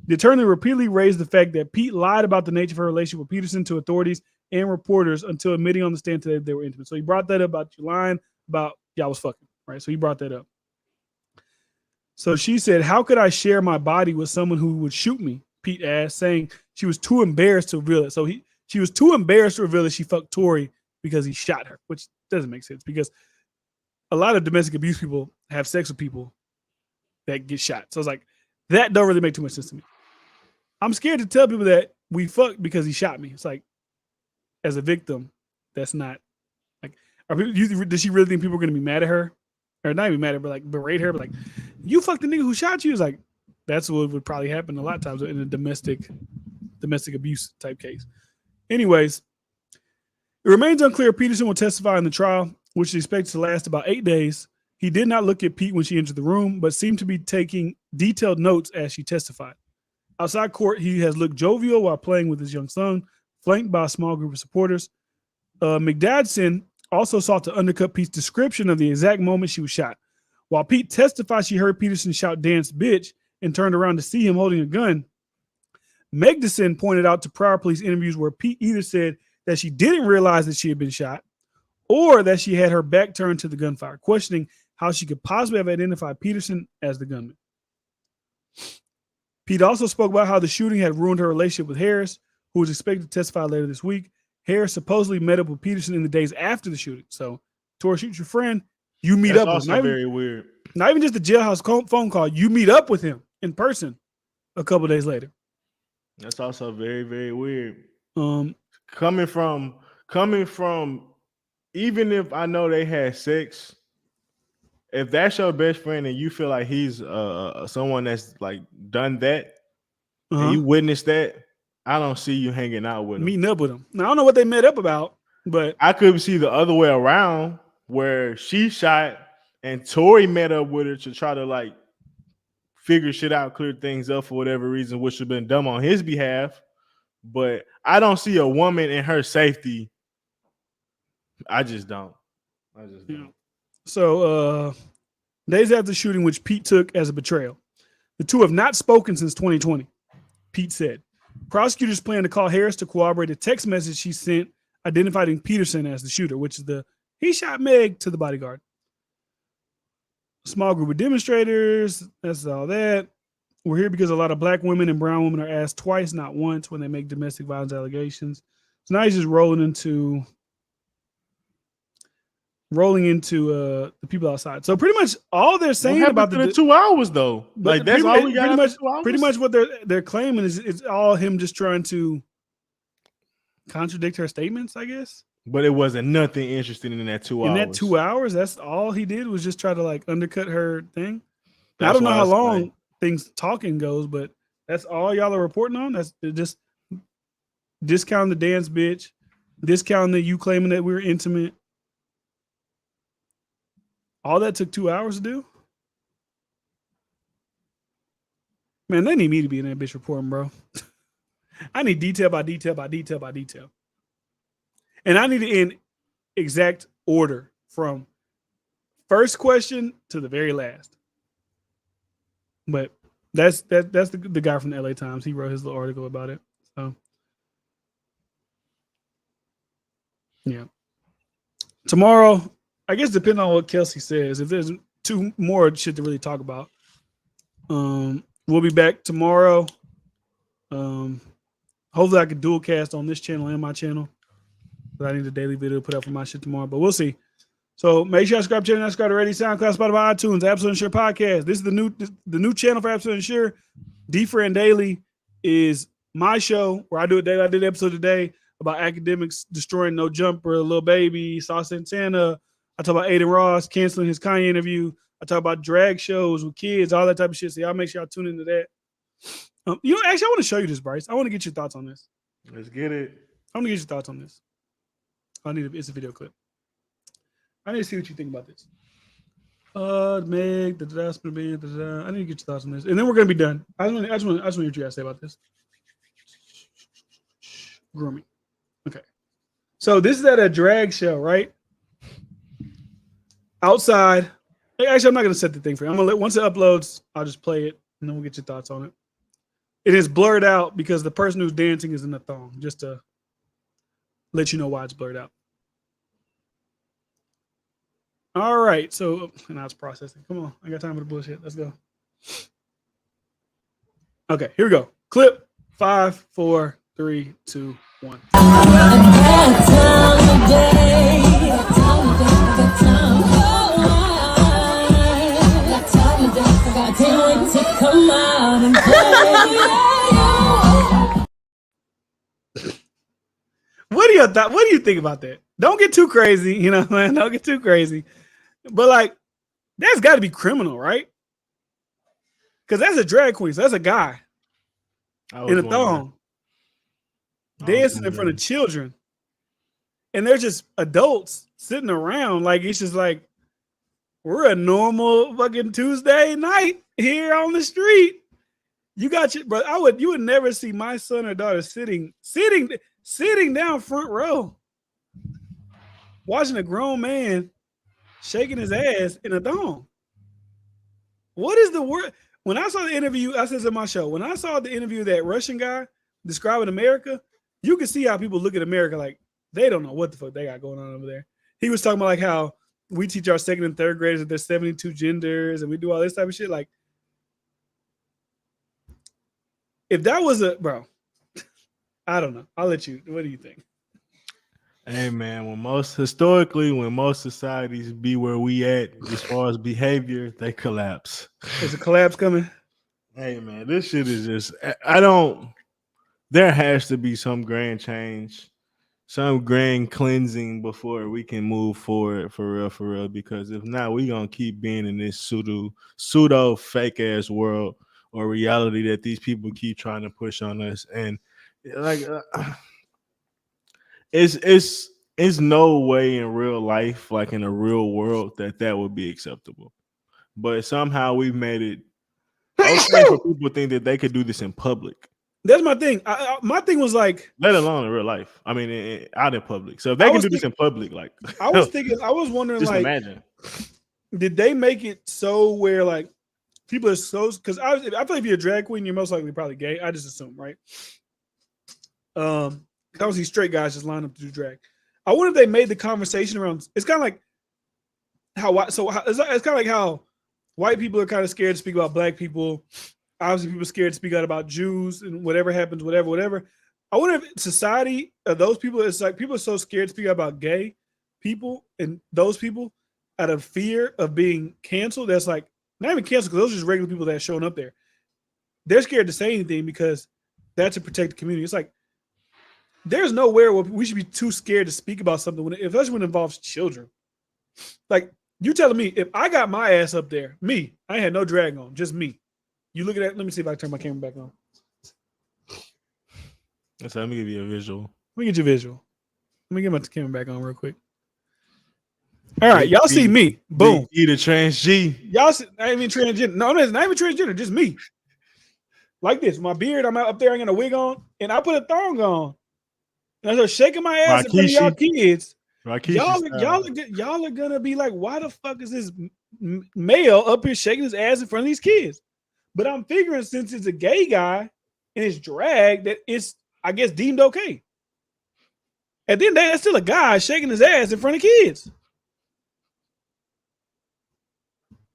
The attorney repeatedly raised the fact that Pete lied about the nature of her relationship with Peterson to authorities and reporters until admitting on the stand today that they were intimate. So he brought that up about you lying about y'all was fucking, right? So he brought that up. So she said, "How could I share my body with someone who would shoot me?" Pete asked, saying she was too embarrassed to reveal it. So she was too embarrassed to reveal that she fucked Tory because he shot her, which doesn't make sense because a lot of domestic abuse people have sex with people that get shot. So it's like, that don't really make too much sense to me. I'm scared to tell people that we fucked because he shot me. It's like, as a victim, that's not like, does she really think people are going to be mad at her? Or not even mad at her, but like berate her, but like, you fucked the nigga who shot you? It's like, that's what would probably happen a lot of times in a domestic abuse type case. Anyways, it remains unclear if Peterson will testify in the trial, which is expected to last about 8 days. He did not look at Pete when she entered the room, but seemed to be taking detailed notes as she testified. Outside court, he has looked jovial while playing with his young son, flanked by a small group of supporters. McDadson also sought to undercut Pete's description of the exact moment she was shot. While Pete testified she heard Peterson shout "dance bitch" and turned around to see him holding a gun, Megdison pointed out to prior police interviews where Pete either said that she didn't realize that she had been shot or that she had her back turned to the gunfire, questioning how she could possibly have identified Peterson as the gunman. Pete also spoke about how the shooting had ruined her relationship with Harris, who was expected to testify later this week. Harris supposedly met up with Peterson in the days after the shooting. So, Tory shoots your friend, you meet up with him. That's also very weird. Not even just the jailhouse phone call, you meet up with him in person a couple of days later. That's also very, very weird. Coming from, even if I know they had sex, if that's your best friend and you feel like he's someone that's like done that, and you witnessed that, I don't see you hanging out with him. Meeting up with him. Now, I don't know what they met up about, but I could see the other way around where she shot and Tory met up with her to try to like figure shit out, clear things up for whatever reason, which have been done on his behalf. But I don't see a woman in her safety. I just don't. Yeah. So days after the shooting, which Pete took as a betrayal, the two have not spoken since 2020. Pete said prosecutors plan to call Harris to corroborate a text message she sent identifying Peterson as the shooter, which is he shot Meg to the bodyguard. A small group of demonstrators. That's all that. We're here because a lot of black women and brown women are asked twice, not once, when they make domestic violence allegations. So now he's just rolling into the people outside. So pretty much all they're saying about the 2 hours though, like that's all we got. Pretty much what they're claiming is it's all him just trying to contradict her statements, I guess. But it wasn't nothing interesting in that 2 hours. In that 2 hours, that's all he did was just try to like undercut her thing. I don't know how long things talking goes, but that's all y'all are reporting on. That's just discounting the dance bitch, discounting that you claiming that we were intimate. All that took 2 hours to do? Man, they need me to be in that bitch reporting, bro. I need detail by detail by detail by detail. And I need it in exact order from first question to the very last. But that's the guy from the LA Times. He wrote his little article about it. So yeah. Tomorrow, I guess depending on what Kelsey says, if there's two more shit to really talk about, we'll be back tomorrow. Hopefully I can dual cast on this channel and my channel. But I need a daily video to put up for my shit tomorrow, but we'll see. So make sure you subscribe to the channel, subscribe already, SoundCloud, Spotify, iTunes, Absolute Insure Podcast. This is the new channel for Absolute Insure. D-Friend Daily is my show where I do it daily. I did an episode today about academics destroying No Jumper, Lil Baby, Sauce Santana. I talk about Aiden Ross canceling his Kanye interview. I talk about drag shows with kids, all that type of shit. So y'all make sure y'all tune into that. Actually, I want to show you this, Bryce. I want to get your thoughts on this. Let's get it. I want to get your thoughts on this. It's a video clip. I need to see what you think about this. Meg, I need to get your thoughts on this, and then we're gonna be done. I just want to hear what you guys say about this. Grooming. Okay. So this is at a drag show, right? Outside. Actually, I'm not gonna set the thing for you. I'm gonna once it uploads, I'll just play it, and then we'll get your thoughts on it. It is blurred out because the person who's dancing is in the thong, just to let you know why it's blurred out. All right, so now it's processing. Come on, I got time for the bullshit. Let's go. Okay, here we go. Clip 5, 4, 3, 2, 1. What do you think about that? Don't get too crazy, you know, man. Don't get too crazy. But like, that's got to be criminal, right? Because that's a drag queen. So that's a guy in a thong dancing in front of children, and they're just adults sitting around. Like it's just like we're a normal fucking Tuesday night here on the street. You got your, but you would never see my son or daughter sitting down front row, watching a grown man shaking his ass in a thong. What is the word? When I saw the interview, I said in my show, when I saw the interview of that Russian guy describing America, you can see how people look at America like they don't know what the fuck they got going on over there. He was talking about like how we teach our second and third graders that there's 72 genders and we do all this type of shit. Like, if that was bro, I don't know. I'll let you. What do you think? Hey man, when most societies be where we at as far as behavior, they collapse. There's a collapse coming. Hey man, this shit is just there has to be some grand change, some grand cleansing before we can move forward for real. Because if not, we gonna keep being in this pseudo fake ass world or reality that these people keep trying to push on us. And like it's no way in real life, like in a real world, that would be acceptable. But somehow we've made it okay for people to think that they could do this in public. That's my thing. My thing was like, let alone in real life. I mean, out in public. So if they can do this in public, like I was wondering, just like, imagine. Did they make it so where like people are so? Because I feel like if you're a drag queen, you're most likely probably gay. I just assume, right? Obviously straight guys just line up to do drag. I wonder if they made the conversation around. It's kind of like it's kind of like how white people are kind of scared to speak about black people. Obviously, people are scared to speak out about Jews and whatever happens, whatever. I wonder if society, those people, it's like people are so scared to speak about gay people and those people out of fear of being canceled. That's like not even canceled because those are just regular people that are showing up there. They're scared to say anything because that's to protect the community. It's like there's nowhere where we should be too scared to speak about something, especially when it involves children. Like you telling me if I got my ass up there, I had no drag on, just me. You look at that. Let me see if I can turn my camera back on. So let me give you a visual. Let me get your visual. Let me get my camera back on real quick. All right, y'all see me. Boom. You the trans G. Y'all see, I ain't even transgender. No, it's not even transgender, just me. Like this. My beard, I'm out up there, I got a wig on, and I put a thong on. And I start shaking my ass in front of y'all kids. Y'all are gonna be like, why the fuck is this male up here shaking his ass in front of these kids? But I'm figuring since it's a gay guy and it's drag, that it's, I guess, deemed okay. At the end of the day, that's still a guy shaking his ass in front of kids.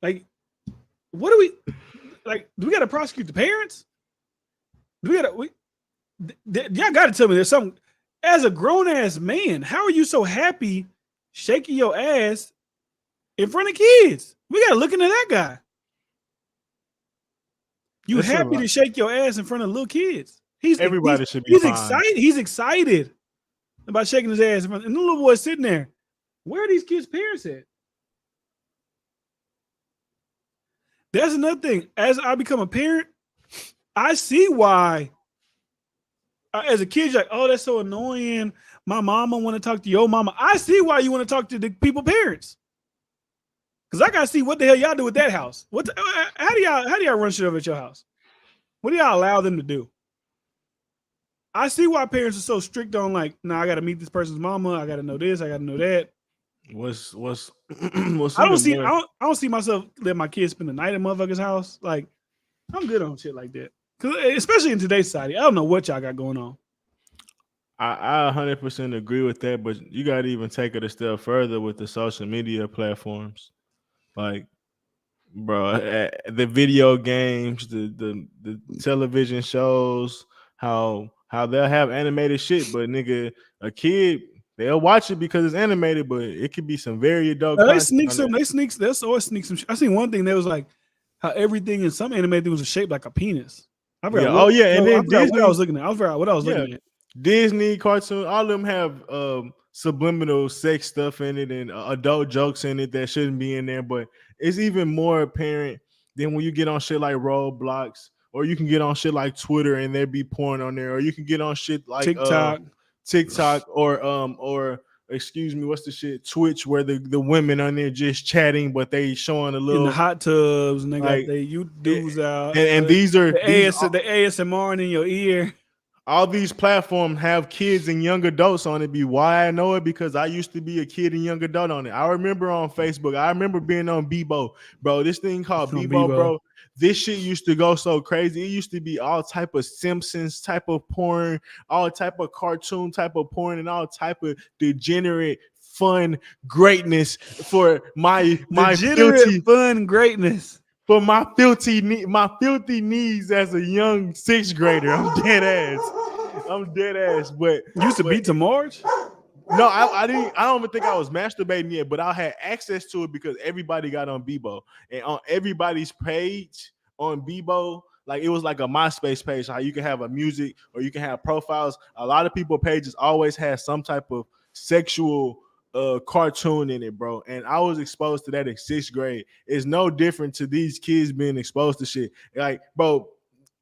Like, what do we like? Do we got to prosecute the parents? Y'all got to tell me there's something. As a grown ass man, how are you so happy shaking your ass in front of kids? We got to look into that guy. You happy to shake your ass in front of little kids? Everybody should be fine. Excited. He's excited about shaking his ass in front. And the little boy's sitting there. Where are these kids' parents at? That's another thing. As I become a parent, I see why. As a kid, you're like, oh, that's so annoying. My mama want to talk to your mama. I see why you want to talk to the people parents. Because I gotta see what the hell y'all do with that house. How do y'all run shit over at your house? What do y'all allow them to do? I see why parents are so strict on like, I gotta meet this person's mama. I gotta know this. I gotta know that. I don't see myself letting my kids spend the night at motherfucker's house. Like, I'm good on shit like that. Cause especially in today's society, I don't know what y'all got going on. I 100% agree with that, but you got to even take it a step further with the social media platforms, like, bro, the video games, the television shows, how they'll have animated shit, but nigga, a kid, they'll watch it because it's animated, but it could be some very adult. They sneak some. They'll always sneak some. I seen one thing that was like how everything in some animated things was shaped like a penis. I forgot. And then Disney, what I was looking at. I forgot what I was looking at. Disney cartoon, all of them have subliminal sex stuff in it and adult jokes in it that shouldn't be in there. But it's even more apparent than when you get on shit like Roblox, or you can get on shit like Twitter and there be porn on there, or you can get on shit like TikTok, or excuse me, what's the shit? Twitch, where the women on there just chatting, but they showing a little in the hot tubs and they got you dudes out. And these are the ASMR in your ear. All these platforms have kids and young adults on it. Why I know it? Because I used to be a kid and young adult on it. I remember on Facebook. I remember being on Bebo, bro. This thing called Bebo, bro. This shit used to go so crazy. It used to be all type of Simpsons type of porn, all type of cartoon type of porn, and all type of degenerate fun greatness for my filthy fun greatness. For my filthy knees as a young sixth grader. I'm dead ass. But you used to beat to Marge? No, I didn't. I don't even think I was masturbating yet, but I had access to it because everybody got on Bebo, and on everybody's page on Bebo, like it was like a MySpace page, how you can have a music or you can have profiles. A lot of people pages always had some type of sexual cartoon in it, bro. And I was exposed to that in sixth grade. It's no different to these kids being exposed to shit. Like, bro,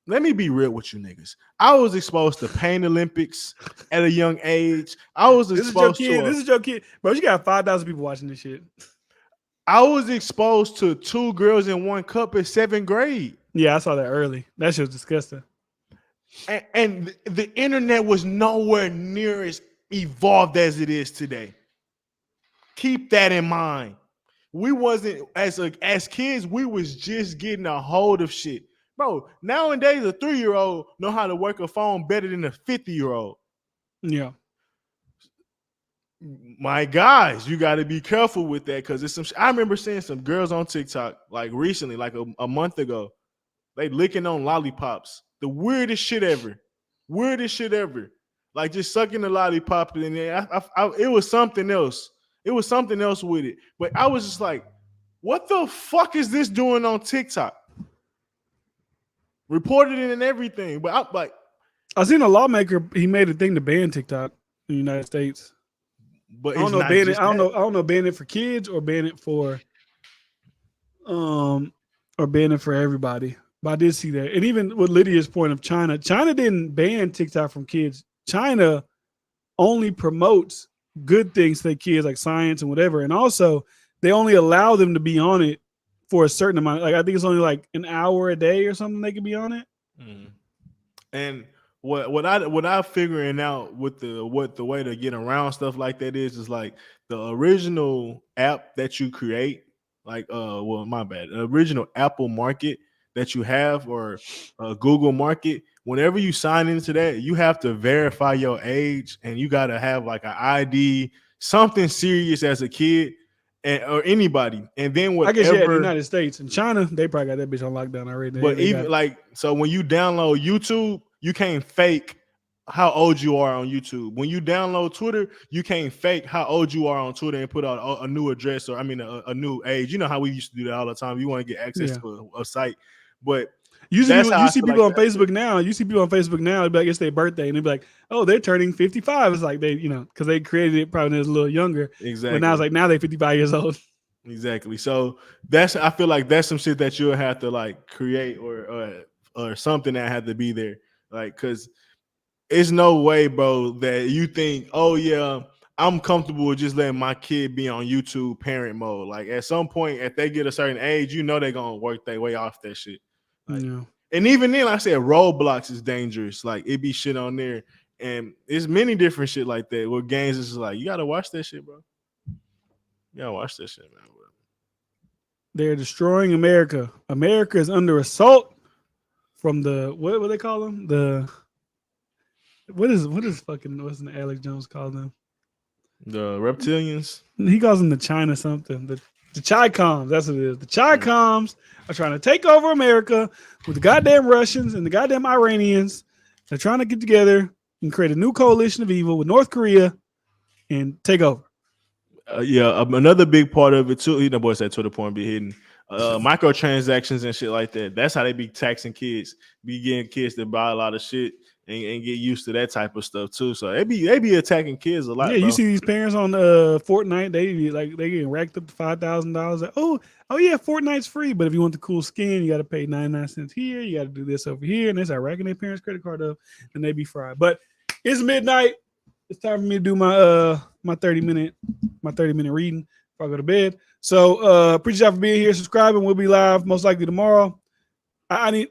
let me be real with you niggas. I was exposed to Pain Olympics at a young age. I was exposed to this is your kid. Bro, you got 5,000 people watching this shit. I was exposed to 2 girls in 1 cup in 7th grade. Yeah, I saw that early. That shit was disgusting. And the internet was nowhere near as evolved as it is today. Keep that in mind. We wasn't as kids, we was just getting a hold of shit. Bro, nowadays a 3-year-old know how to work a phone better than a 50-year-old. Yeah. My guys, you got to be careful with that because it's some. I remember seeing some girls on TikTok like recently, like a month ago. They licking on lollipops. The weirdest shit ever. Like just sucking the lollipop in there. It was something else. It was something else with it. But I was just like, what the fuck is this doing on TikTok? Reported it and everything. But I'm like, I seen a lawmaker, he made a thing to ban TikTok in the United States. But I don't know, ban it. I don't know, ban it for kids or ban it for everybody. But I did see that. And even with Lydia's point of China didn't ban TikTok from kids. China only promotes good things to their kids, like science and whatever. And also they only allow them to be on it for a certain amount. Like I think it's only like an hour a day or something they can be on it. Mm. And what I figuring out with the way to get around stuff like that is like the original app that you create, like well, my bad, the original Apple Market that you have or Google Market. Whenever you sign into that, you have to verify your age, and you got to have like an ID, something serious as a kid, or anybody. And then whatever. I guess in the United States. In China, they probably got that bitch on lockdown already. But even like, so when you download YouTube, you can't fake how old you are on YouTube. When you download Twitter, you can't fake how old you are on Twitter and put out a new address, or I mean a new age. You know how we used to do that all the time. You want to get access to a site, but you see people on Facebook now. You see people on Facebook now. It'd be like it's their birthday, and they'd be like, "Oh, they're turning 55." It's like they, because they created it probably when they was a little younger. Exactly. But now it's like now they're 55 years old. Exactly. So I feel like that's some shit that you'll have to like create or something that had to be there, like because. It's no way, bro, that you think, oh, yeah, I'm comfortable with just letting my kid be on YouTube parent mode. Like, at some point, if they get a certain age, they're going to work their way off that shit. Like, yeah. And even then, like I said, Roblox is dangerous. Like, it be shit on there. And there's many different shit like that where games is like, you got to watch that shit, bro. You got to watch that shit, man. They're destroying America. America is under assault from the, what they call them? What's Alex Jones call them? The reptilians. He calls them the China something. The Chi-Coms. That's what it is. The Chi-Coms are trying to take over America with the goddamn Russians and the goddamn Iranians. They're trying to get together and create a new coalition of evil with North Korea and take over. Another big part of it too. Boy said Twitter porn be hidden. Microtransactions and shit like that. That's how they be taxing kids. Be getting kids to buy a lot of shit. And get used to that type of stuff too. So they be attacking kids a lot. Yeah, bro. You see these parents on Fortnite, they getting racked up to $5,000. Like, oh yeah, Fortnite's free, but if you want the cool skin, you got to pay 99 cents here. You got to do this over here, and they start racking their parents' credit card up, and they be fried. But it's midnight. It's time for me to do my 30-minute reading before I go to bed. So appreciate y'all for being here, subscribing. We'll be live most likely tomorrow. I need.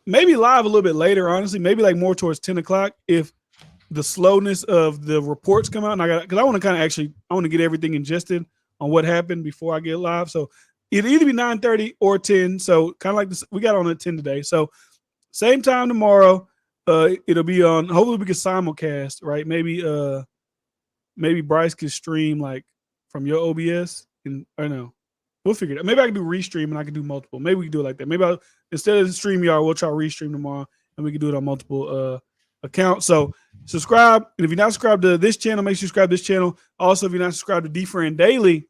Maybe live a little bit later, honestly. Maybe like more towards 10 o'clock if the slowness of the reports come out. And because I want to get everything ingested on what happened before I get live. So it'll either be 9:30 or 10. So kind of like this, we got on at 10 today. So same time tomorrow. It'll be on. Hopefully we can simulcast, right? Maybe Bryce can stream like from your OBS or no. We'll figure it out. Maybe I can do restream and I can do multiple. Maybe we can do it like that. Maybe instead of StreamYard, we'll try restream tomorrow and we can do it on multiple accounts. So subscribe. And if you're not subscribed to this channel, make sure you subscribe to this channel. Also, if you're not subscribed to D-Friend Daily,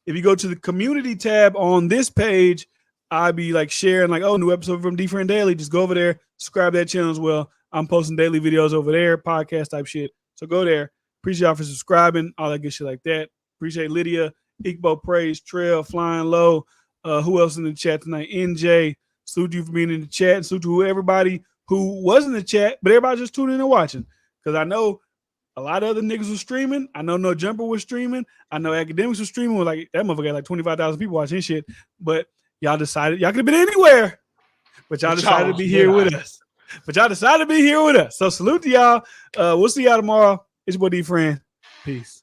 if you go to the community tab on this page, I'll be like sharing like, new episode from D-Friend Daily. Just go over there, subscribe to that channel as well. I'm posting daily videos over there, podcast type shit. So go there. Appreciate y'all for subscribing, all that good shit like that. Appreciate Lydia. Igbo Praise, Trail, Flying Low. Who else in the chat tonight? NJ, salute you for being in the chat. And salute to everybody who was in the chat, but everybody just tuning in and watching. Because I know a lot of other niggas was streaming. I know No Jumper was streaming. I know Academics was streaming. With like that motherfucker got like 25,000 people watching shit. But y'all decided y'all could have been anywhere. But y'all decided to be here with us. So salute to y'all. We'll see y'all tomorrow. It's your boy D-Friend. Peace.